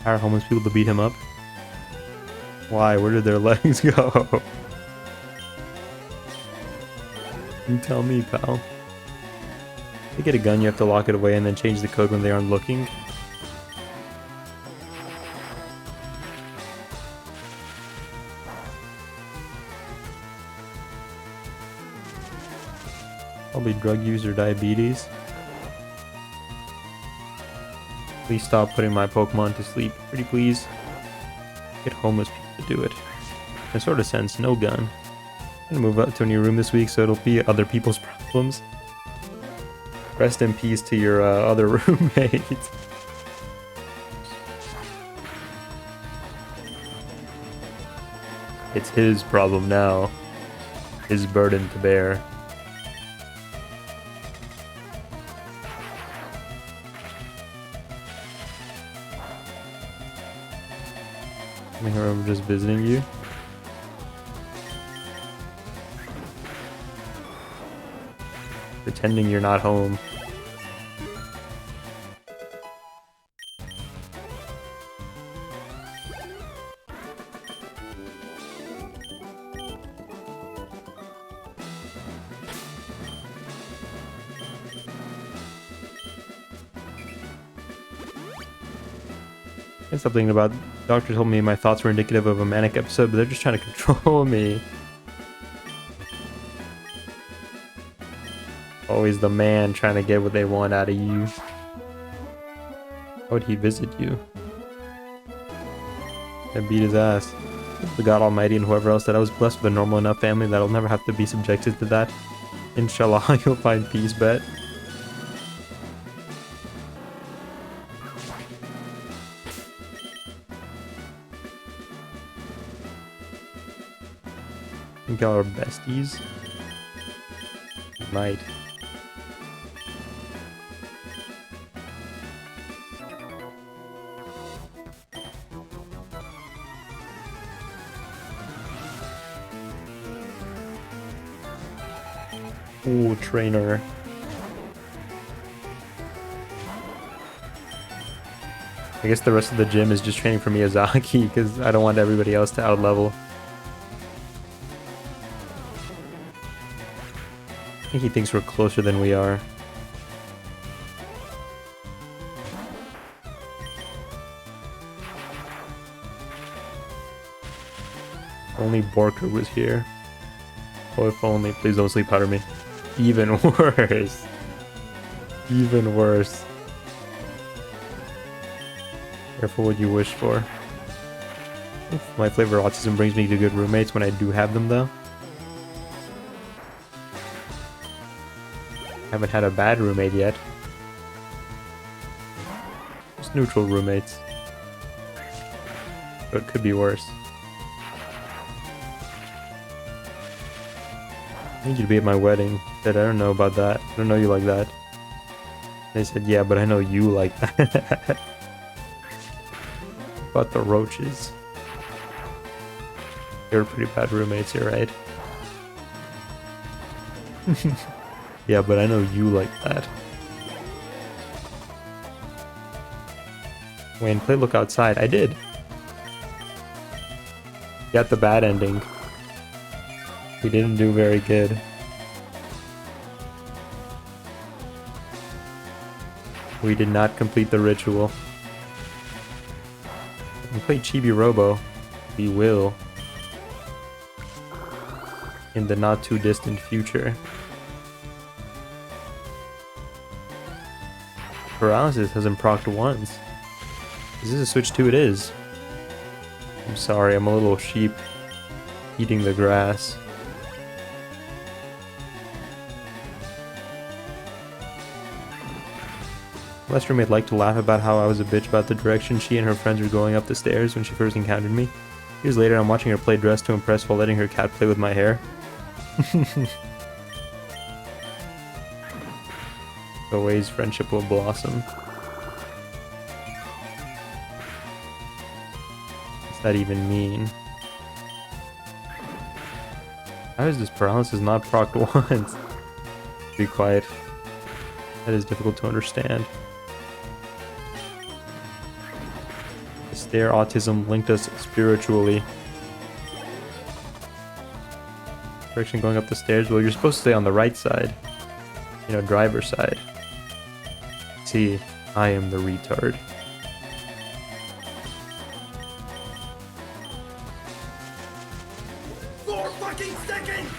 Hire homeless people to beat him up. Why? Where did their legs go? You tell me, pal. To get a gun, you have to lock it away and then change the code when they aren't looking. Probably drug use or diabetes. Please stop putting my Pokemon to sleep. Pretty please. Get homeless people to do it. In a sort of sense, no gun. I'm gonna move up to a new room this week, so it'll be other people's problems. Rest in peace to your other roommate. It's his problem now. His burden to bear. I hear I'm just visiting you. Pretending you're not home. And something about doctor told me my thoughts were indicative of a manic episode, but they're just trying to control me. Always the man trying to get what they want out of you. How would he visit you? I beat his ass. The God Almighty and whoever else that I was blessed with a normal enough family that I'll never have to be subjected to that. Inshallah, you'll find peace, bet. Think y'all are besties? Might. Ooh, trainer. I guess the rest of the gym is just training for Miyazaki because I don't want everybody else to outlevel. I think he thinks we're closer than we are. Only Borker was here. Oh, if only. Please don't sleep powder me. Even worse. Even worse. Careful what you wish for. My flavor of autism brings me to good roommates when I do have them, though. Haven't had a bad roommate yet. Just neutral roommates. But it could be worse. I need you to be at my wedding. Said, I don't know about that. I don't know you like that. They said, yeah, but I know you like that. About the roaches. You're pretty bad roommates, you're right. Yeah, but I know you like that. Wayne, play Look Outside. I did. Got the bad ending. We didn't do very good. We did not complete the ritual. We played Chibi Robo. We will. In the not too distant future. Paralysis hasn't procced once. Is this a Switch 2? It is. I'm sorry, I'm a little sheep. eating the grass. Last roommate liked to laugh about how I was a bitch about the direction she and her friends were going up the stairs when she first encountered me. Years later, I'm watching her play Dress to Impress while letting her cat play with my hair. The ways friendship will blossom. What's that even mean? How is this paralysis not procced once? Be quiet. That is difficult to understand. The stair autism linked us spiritually. Direction going up the stairs? Well, you're supposed to stay on the right side. You know, driver's side. See, I am the retard. Seconds!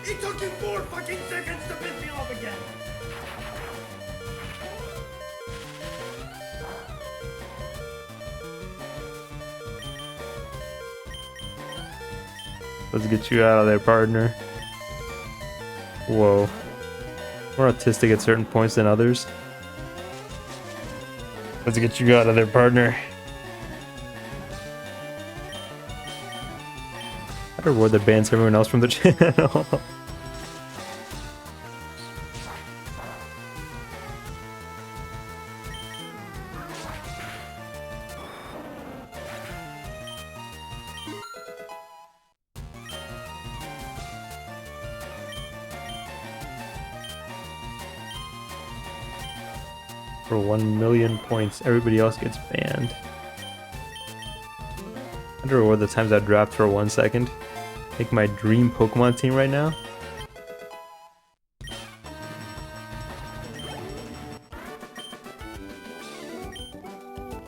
It took you 4 fucking seconds to piss me off again! Let's get you out of there, partner. Whoa. More autistic at certain points than others. Let's get you out of there, partner. I reward that bans everyone else from the channel. For 1 million points, everybody else gets banned. I reward the times I draft for 1 second. Make my dream Pokemon team right now.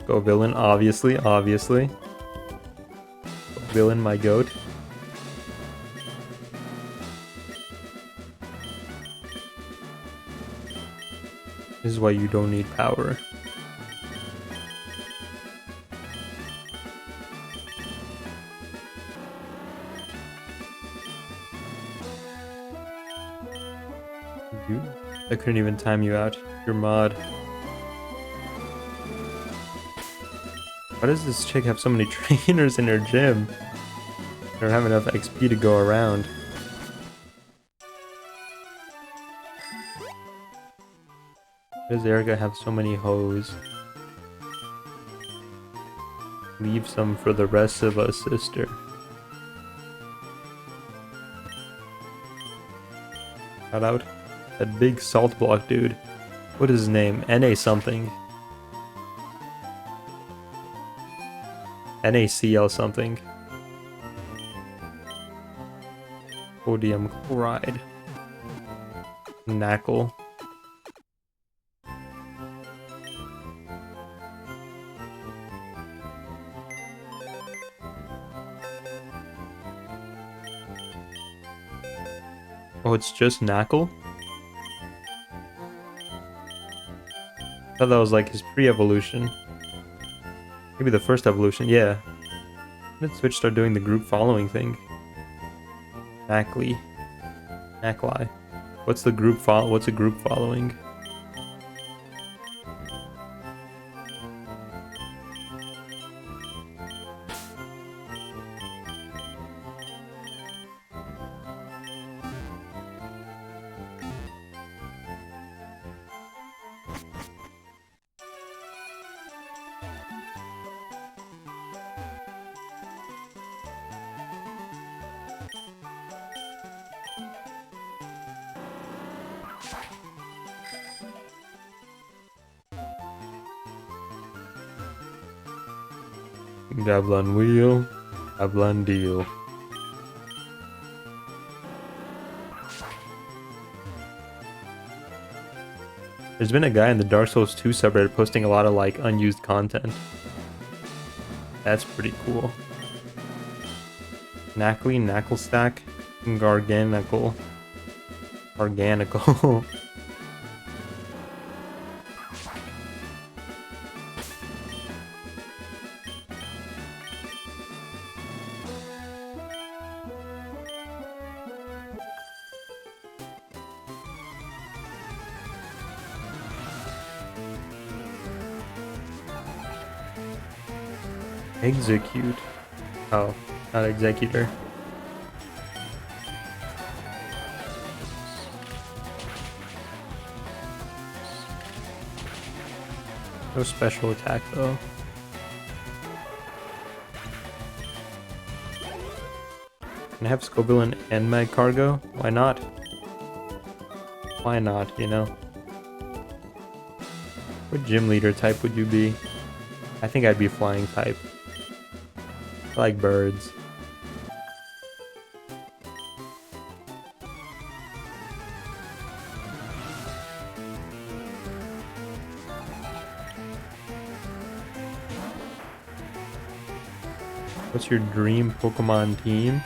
Go villain, obviously. Go villain, my goat. This is why you don't need power. Dude, I couldn't even time you out. Your mod. Why does this chick have so many trainers in her gym? I don't have enough XP to go around. Why does Erica have so many hoes? Leave some for the rest of us, sister. Shout out. That big salt block dude. What is his name? NA something. NaCl something. Podium chloride. Knackle. Oh, it's just Knackle? I thought that was like his pre-evolution. Maybe the first evolution, yeah. When did Switch start doing the group following thing? Knackly. Knackly. What's a group following? Gablon wheel, Gablon deal. There's been a guy in the Dark Souls 2 subreddit posting a lot of like unused content. That's pretty cool. Knackly, Knackle Stack, Garganical. Organical. Execute. Oh, not executor. No special attack though. Can I have Scovillain and Mag Cargo? Why not? Why not, you know? What gym leader type would you be? I think I'd be flying type. I like birds. What's your dream Pokemon team?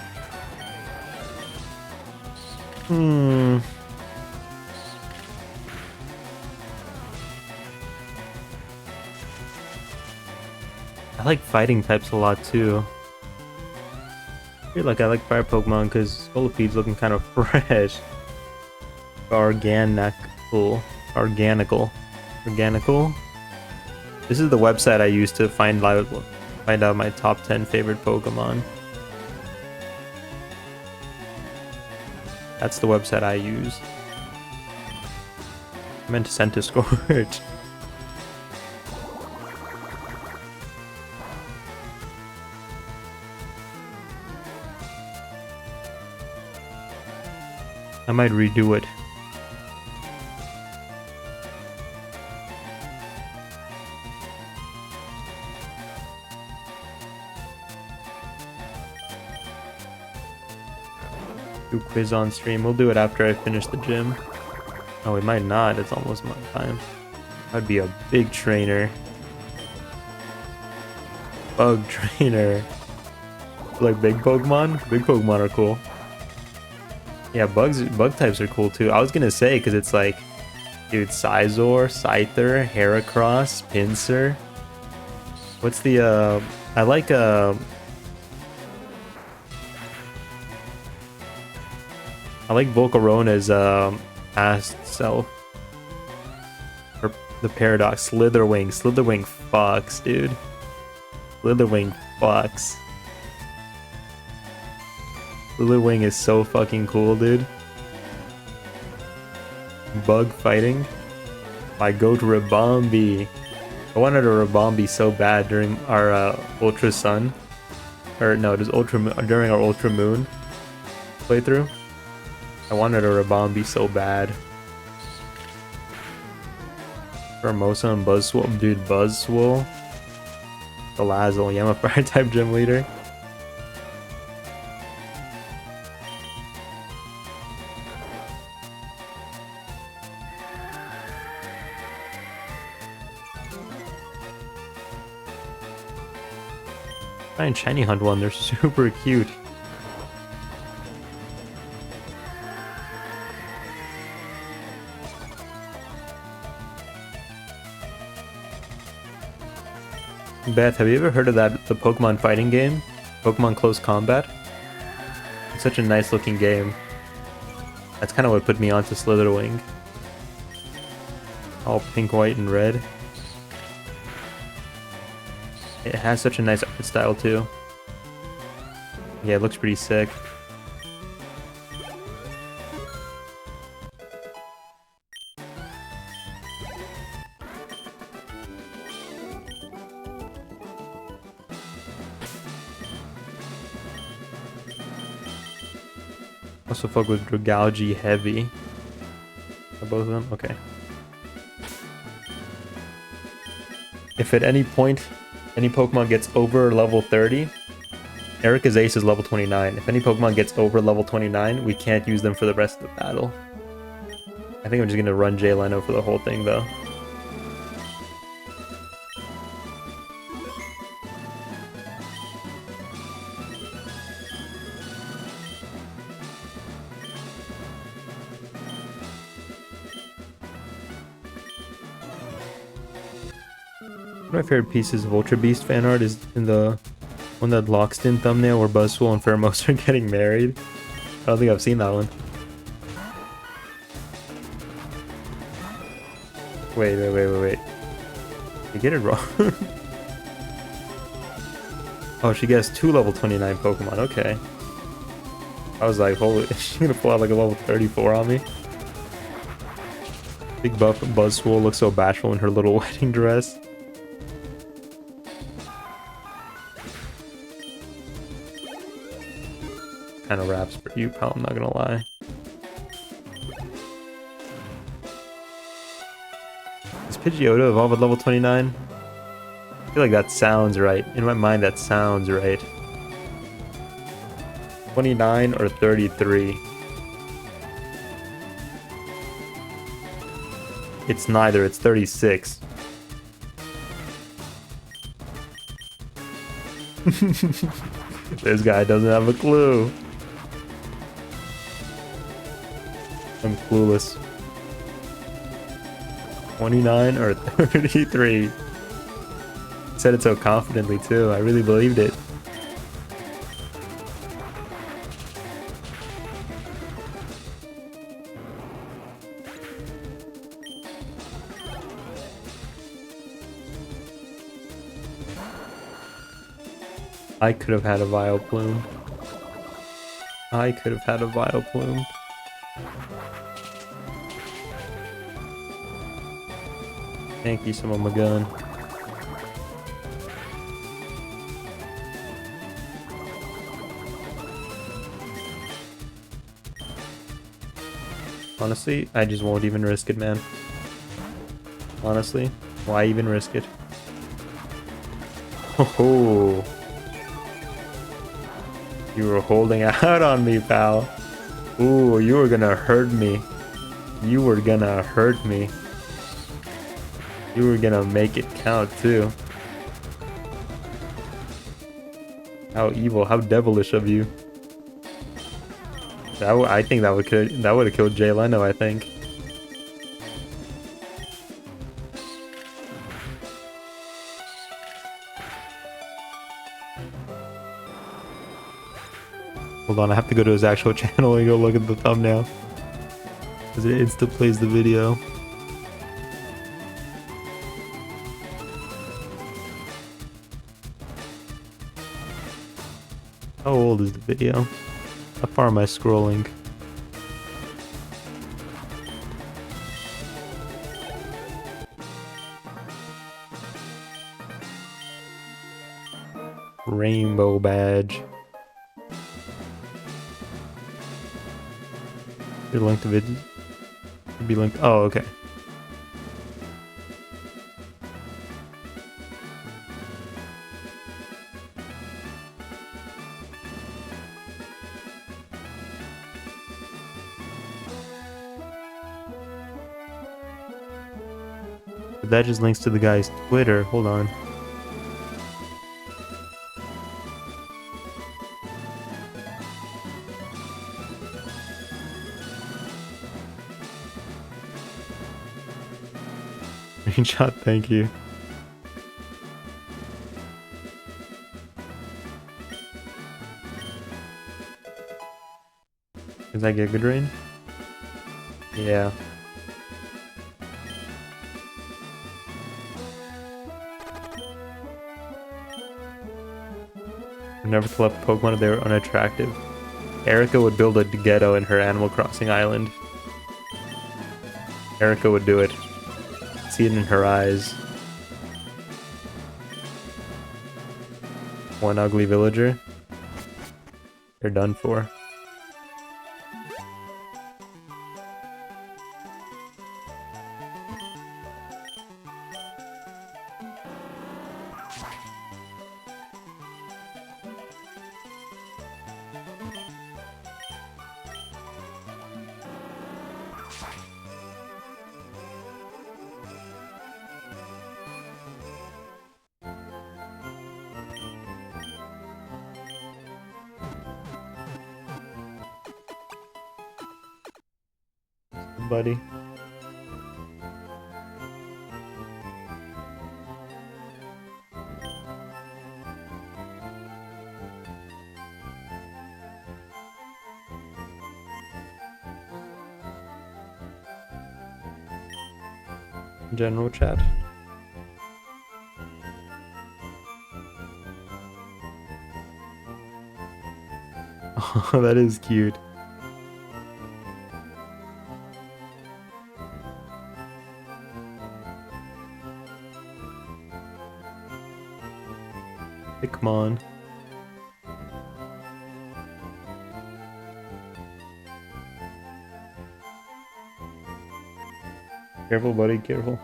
I like fighting types a lot too. I feel like I like fire Pokemon because Scoliped's looking kind of fresh. Organical. This is the website I use to find out my top 10 favorite Pokemon. That's the website I use. I meant to send to Scorch. I might redo it. Do quiz on stream. We'll do it after I finish the gym. Oh, we might not. It's almost my time. I'd be a big trainer. Bug trainer. Like big Pokemon? Big Pokemon are cool. Yeah, bug types are cool too. I was gonna say, because it's like, dude, Scizor, Scyther, Heracross, Pinsir. What's the, I like, Volcarona's, past self. Or the Paradox. Slitherwing. Slitherwing fucks, dude. Slitherwing fucks. Slitherwing is so fucking cool, dude. Bug fighting. My goat Rabombi. I wanted a Rabombi so bad during our Ultra Sun. Or no, it was during our Ultra Moon playthrough. I wanted a Rabombi so bad. Formosa and Buzzswole. Dude, Buzzswole. Salazzle. Yeah, I'm a fire type gym leader. Try and shiny hunt one. They're super cute. Beth, have you ever heard of the Pokemon fighting game? Pokemon Close Combat? It's such a nice looking game. That's kind of what put me onto Slitherwing. All pink, white, and red. It has such a nice art style too. Yeah, it looks pretty sick. Also fuck with Dragalge Heavy. Are both of them? Okay. If at any point any Pokemon gets over level 30, Erica's Ace is level 29. If any Pokemon gets over level 29, we can't use them for the rest of the battle. I think I'm just gonna run Jay Leno for the whole thing though. One of my favorite pieces of Ultra Beast fan art is in the one that Lockstin thumbnail where Buzzswole and Pheromosa are getting married. I don't think I've seen that one. Wait. You get it wrong. Oh, she gets 2 level 29 Pokemon. Okay. I was like, holy, she's gonna pull out like a level 34 on me. Big buff Buzzswole looks so bashful in her little wedding dress. Kind of raps for you, pal, I'm not gonna lie. Is Pidgeotto evolve at level 29? I feel like that sounds right. In my mind, that sounds right. 29 or 33? It's neither, it's 36. This guy doesn't have a clue. I'm clueless. 29 or 33? Said it so confidently too. I really believed it. I could have had a Vileplume. I could have had a Vileplume. Thank you, some of my gun. Honestly, I just won't even risk it, man. Honestly, why even risk it? Oh, you were holding out on me, pal. Ooh, you were gonna hurt me. You were gonna hurt me. You were gonna make it count too. How evil, how devilish of you. I think that would have killed Jay Leno, I think. Hold on, I have to go to his actual channel and go look at the thumbnail. Because it insta plays the video. How old is the video? How far am I scrolling? Rainbow badge. Your link to video should be linked. Oh, okay. But that just links to the guy's Twitter. Hold on. Screenshot, thank you. Does that get good rain? Yeah. Never collect Pokemon if they were unattractive. Erica would build a ghetto in her Animal Crossing island. Erica would do it. See it in her eyes. One ugly villager. They're done for. Buddy. General chat. Oh, that is cute. Hey, come on. Careful, buddy, careful.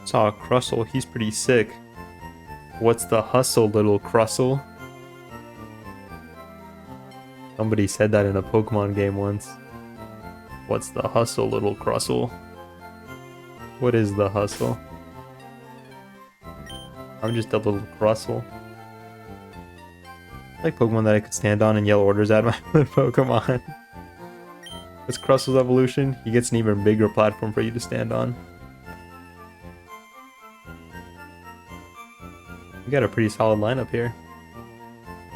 Saw a Crustle, he's pretty sick. What's the hustle, little Crustle? Somebody said that in a Pokemon game once. What's the hustle, little Crustle? What is the hustle? I'm just a little Crustle. I like Pokemon that I could stand on and yell orders at my Pokemon. This Crustle's evolution, he gets an even bigger platform for you to stand on. We got a pretty solid lineup here.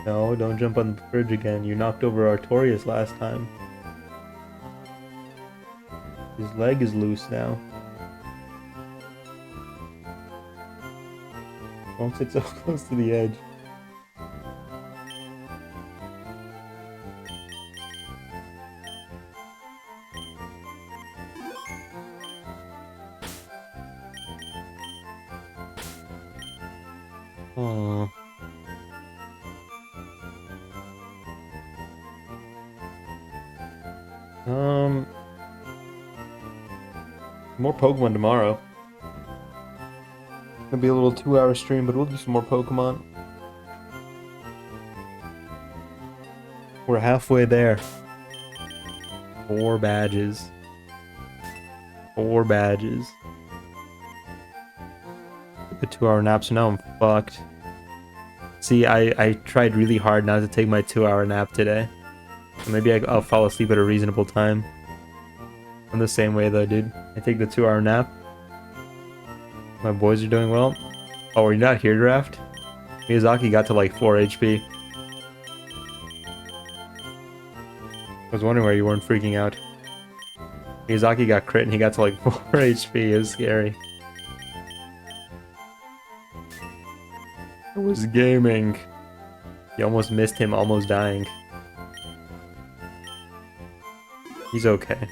No, don't jump on the bridge again. You knocked over Artorias last time. His leg is loose now. Don't sit so close to the edge. Oh. More Pokemon tomorrow. Gonna be a little 2-hour stream, but we'll do some more Pokemon. We're halfway there. 4 badges. 4 badges. Took a 2-hour nap, so now I'm fucked. See, I tried really hard not to take my 2-hour nap today. So maybe I'll fall asleep at a reasonable time. I'm the same way though, dude. I take the 2-hour nap. My boys are doing well. Oh, are you not here, Draft? Miyazaki got to like 4 HP. I was wondering why you weren't freaking out. Miyazaki got crit and he got to like 4 HP. It was scary. I was gaming. You almost missed him almost dying. He's okay.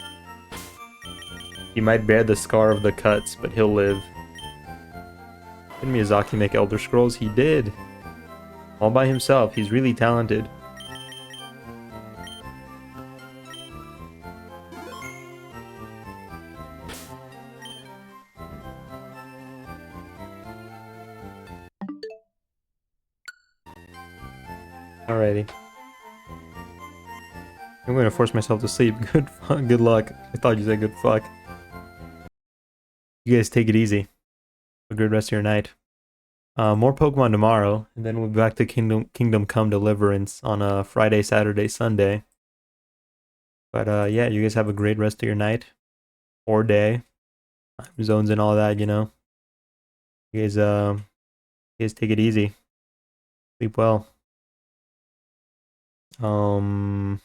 He might bear the scar of the cuts, but he'll live. Did Miyazaki make Elder Scrolls? He did. All by himself. He's really talented. Alrighty. I'm going to force myself to sleep. Good luck. I thought you said good fuck. You guys take it easy. Have a good rest of your night. More Pokemon tomorrow, and then we'll be back to Kingdom Come Deliverance on a Friday, Saturday, Sunday. But yeah, you guys have a great rest of your night or day. Time zones and all that, you know. You guys take it easy. Sleep well. Don't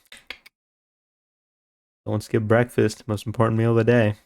skip breakfast. Most important meal of the day.